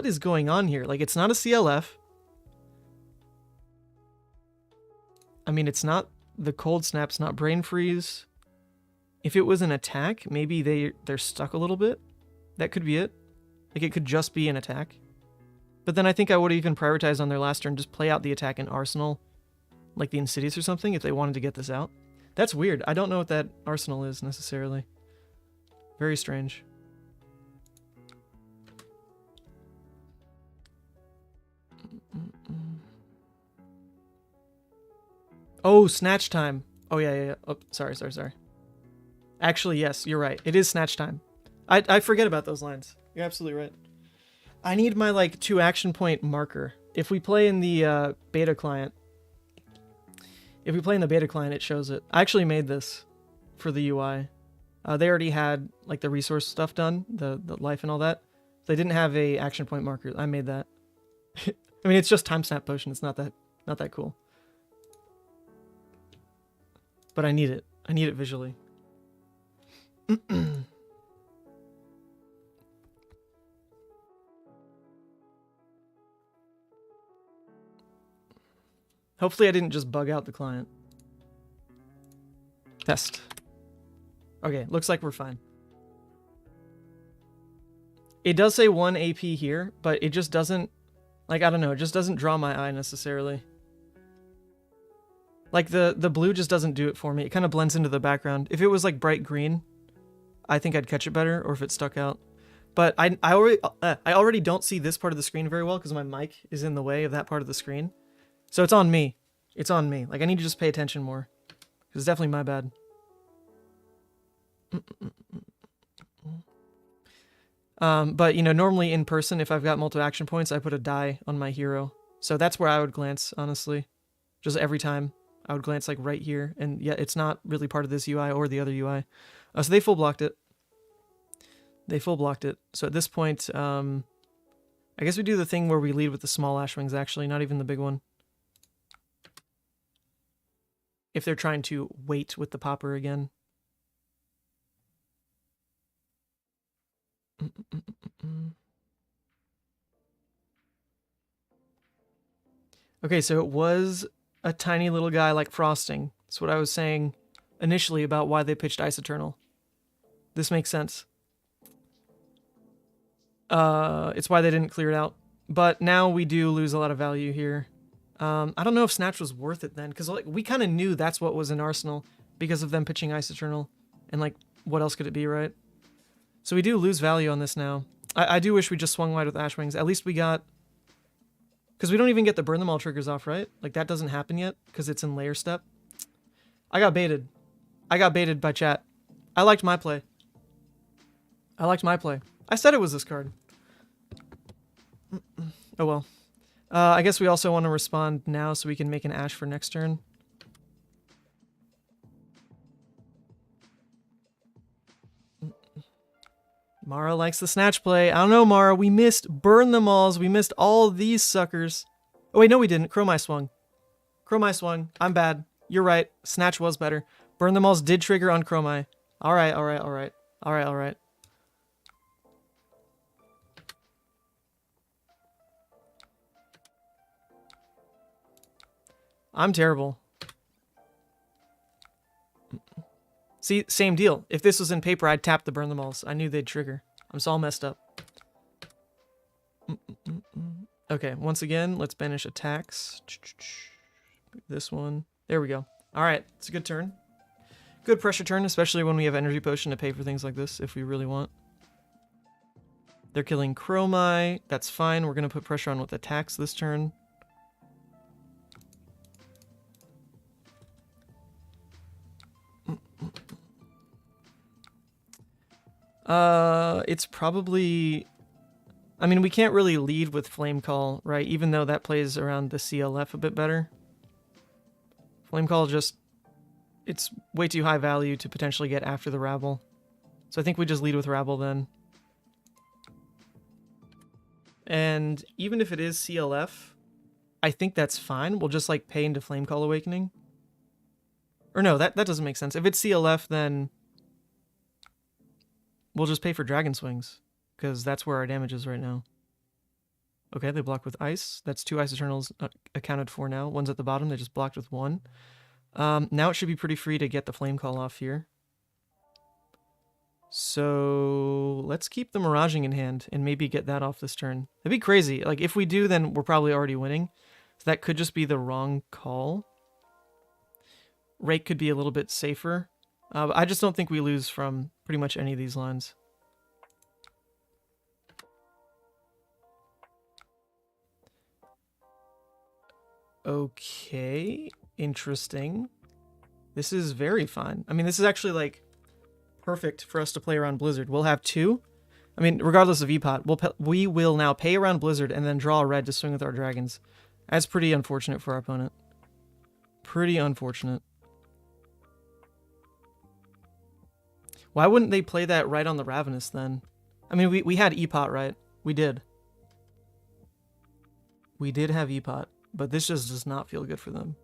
is going on here? Like, it's not a CLF. I mean, it's not the cold snap's not brain freeze. If it was an attack, maybe they're stuck a little bit. That could be it. Like, it could just be an attack. But then I think I would even prioritize on their last turn, just play out the attack in Arsenal, like the Insidious or something, if they wanted to get this out. That's weird. I don't know what that Arsenal is, necessarily. Very strange. Oh, Snatch time. Oh, yeah. Oh, sorry. Actually, yes, you're right. It is Snatch time. I forget about those lines. You're absolutely right. I need my, like, 2 action point marker. If we play in the beta client, it shows it. I actually made this for the UI. They already had, like, the resource stuff done, the life and all that. They didn't have a action point marker. I made that. I mean, it's just time snap potion. It's not that cool. But I need it. I need it visually. Hopefully I didn't just bug out the client. Test. Okay, looks like we're fine. It does say 1 AP here, but it just doesn't, like, I don't know, it just doesn't draw my eye necessarily. Like, the blue just doesn't do it for me. It kind of blends into the background. If it was, like, bright green, I think I'd catch it better, or if it stuck out. But I already don't see this part of the screen very well because my mic is in the way of that part of the screen. So it's on me. It's on me. Like, I need to just pay attention more. Because it's definitely my bad. But, you know, normally in person, if I've got multiple action points, I put a die on my hero. So that's where I would glance, honestly. Just every time. I would glance, like, right here. And, yeah, it's not really part of this UI or the other UI. So they full blocked it. So at this point, I guess we do the thing where we lead with the small Ash Wings, actually, not even the big one. If they're trying to wait with the popper again. Okay, so it was a tiny little guy like Frosting. That's what I was saying initially about why they pitched Ice Eternal. This makes sense. It's why they didn't clear it out. But now we do lose a lot of value here. I don't know if Snatch was worth it then, because, like, we kind of knew that's what was in Arsenal because of them pitching Ice Eternal. And, like, what else could it be, right? So we do lose value on this now. I do wish we just swung wide with Ash Wings. At least we got... Because we don't even get the Burn Them All triggers off, right? Like, that doesn't happen yet, because it's in layer step. I got baited. I got baited by chat. I liked my play. I said it was this card. Oh well. I guess we also want to respond now so we can make an Ash for next turn. Mara likes the Snatch play. I don't know, Mara. We missed Burn Them Alls. We missed all of these suckers. Oh, wait, no, we didn't. Chromai swung. I'm bad. You're right. Snatch was better. Burn Them Alls did trigger on Chromai. All right. I'm terrible. See, same deal. If this was in paper, I'd tap the Burn Them Alls. I knew they'd trigger. I'm so all messed up. Okay, once again, let's banish attacks. This one. There we go. All right, it's a good turn. Good pressure turn, especially when we have Energy Potion to pay for things like this, if we really want. They're killing Chromai. That's fine. We're going to put pressure on with attacks this turn. It's probably... I mean, we can't really lead with Flame Call, right? Even though that plays around the CLF a bit better. Flame Call just... It's way too high value to potentially get after the Rabble. So I think we just lead with Rabble then. And even if it is CLF, I think that's fine. We'll just, like, pay into Flame Call Awakening. Or no, that doesn't make sense. If it's CLF, then... we'll just pay for Dragon Swings, because that's where our damage is right now. Okay, they block with ice. That's 2 ice eternals accounted for now. One's at the bottom. They just blocked with 1. Now it should be pretty free to get the flame call off here. So let's keep the Miraging in hand and maybe get that off this turn. That'd be crazy. Like, if we do, then we're probably already winning. So that could just be the wrong call. Rake could be a little bit safer. But I just don't think we lose from pretty much any of these lines. Okay, interesting. This is very fine. I mean, this is actually, like, perfect for us to play around Blizzard. We'll have 2. I mean, regardless of EPOT, we will now pay around Blizzard and then draw a red to swing with our dragons. That's pretty unfortunate for our opponent. Pretty unfortunate. Why wouldn't they play that right on the Ravenous then? I mean, we had EPOT, right? We did. We did have EPOT, but this just does not feel good for them.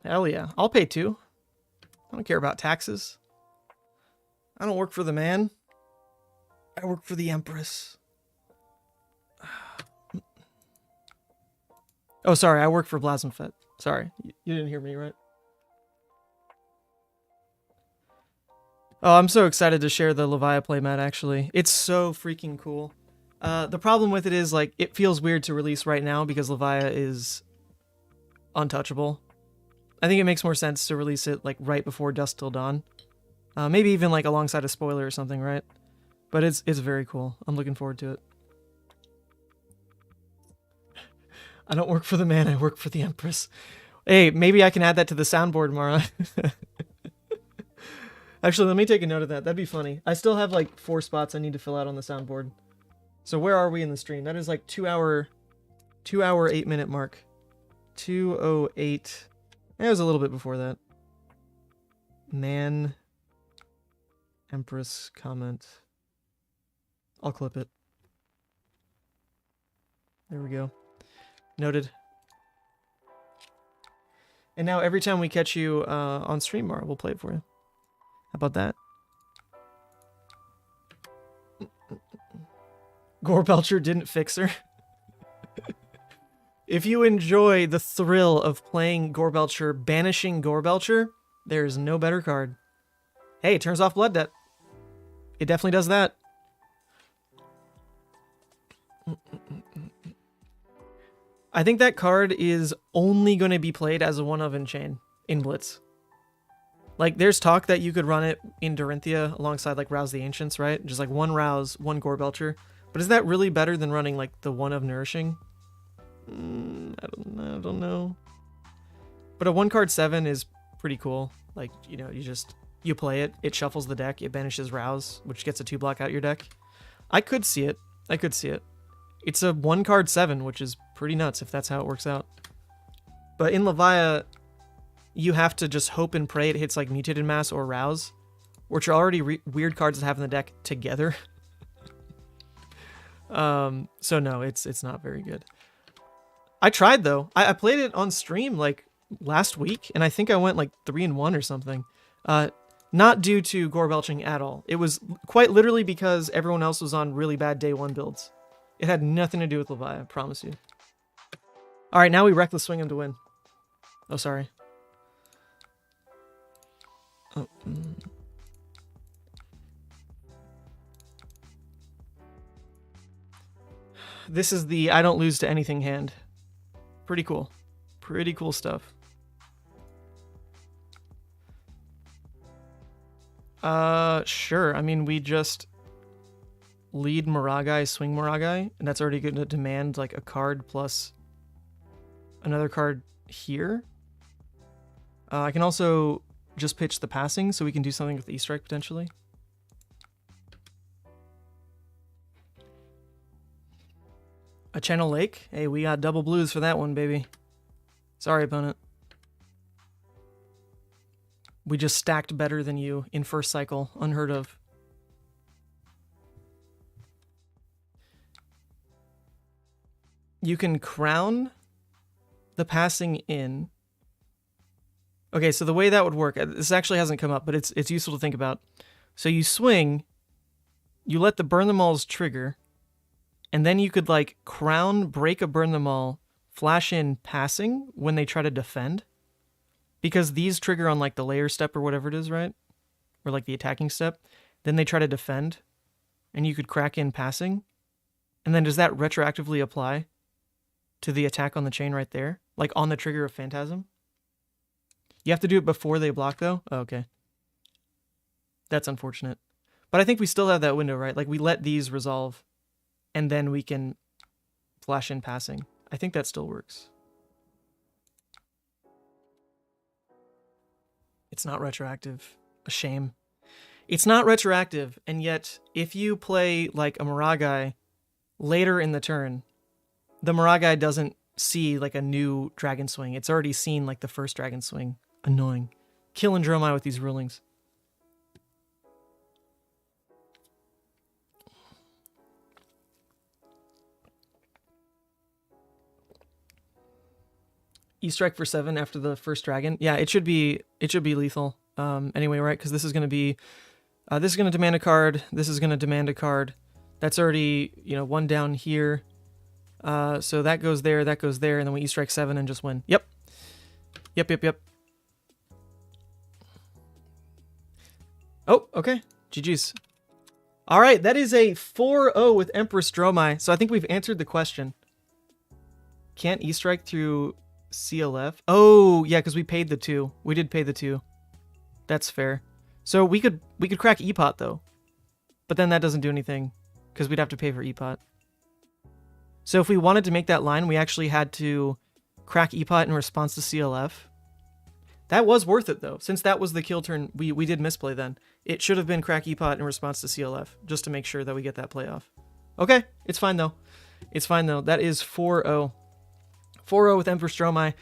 Hell yeah. I'll pay 2. I don't care about taxes. I don't work for the man. I work for the Empress. Oh, sorry. I work for Blasmfet. Sorry. You didn't hear me, right? Oh, I'm so excited to share the Levia playmat, actually. It's so freaking cool. The problem with it is, like, it feels weird to release right now because Levia is untouchable. I think it makes more sense to release it, like, right before Dusk Till Dawn. Maybe even, like, alongside a spoiler or something, right? But it's very cool. I'm looking forward to it. I don't work for the man, I work for the Empress. Hey, maybe I can add that to the soundboard, Mara. Actually, let me take a note of that. That'd be funny. I still have, like, 4 spots I need to fill out on the soundboard. So where are we in the stream? That is, like, 2 hour 8-minute mark. 2:08. It was a little bit before that. Man. Empress comment. I'll clip it. There we go. Noted. And now every time we catch you on stream, Mara, we'll play it for you. How about that? Gorebelcher didn't fix her. If you enjoy the thrill of playing Gorebelcher, banishing Gorebelcher, there is no better card. Hey, it turns off Blood Debt. It definitely does that. I think that card is only going to be played as a 1-of Enchain in Blitz. Like, there's talk that you could run it in Dorinthia alongside, like, Rouse the Ancients, right? Just, like, 1 Rouse, 1 Gorebelcher. But is that really better than running, like, the 1-of Nourishing? I don't know. But a 1-card 7 is pretty cool. Like, you know, you play it, it shuffles the deck, it banishes Rouse, which gets a 2-block out your deck. I could see it. It's a 1-card 7, which is pretty nuts if that's how it works out. But in Levia, you have to just hope and pray it hits, like, Mutated Mass or Rouse, which are already weird cards to have in the deck together. So no, it's not very good. I tried, though. I played it on stream, like, last week, and I think I went, like, 3-1 or something. Not due to Gorebelching at all. It was quite literally because everyone else was on really bad day 1 builds. It had nothing to do with Levia, I promise you. Alright, now we Reckless Swing him to win. Oh, sorry. Oh, This is the I don't lose to anything hand. Pretty cool. Pretty cool stuff. Sure. I mean, we just lead Maragai, swing Maragai, and that's already going to demand, like, a card plus another card here. I can also just pitch the passing so we can do something with E-Strike potentially. A Channel Lake? Hey, we got double blues for that one, baby. Sorry, opponent. We just stacked better than you in first cycle. Unheard of. You can crown the passing in. Okay, so the way that would work, this actually hasn't come up, but it's useful to think about. So you swing, you let the burn them alls trigger, and then you could like crown, break a burn them all, flash in passing when they try to defend. Because these trigger on like the layer step or whatever it is, right? Or like the attacking step. Then they try to defend, and you could crack in passing. And then does that retroactively apply to the attack on the chain right there? Like on the trigger of Phantasm? You have to do it before they block though? Oh, okay. That's unfortunate. But I think we still have that window, right? Like we let these resolve, and then we can flash in passing. I think that still works. It's not retroactive. A shame. It's not retroactive, and yet if you play like a Maragai later in the turn, the Maragai doesn't see like a new Dragon Swing. It's already seen like the first Dragon Swing. Annoying. Killing Dromai with these rulings. E-strike for 7 after the first dragon. Yeah, it should be lethal. Anyway, right? Because this is going to be, this is going to demand a card. This is going to demand a card. That's already, you know, one down here. So that goes there, and then we E-strike 7 and just win. Yep. Yep. Oh, okay. GG's. All right, that is a 4-0 with Empress Dromai. So I think we've answered the question. Can't E-strike through CLF? Oh, yeah, because we paid the 2. We did pay the 2. That's fair. So we could crack E-pot though. But then that doesn't do anything because we'd have to pay for E-pot. So if we wanted to make that line, we actually had to crack E-pot in response to CLF. That was worth it though. Since that was the kill turn, we did misplay then. It should have been crack E-pot in response to CLF just to make sure that we get that play off. Okay, it's fine though. It's fine though. That is 4-0. 4-0 with Empress Dromai.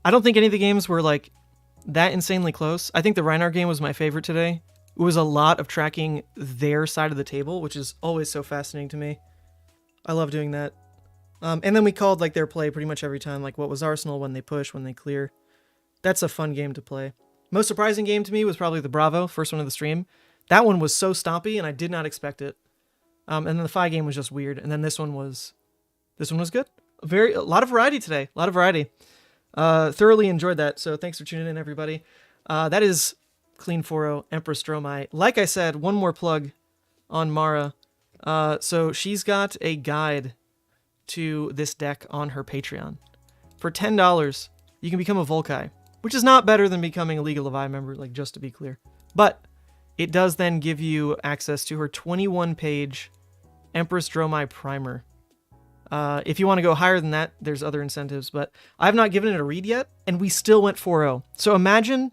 I don't think any of the games were like that insanely close. I think the Rhinar game was my favorite today. It was a lot of tracking their side of the table, which is always so fascinating to me. I love doing that. And then we called like their play pretty much every time, like what was Arsenal, when they push, when they clear. That's a fun game to play. Most surprising game to me was probably the Bravo, first one of the stream. That one was so stompy, and I did not expect it. And then the Fi game was just weird, and then this one was good. A lot of variety today. A lot of variety. Thoroughly enjoyed that. So thanks for tuning in, everybody. That is Clean 4-0 Empress Dromai. Like I said, one more plug on Mara. So she's got a guide to this deck on her Patreon. For $10, you can become a Volkai, which is not better than becoming a League of Levi member, like just to be clear. But it does then give you access to her 21-page Empress Dromai primer. If you want to go higher than that, there's other incentives, but I've not given it a read yet, and we still went 4-0. So imagine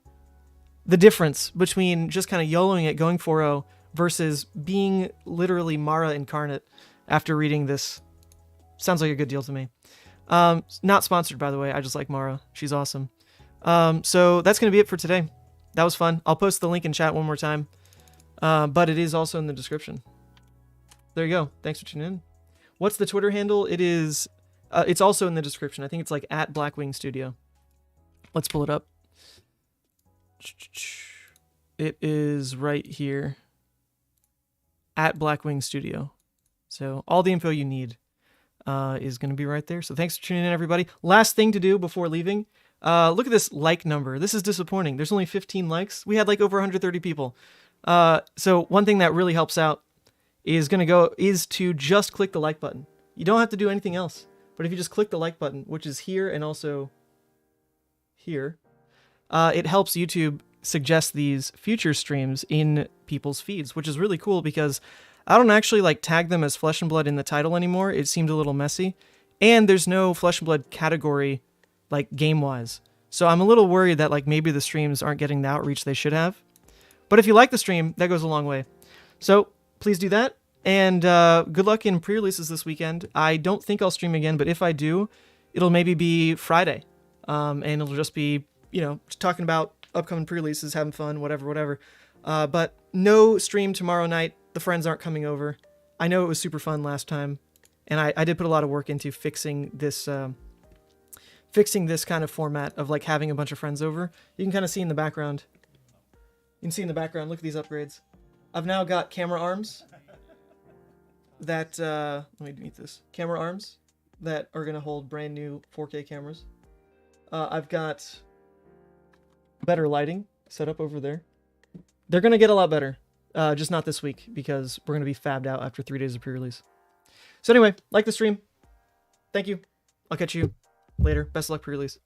the difference between just kind of YOLOing it, going 4-0, versus being literally Mara incarnate after reading this. Sounds like a good deal to me. Not sponsored, by the way. I just like Mara. She's awesome. So that's going to be it for today. That was fun. I'll post the link in chat one more time, but it is also in the description. There you go. Thanks for tuning in. What's the Twitter handle? It is, it's also in the description. I think it's like @Blackwing Studio. Let's pull it up. It is right here. @Blackwing Studio. So all the info you need is going to be right there. So thanks for tuning in, everybody. Last thing to do before leaving. Look at this like number. This is disappointing. There's only 15 likes. We had like over 130 people. So one thing that really helps out is to just click the like button. You don't have to do anything else. But if you just click the like button, which is here and also here, it helps YouTube suggest these future streams in people's feeds, which is really cool because I don't actually like tag them as Flesh and Blood in the title anymore. It seemed a little messy. And there's no Flesh and Blood category like game-wise. So I'm a little worried that like maybe the streams aren't getting the outreach they should have. But if you like the stream, that goes a long way. So please do that. And good luck in pre-releases this weekend. I don't think I'll stream again, but if I do, it'll maybe be Friday. And it'll just be, you know, talking about upcoming pre-releases, having fun, whatever. But no stream tomorrow night. The friends aren't coming over. I know it was super fun last time. And I did put a lot of work into fixing this fixing this kind of format of like having a bunch of friends over. You can kind of see in the background. You can see in the background, look at these upgrades. I've now got camera arms that, let me mute this. Camera arms that are going to hold brand new 4K cameras. I've got better lighting set up over there. They're going to get a lot better. Just not this week because we're going to be fabbed out after 3 days of pre-release. So anyway, like the stream. Thank you. I'll catch you later. Best of luck pre-release.